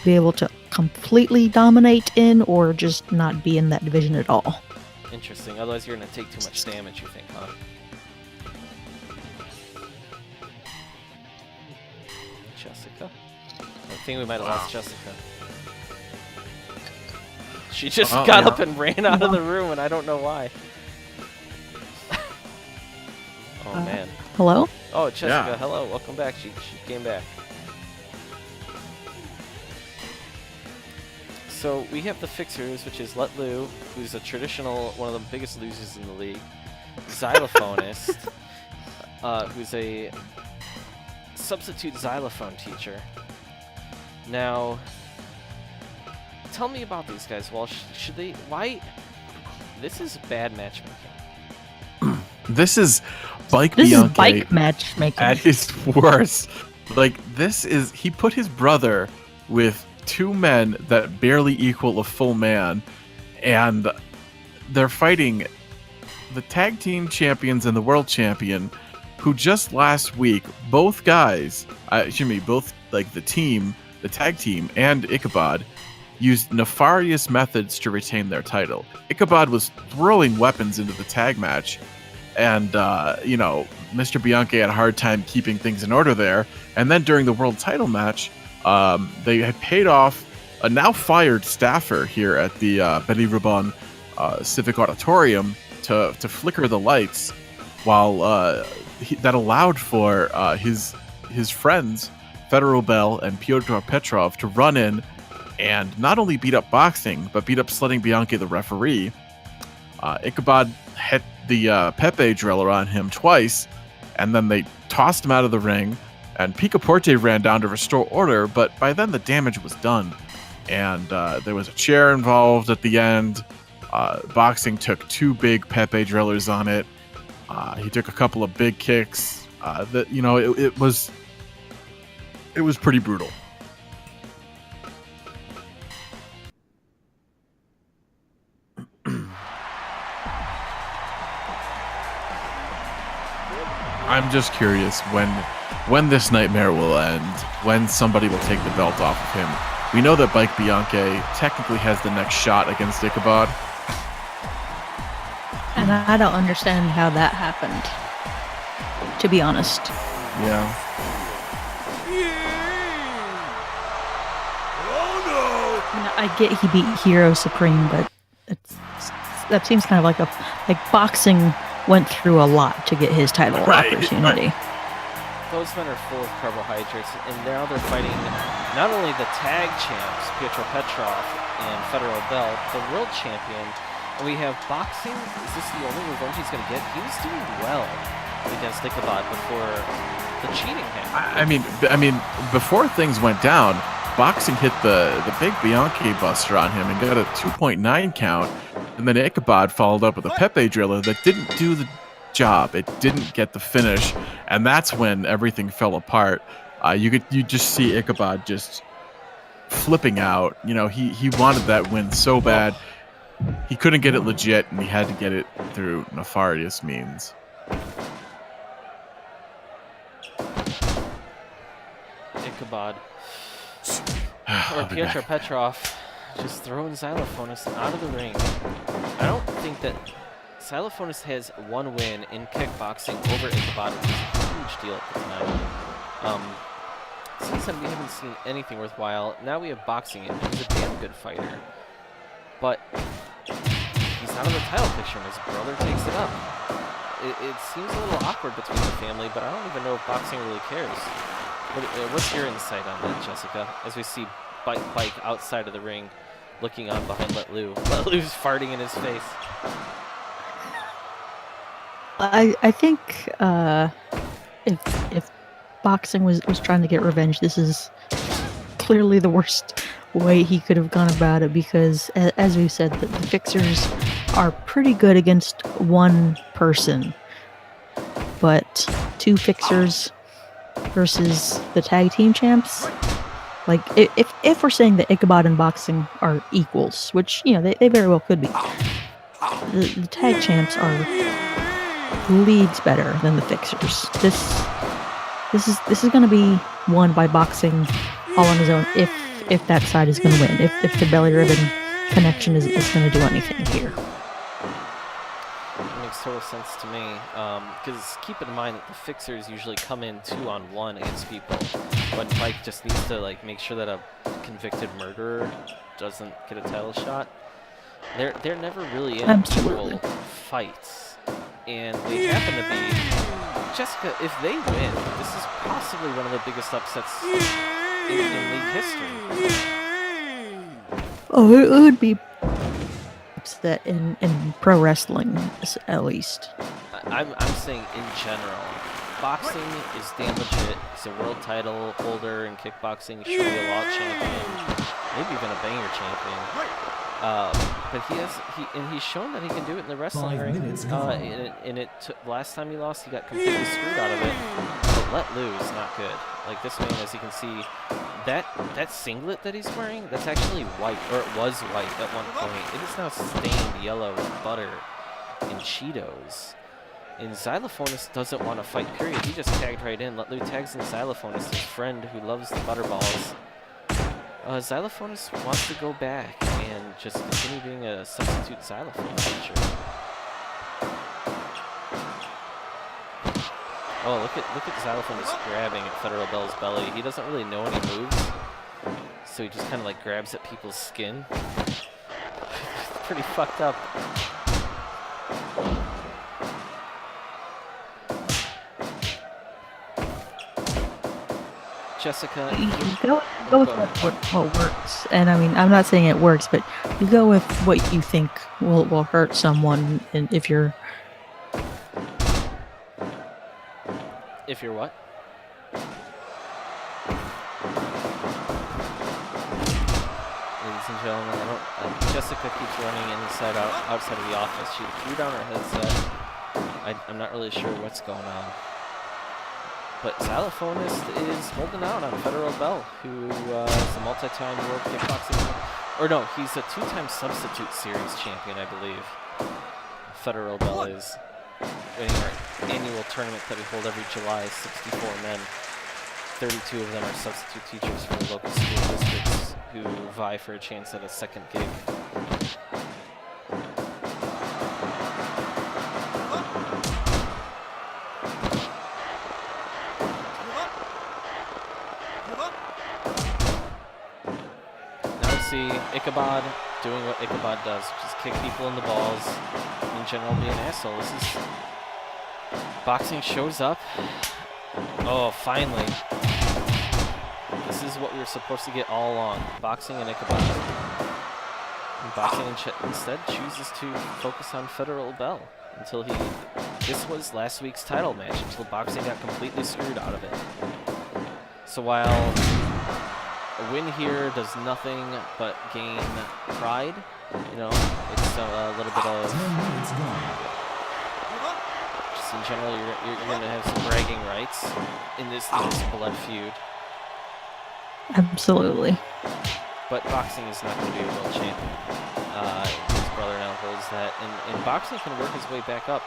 Speaker 3: be able to completely dominate in or just not be in that division at all.
Speaker 2: Interesting. Otherwise, you're gonna take too much damage. You think, huh? Jessica. I think we might have lost Jessica. She just
Speaker 1: Oh,
Speaker 2: got
Speaker 1: yeah.
Speaker 2: up and ran out of the room, and I don't know why. Oh man.
Speaker 3: Hello?
Speaker 2: Oh, Jessica,
Speaker 1: Yeah.
Speaker 2: hello. Welcome back. She came back. So we have the fixers, which is Let Lou, who's a traditional, one of the biggest losers in the league. Xylophonist, who's a substitute xylophone teacher. Now, tell me about these guys, Walsh. Should they? Why? This is bad matchmaking.
Speaker 1: This is Bike
Speaker 3: This
Speaker 1: Bianchi
Speaker 3: is bike matchmaking.
Speaker 1: at his worst. Like, he put his brother with two men that barely equal a full man, and they're fighting the tag team champions and the world champion, who just last week, both guys, both like the tag team and Ichabod, used nefarious methods to retain their title. Ichabod was throwing weapons into the tag match, and Mr. Bianchi had a hard time keeping things in order there. And then during the world title match, they had paid off a now fired staffer here at the Betty Rubon Civic Auditorium to flicker the lights, while that allowed for his friends Federal Bell and Pyotr Petrov to run in and not only beat up Boxing, but beat up Sledding Bianchi, the referee. Ichabod hit the Pepe driller on him twice, and then they tossed him out of the ring, and Picaporte ran down to restore order, but by then the damage was done, and there was a chair involved at the end. Boxing took two big Pepe drillers on it. He took a couple of big kicks. It was pretty brutal. I'm just curious when this nightmare will end, when somebody will take the belt off of him. We know that Bike Bianchi technically has the next shot against Ichabod.
Speaker 3: And I don't understand how that happened, to be honest.
Speaker 1: Yeah.
Speaker 5: Oh
Speaker 3: I mean, I get he beat Hero Supreme, but that seems kind of like Boxing went through a lot to get his title opportunity.
Speaker 2: Those men are full of carbohydrates, and now they're fighting not only the tag champs, Pietro Petrov and Federal Bell, the world champion, and we have Boxing. Is this the only revenge he's going to get? He was doing well against Ichabod before the cheating happened.
Speaker 1: I mean, before things went down, Boxing hit the big Bianchi buster on him and got a 2.9 count, and then Ichabod followed up with a Pepe driller that didn't do the job. It didn't get the finish, and that's when everything fell apart. You just see Ichabod just flipping out. He wanted that win so bad. He couldn't get it legit, and he had to get it through nefarious means.
Speaker 2: Ichabod. Or
Speaker 1: I'll be
Speaker 2: Pietro
Speaker 1: back.
Speaker 2: Petrov just throwing Xylophonus out of the ring. I don't think that Xylophonus has one win in kickboxing over Ichabod, which is a huge deal at the time. Since then, we haven't seen anything worthwhile. Now we have boxing, and he's a damn good fighter. But he's not in the title picture, and his brother takes it up. It seems a little awkward between the family, but I don't even know if boxing really cares. What's your insight on that, Jessica? As we see Bike outside of the ring, looking on behind Let Lou. Let Lou's farting in his face.
Speaker 3: I think if boxing was trying to get revenge, this is clearly the worst way he could have gone about it, because as we've said, the Fixers are pretty good against one person, but two Fixers versus the tag team champs. Like, if we're saying that Ichabod and boxing are equals, which, you know, they very well could be, the tag champs are leagues better than the Fixers. This is going to be won by boxing all on his own, if that side is going to win, if the belly ribbon connection is going to do anything here.
Speaker 2: It makes total sense to me, because keep in mind that the Fixers usually come in 2-on-1 against people, when Mike just needs to like make sure that a convicted murderer doesn't get a title shot. They're never really in actual fights, and they happen to be. Jessica, if they win, this is possibly one of the biggest upsets in league history.
Speaker 3: Oh, it would be upset in pro wrestling, at least.
Speaker 2: I'm saying in general. Boxing is damn legit. He's a world title holder in kickboxing. Should be a law champion, maybe even a banger champion. But he's shown that he can do it in the wrestling
Speaker 4: 5
Speaker 2: ring.
Speaker 4: minutes
Speaker 2: Last time he lost, he got completely screwed out of it. But Let Lou is not good. Like, this man, as you can see, that singlet that he's wearing, that's actually white, or it was white at one point. It is now stained yellow with butter and Cheetos. And Xylophonus doesn't want to fight, period. He just tagged right in. Let Lou tags in Xylophonus, his friend who loves the butterballs. Xylophonus wants to go back and just continue being a substitute xylophone teacher. Oh, look at Xylophonus grabbing at Federal Bell's belly. He doesn't really know any moves, so he just kind of like grabs at people's skin. It's pretty fucked up. Jessica,
Speaker 3: You go with what works, and I mean, I'm not saying it works, but you go with what you think will hurt someone, and if you're
Speaker 2: what? Ladies and gentlemen, Jessica keeps running outside of the office. She threw down her headset. I'm not really sure what's going on. But Xylophonus is holding out on Federal Bell, who is a multi-time world kickboxing, or no, he's a 2-time substitute series champion, I believe. Federal Bell is winning our annual tournament that we hold every July. 64 men, 32 of them are substitute teachers from the local school districts who vie for a chance at a second gig. See Ichabod doing what Ichabod does, just kick people in the balls, in general be an asshole. This is... Boxing shows up. Oh, finally. This is what we were supposed to get all along. Boxing and Ichabod. And boxing instead chooses to focus on Federal Bell until he... This was last week's title match, until boxing got completely screwed out of it. So while... a win here does nothing but gain pride. You know, it's a little bit of...
Speaker 4: 10 minutes gone.
Speaker 2: Just in general, you're going to have some bragging rights in this blood feud.
Speaker 3: absolutely.
Speaker 2: But boxing is not going to be a world champion. His brother now holds that. And boxing can work his way back up.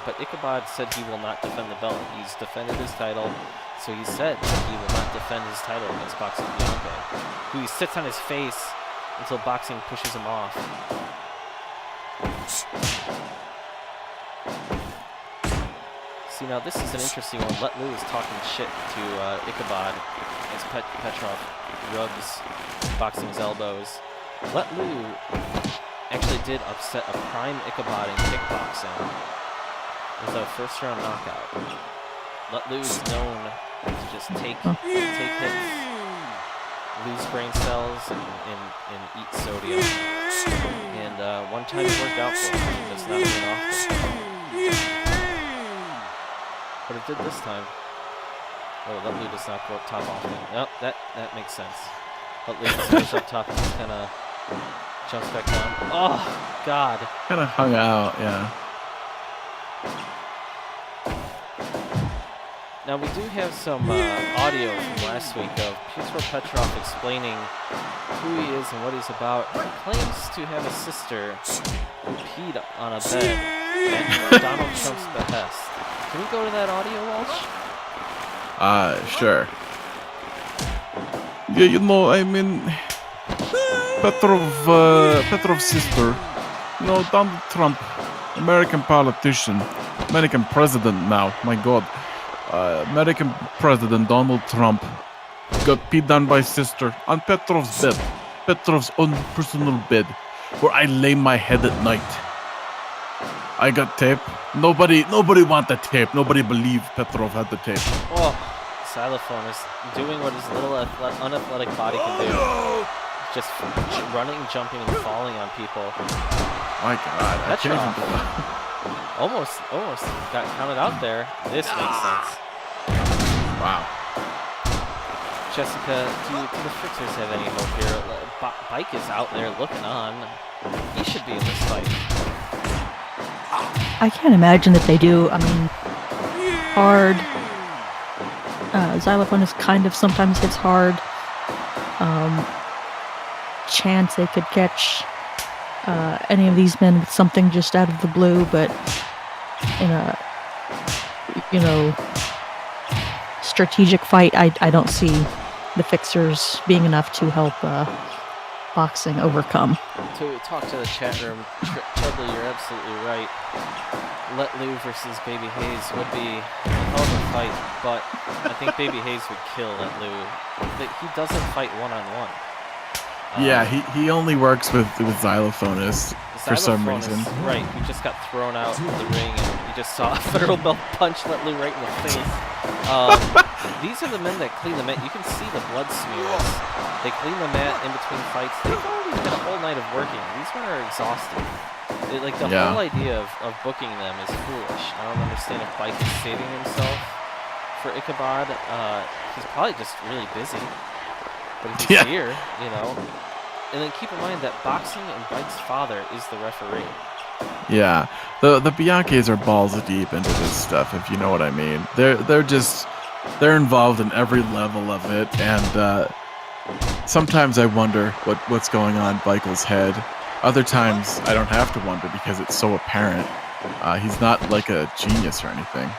Speaker 2: But Ichabod said he will not defend the belt. He's defended his title So he said that he will not defend his title against Boxing Bianca, who he sits on his face until Boxing pushes him off. See, now this is an interesting one. Let Lou is talking shit to Ichabod as Petrov rubs Boxing's elbows. Let Lou actually did upset a prime Ichabod in kickboxing with a first-round knockout. Let Lou is known to just take hits, lose brain cells, and eat sodium. And one time it worked out for him. That's not very often. But it did this time. Oh, Let Lou does not go up top often. Nope, that makes sense. Let Lou just goes up top and just kind of jumps back down. Oh, God.
Speaker 1: Kind of hung out, yeah.
Speaker 2: Now we do have some audio from last week of Pyotr Petrov explaining who he is and what he's about. He claims to have a sister who peed on a bed at Donald Trump's behest. Can we go to that audio, Walsh?
Speaker 1: Sure. Yeah, you know, I mean, Petrov's sister, you know, Donald Trump, American politician, American president now, my God. American President Donald Trump got peed on by his sister on Petrov's bed, Petrov's own personal bed, where I lay my head at night. I got tape. Nobody want the tape. Nobody believed Petrov had the tape.
Speaker 2: Oh, Xylophone is doing what his little unathletic body can do. Just running, jumping, and falling on people.
Speaker 1: My God, I can't even believe.
Speaker 2: Almost got counted out there. This makes sense.
Speaker 1: Wow.
Speaker 2: Jessica, do the Fritzers have any hope here? Bike is out there looking on. He should be in this fight.
Speaker 3: I can't imagine that they do. I mean, hard. Xylophone is kind of sometimes hits hard. Chance they could catch any of these men with something just out of the blue, but in a, strategic fight, I don't see the Fixers being enough to help Boxing overcome.
Speaker 2: To talk to the chat room, Chudley, you're absolutely right. Let Lou versus Baby Hayes would be a hell of a fight, but I think Baby Hayes would kill Let Lou. He doesn't fight one-on-one.
Speaker 1: Yeah, he only works with Xylophonist for some reason.
Speaker 2: Right, he just got thrown out of the ring, and you just saw a federal belt punch Let Lou right in the face. These are the men that clean the mat. You can see the blood smears. They clean the mat in between fights. They've already had a whole night of working. These men are exhausted. The whole idea of booking them is foolish. I don't understand if Bike is saving himself for Ichabod. He's probably just really busy. But if he's here, And then keep in mind that Boxing and Bike's father is the referee.
Speaker 1: Yeah, the Bianchis are balls deep into this stuff, if you know what I mean. They're involved in every level of it, and sometimes I wonder what's going on Bikel's head. Other times I don't have to wonder because it's so apparent. He's not like a genius or anything.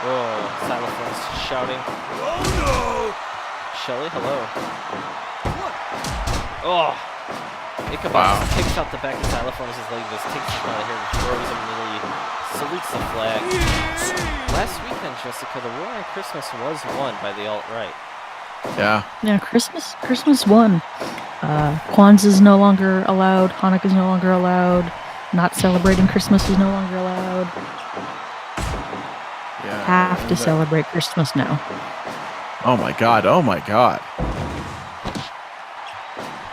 Speaker 2: Oh, Xylophone's shouting.
Speaker 5: Oh no!
Speaker 2: Shelly, hello. Oh! Ichabod kicks out the back of Xylophone as his leg just takes him out of here and throws him in the lead. Salutes the flag. Last weekend, Jessica, the war on Christmas was won by the alt-right.
Speaker 1: Yeah.
Speaker 3: Yeah, Christmas won. Kwanzaa's no longer allowed. Hanukkah's no longer allowed. Not celebrating Christmas is no longer allowed.
Speaker 1: Yeah.
Speaker 3: Have to celebrate Christmas now.
Speaker 1: Oh my God.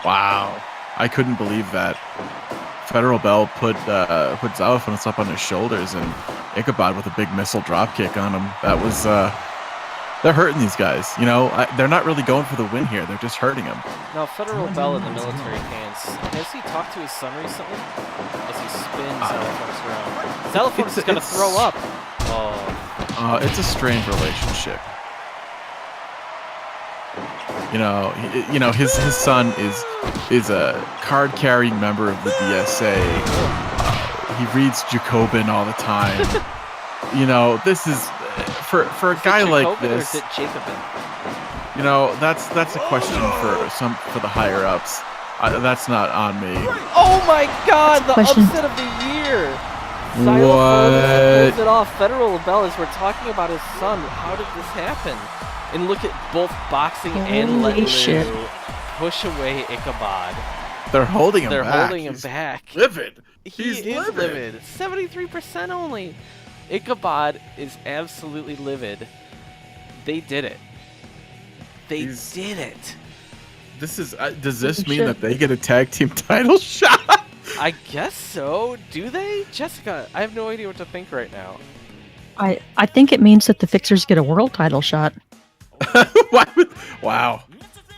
Speaker 1: Wow. I couldn't believe that. Federal Bell put Xylophonist up on his shoulders and Ichabod with a big missile dropkick on him. That was, they're hurting these guys. They're not really going for the win here. They're just hurting him.
Speaker 2: Now, Federal Bell in the military pants, has he talked to his son recently? As he spins Xylophonist around. Xylophonist is going to throw up. Oh.
Speaker 1: It's a strained relationship. His son is a card-carrying member of the DSA. He reads Jacobin all the time. you know, this is for a
Speaker 2: Is
Speaker 1: guy
Speaker 2: it
Speaker 1: like
Speaker 2: Jacobin or
Speaker 1: this.
Speaker 2: is it Jacobin?
Speaker 1: You know, that's a question for the higher ups. That's not on me.
Speaker 2: Oh my God! The
Speaker 3: Question.
Speaker 2: upset of the year. Xylophone
Speaker 1: What?
Speaker 2: pulls it off. Federal Bell, as we're talking about his son. How did this happen? And look at both boxing and
Speaker 3: Holy
Speaker 2: Let
Speaker 3: shit.
Speaker 2: Lou push away Ichabod.
Speaker 1: They're holding him
Speaker 2: They're
Speaker 1: back.
Speaker 2: holding him
Speaker 1: He's
Speaker 2: back.
Speaker 1: livid.
Speaker 2: He
Speaker 1: He's
Speaker 2: is livid. 73% only. Ichabod is absolutely livid. They did it. They
Speaker 1: He's-
Speaker 2: did it.
Speaker 1: This is. Does this
Speaker 3: Holy
Speaker 1: mean
Speaker 3: shit.
Speaker 1: that they get a tag team title shot?
Speaker 2: I guess so. Do they? Jessica, I have no idea what to think right now.
Speaker 3: I think it means that the Fixers get a world title shot.
Speaker 1: Why would? Wow.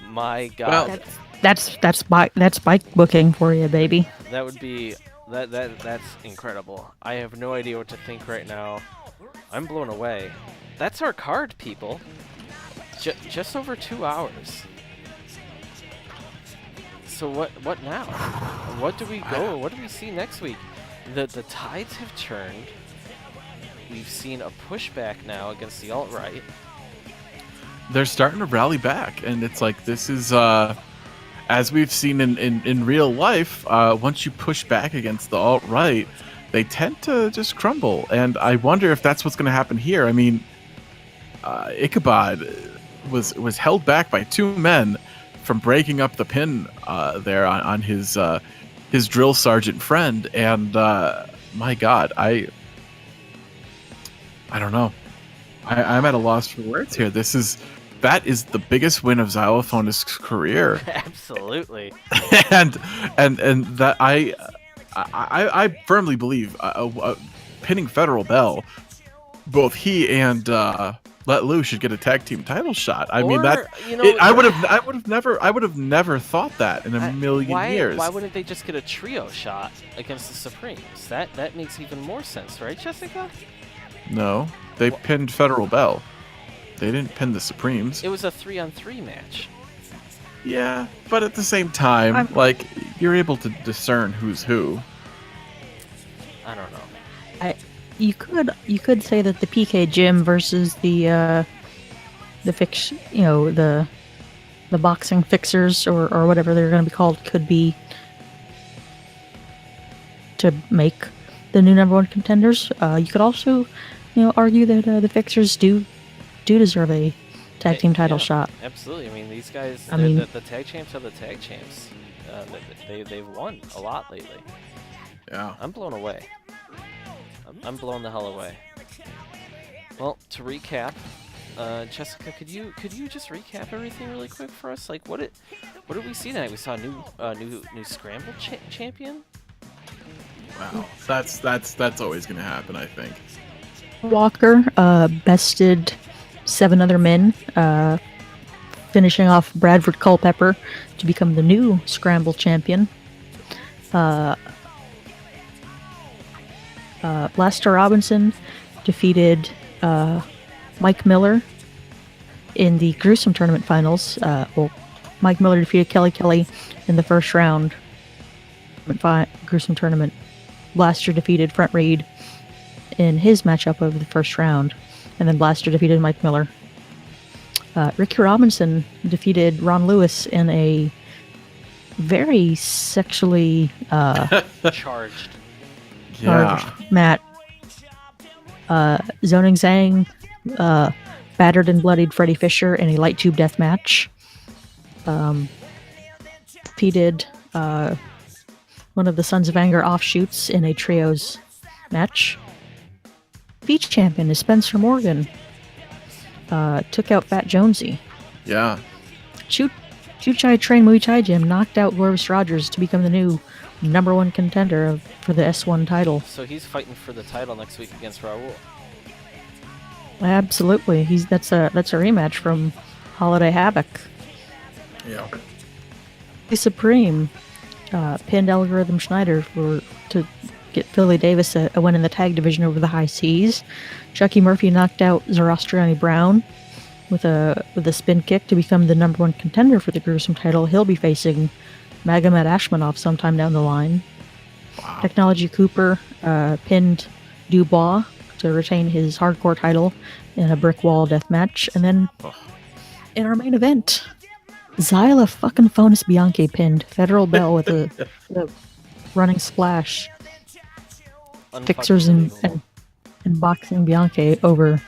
Speaker 2: My God.
Speaker 1: Well,
Speaker 3: That's bike booking for you, baby.
Speaker 2: That would be that's incredible. I have no idea what to think right now. I'm blown away. That's our card, people. Just over 2 hours. So what now? What do we go? What do we see next week? The tides have turned. We've seen a pushback now against the alt-right.
Speaker 1: they're starting to rally back, and it's like this is as we've seen in real life. Once you push back against the alt-right, they tend to just crumble, and I wonder if that's what's going to happen here. I mean, Ichabod was held back by two men from breaking up the pin there on his drill sergeant friend, and my God, I don't know. I'm at a loss for words here. That is the biggest win of Xylophonist's career,
Speaker 2: Absolutely.
Speaker 1: and that I firmly believe pinning Federal Bell, both he and Let Lou should get a tag team title shot. I mean that
Speaker 2: you know,
Speaker 1: I would have never thought that in a million years.
Speaker 2: Why wouldn't they just get a trio shot against the Supremes? That makes even more sense, right, Jessica?
Speaker 1: No, they pinned Federal Bell. They didn't pin the Supremes.
Speaker 2: It was a 3-on-3 match.
Speaker 1: Yeah, but at the same time, like, you're able to discern who's who.
Speaker 2: I don't know.
Speaker 3: You could say that the PK Gym versus the boxing fixers or whatever they're going to be called could be to make the new number one contenders. You could also, argue that the fixers do deserve a tag team title
Speaker 2: Yeah,
Speaker 3: shot.
Speaker 2: Absolutely. I mean, these guys,
Speaker 3: I mean-
Speaker 2: the tag champs are the tag champs. They've won a lot lately.
Speaker 1: Yeah.
Speaker 2: I'm blown away. I'm blown the hell away. Well, to recap, Jessica, could you just recap everything really quick for us? Like, what did we see tonight? We saw a new scramble champion.
Speaker 1: Wow. That's always gonna happen, I think.
Speaker 3: Walker bested 7 other men, finishing off Bradford Culpepper to become the new Scramble champion. Lester Robinson defeated Mike Miller in the Gruesome Tournament Finals. Mike Miller defeated Kelly in the first round. Gruesome Tournament. Blaster defeated Front Reed in his matchup of the first round, and then Blaster defeated Mike Miller. Ricky Robinson defeated Ron Lewis in a very sexually
Speaker 2: Charged.
Speaker 3: charged match. Zoning Zhang battered and bloodied Freddie Fisher in a light tube death match. Defeated one of the Sons of Anger offshoots in a trios match. Beach champion is Spencer Morgan. Took out Fat Jonesy.
Speaker 1: Yeah.
Speaker 3: Chuchai Train Muay Thai Gym knocked out Glorious Rogers to become the new number one contender for the S1 title.
Speaker 2: So he's fighting for the title next week against Raul.
Speaker 3: Absolutely, that's a rematch from Holiday Havoc.
Speaker 1: Yeah.
Speaker 3: The Supreme pinned Algorithm Schneider to get Philly Davis a win in the tag division over the High Seas. Chucky Murphy knocked out Zoroastriani Brown with a spin kick to become the number one contender for the Gruesome title. He'll be facing Magomed Ashmanov sometime down the line.
Speaker 1: Wow.
Speaker 3: Technology Cooper pinned Dubois to retain his hardcore title in a brick wall death match. And then
Speaker 1: Oh.
Speaker 3: in our main event, Zyla fucking Fonus Bianchi pinned Federal Bell with a running splash. Fixers and
Speaker 2: Unfucking-believable.
Speaker 3: boxing Bianchi over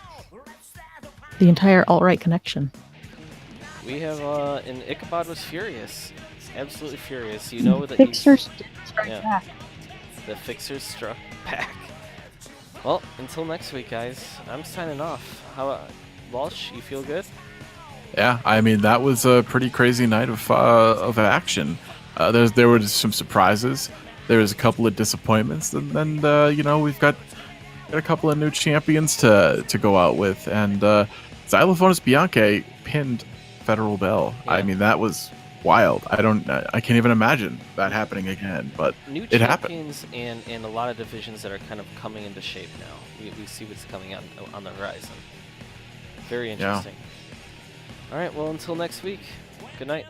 Speaker 3: the entire alt-right connection.
Speaker 2: We have and Ichabod was furious, absolutely furious. You know that he's-
Speaker 3: Fixers didn't strike
Speaker 2: yeah.
Speaker 3: back.
Speaker 2: The Fixers struck back. Well, until next week, guys. I'm signing off. How, Walsh? You feel good?
Speaker 1: Yeah, I mean that was a pretty crazy night of action. There were some surprises. There was a couple of disappointments, and then you know we've got a couple of new champions to go out with, and Xylophonus Bianchi pinned Federal Bell.
Speaker 2: Yeah.
Speaker 1: I mean that was wild. I can't even imagine that happening again, but
Speaker 2: New
Speaker 1: it happened.
Speaker 2: champions and a lot of divisions that are kind of coming into shape now. We see what's coming on the horizon. Very interesting. All right, well, until next week, good night.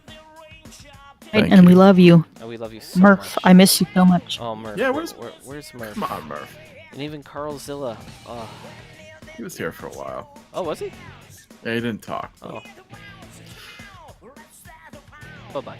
Speaker 1: Thank
Speaker 3: And we
Speaker 1: you.
Speaker 3: love you.
Speaker 2: And we love you so
Speaker 3: Murph,
Speaker 2: much.
Speaker 3: I miss you so much.
Speaker 2: Oh, Murph.
Speaker 1: Yeah,
Speaker 2: where's Murph?
Speaker 1: Come on, Murph.
Speaker 2: And even Carl Zilla. Oh,
Speaker 1: He was here for a while.
Speaker 2: oh was he?
Speaker 1: Yeah, he didn't talk.
Speaker 2: Oh. Bye-bye.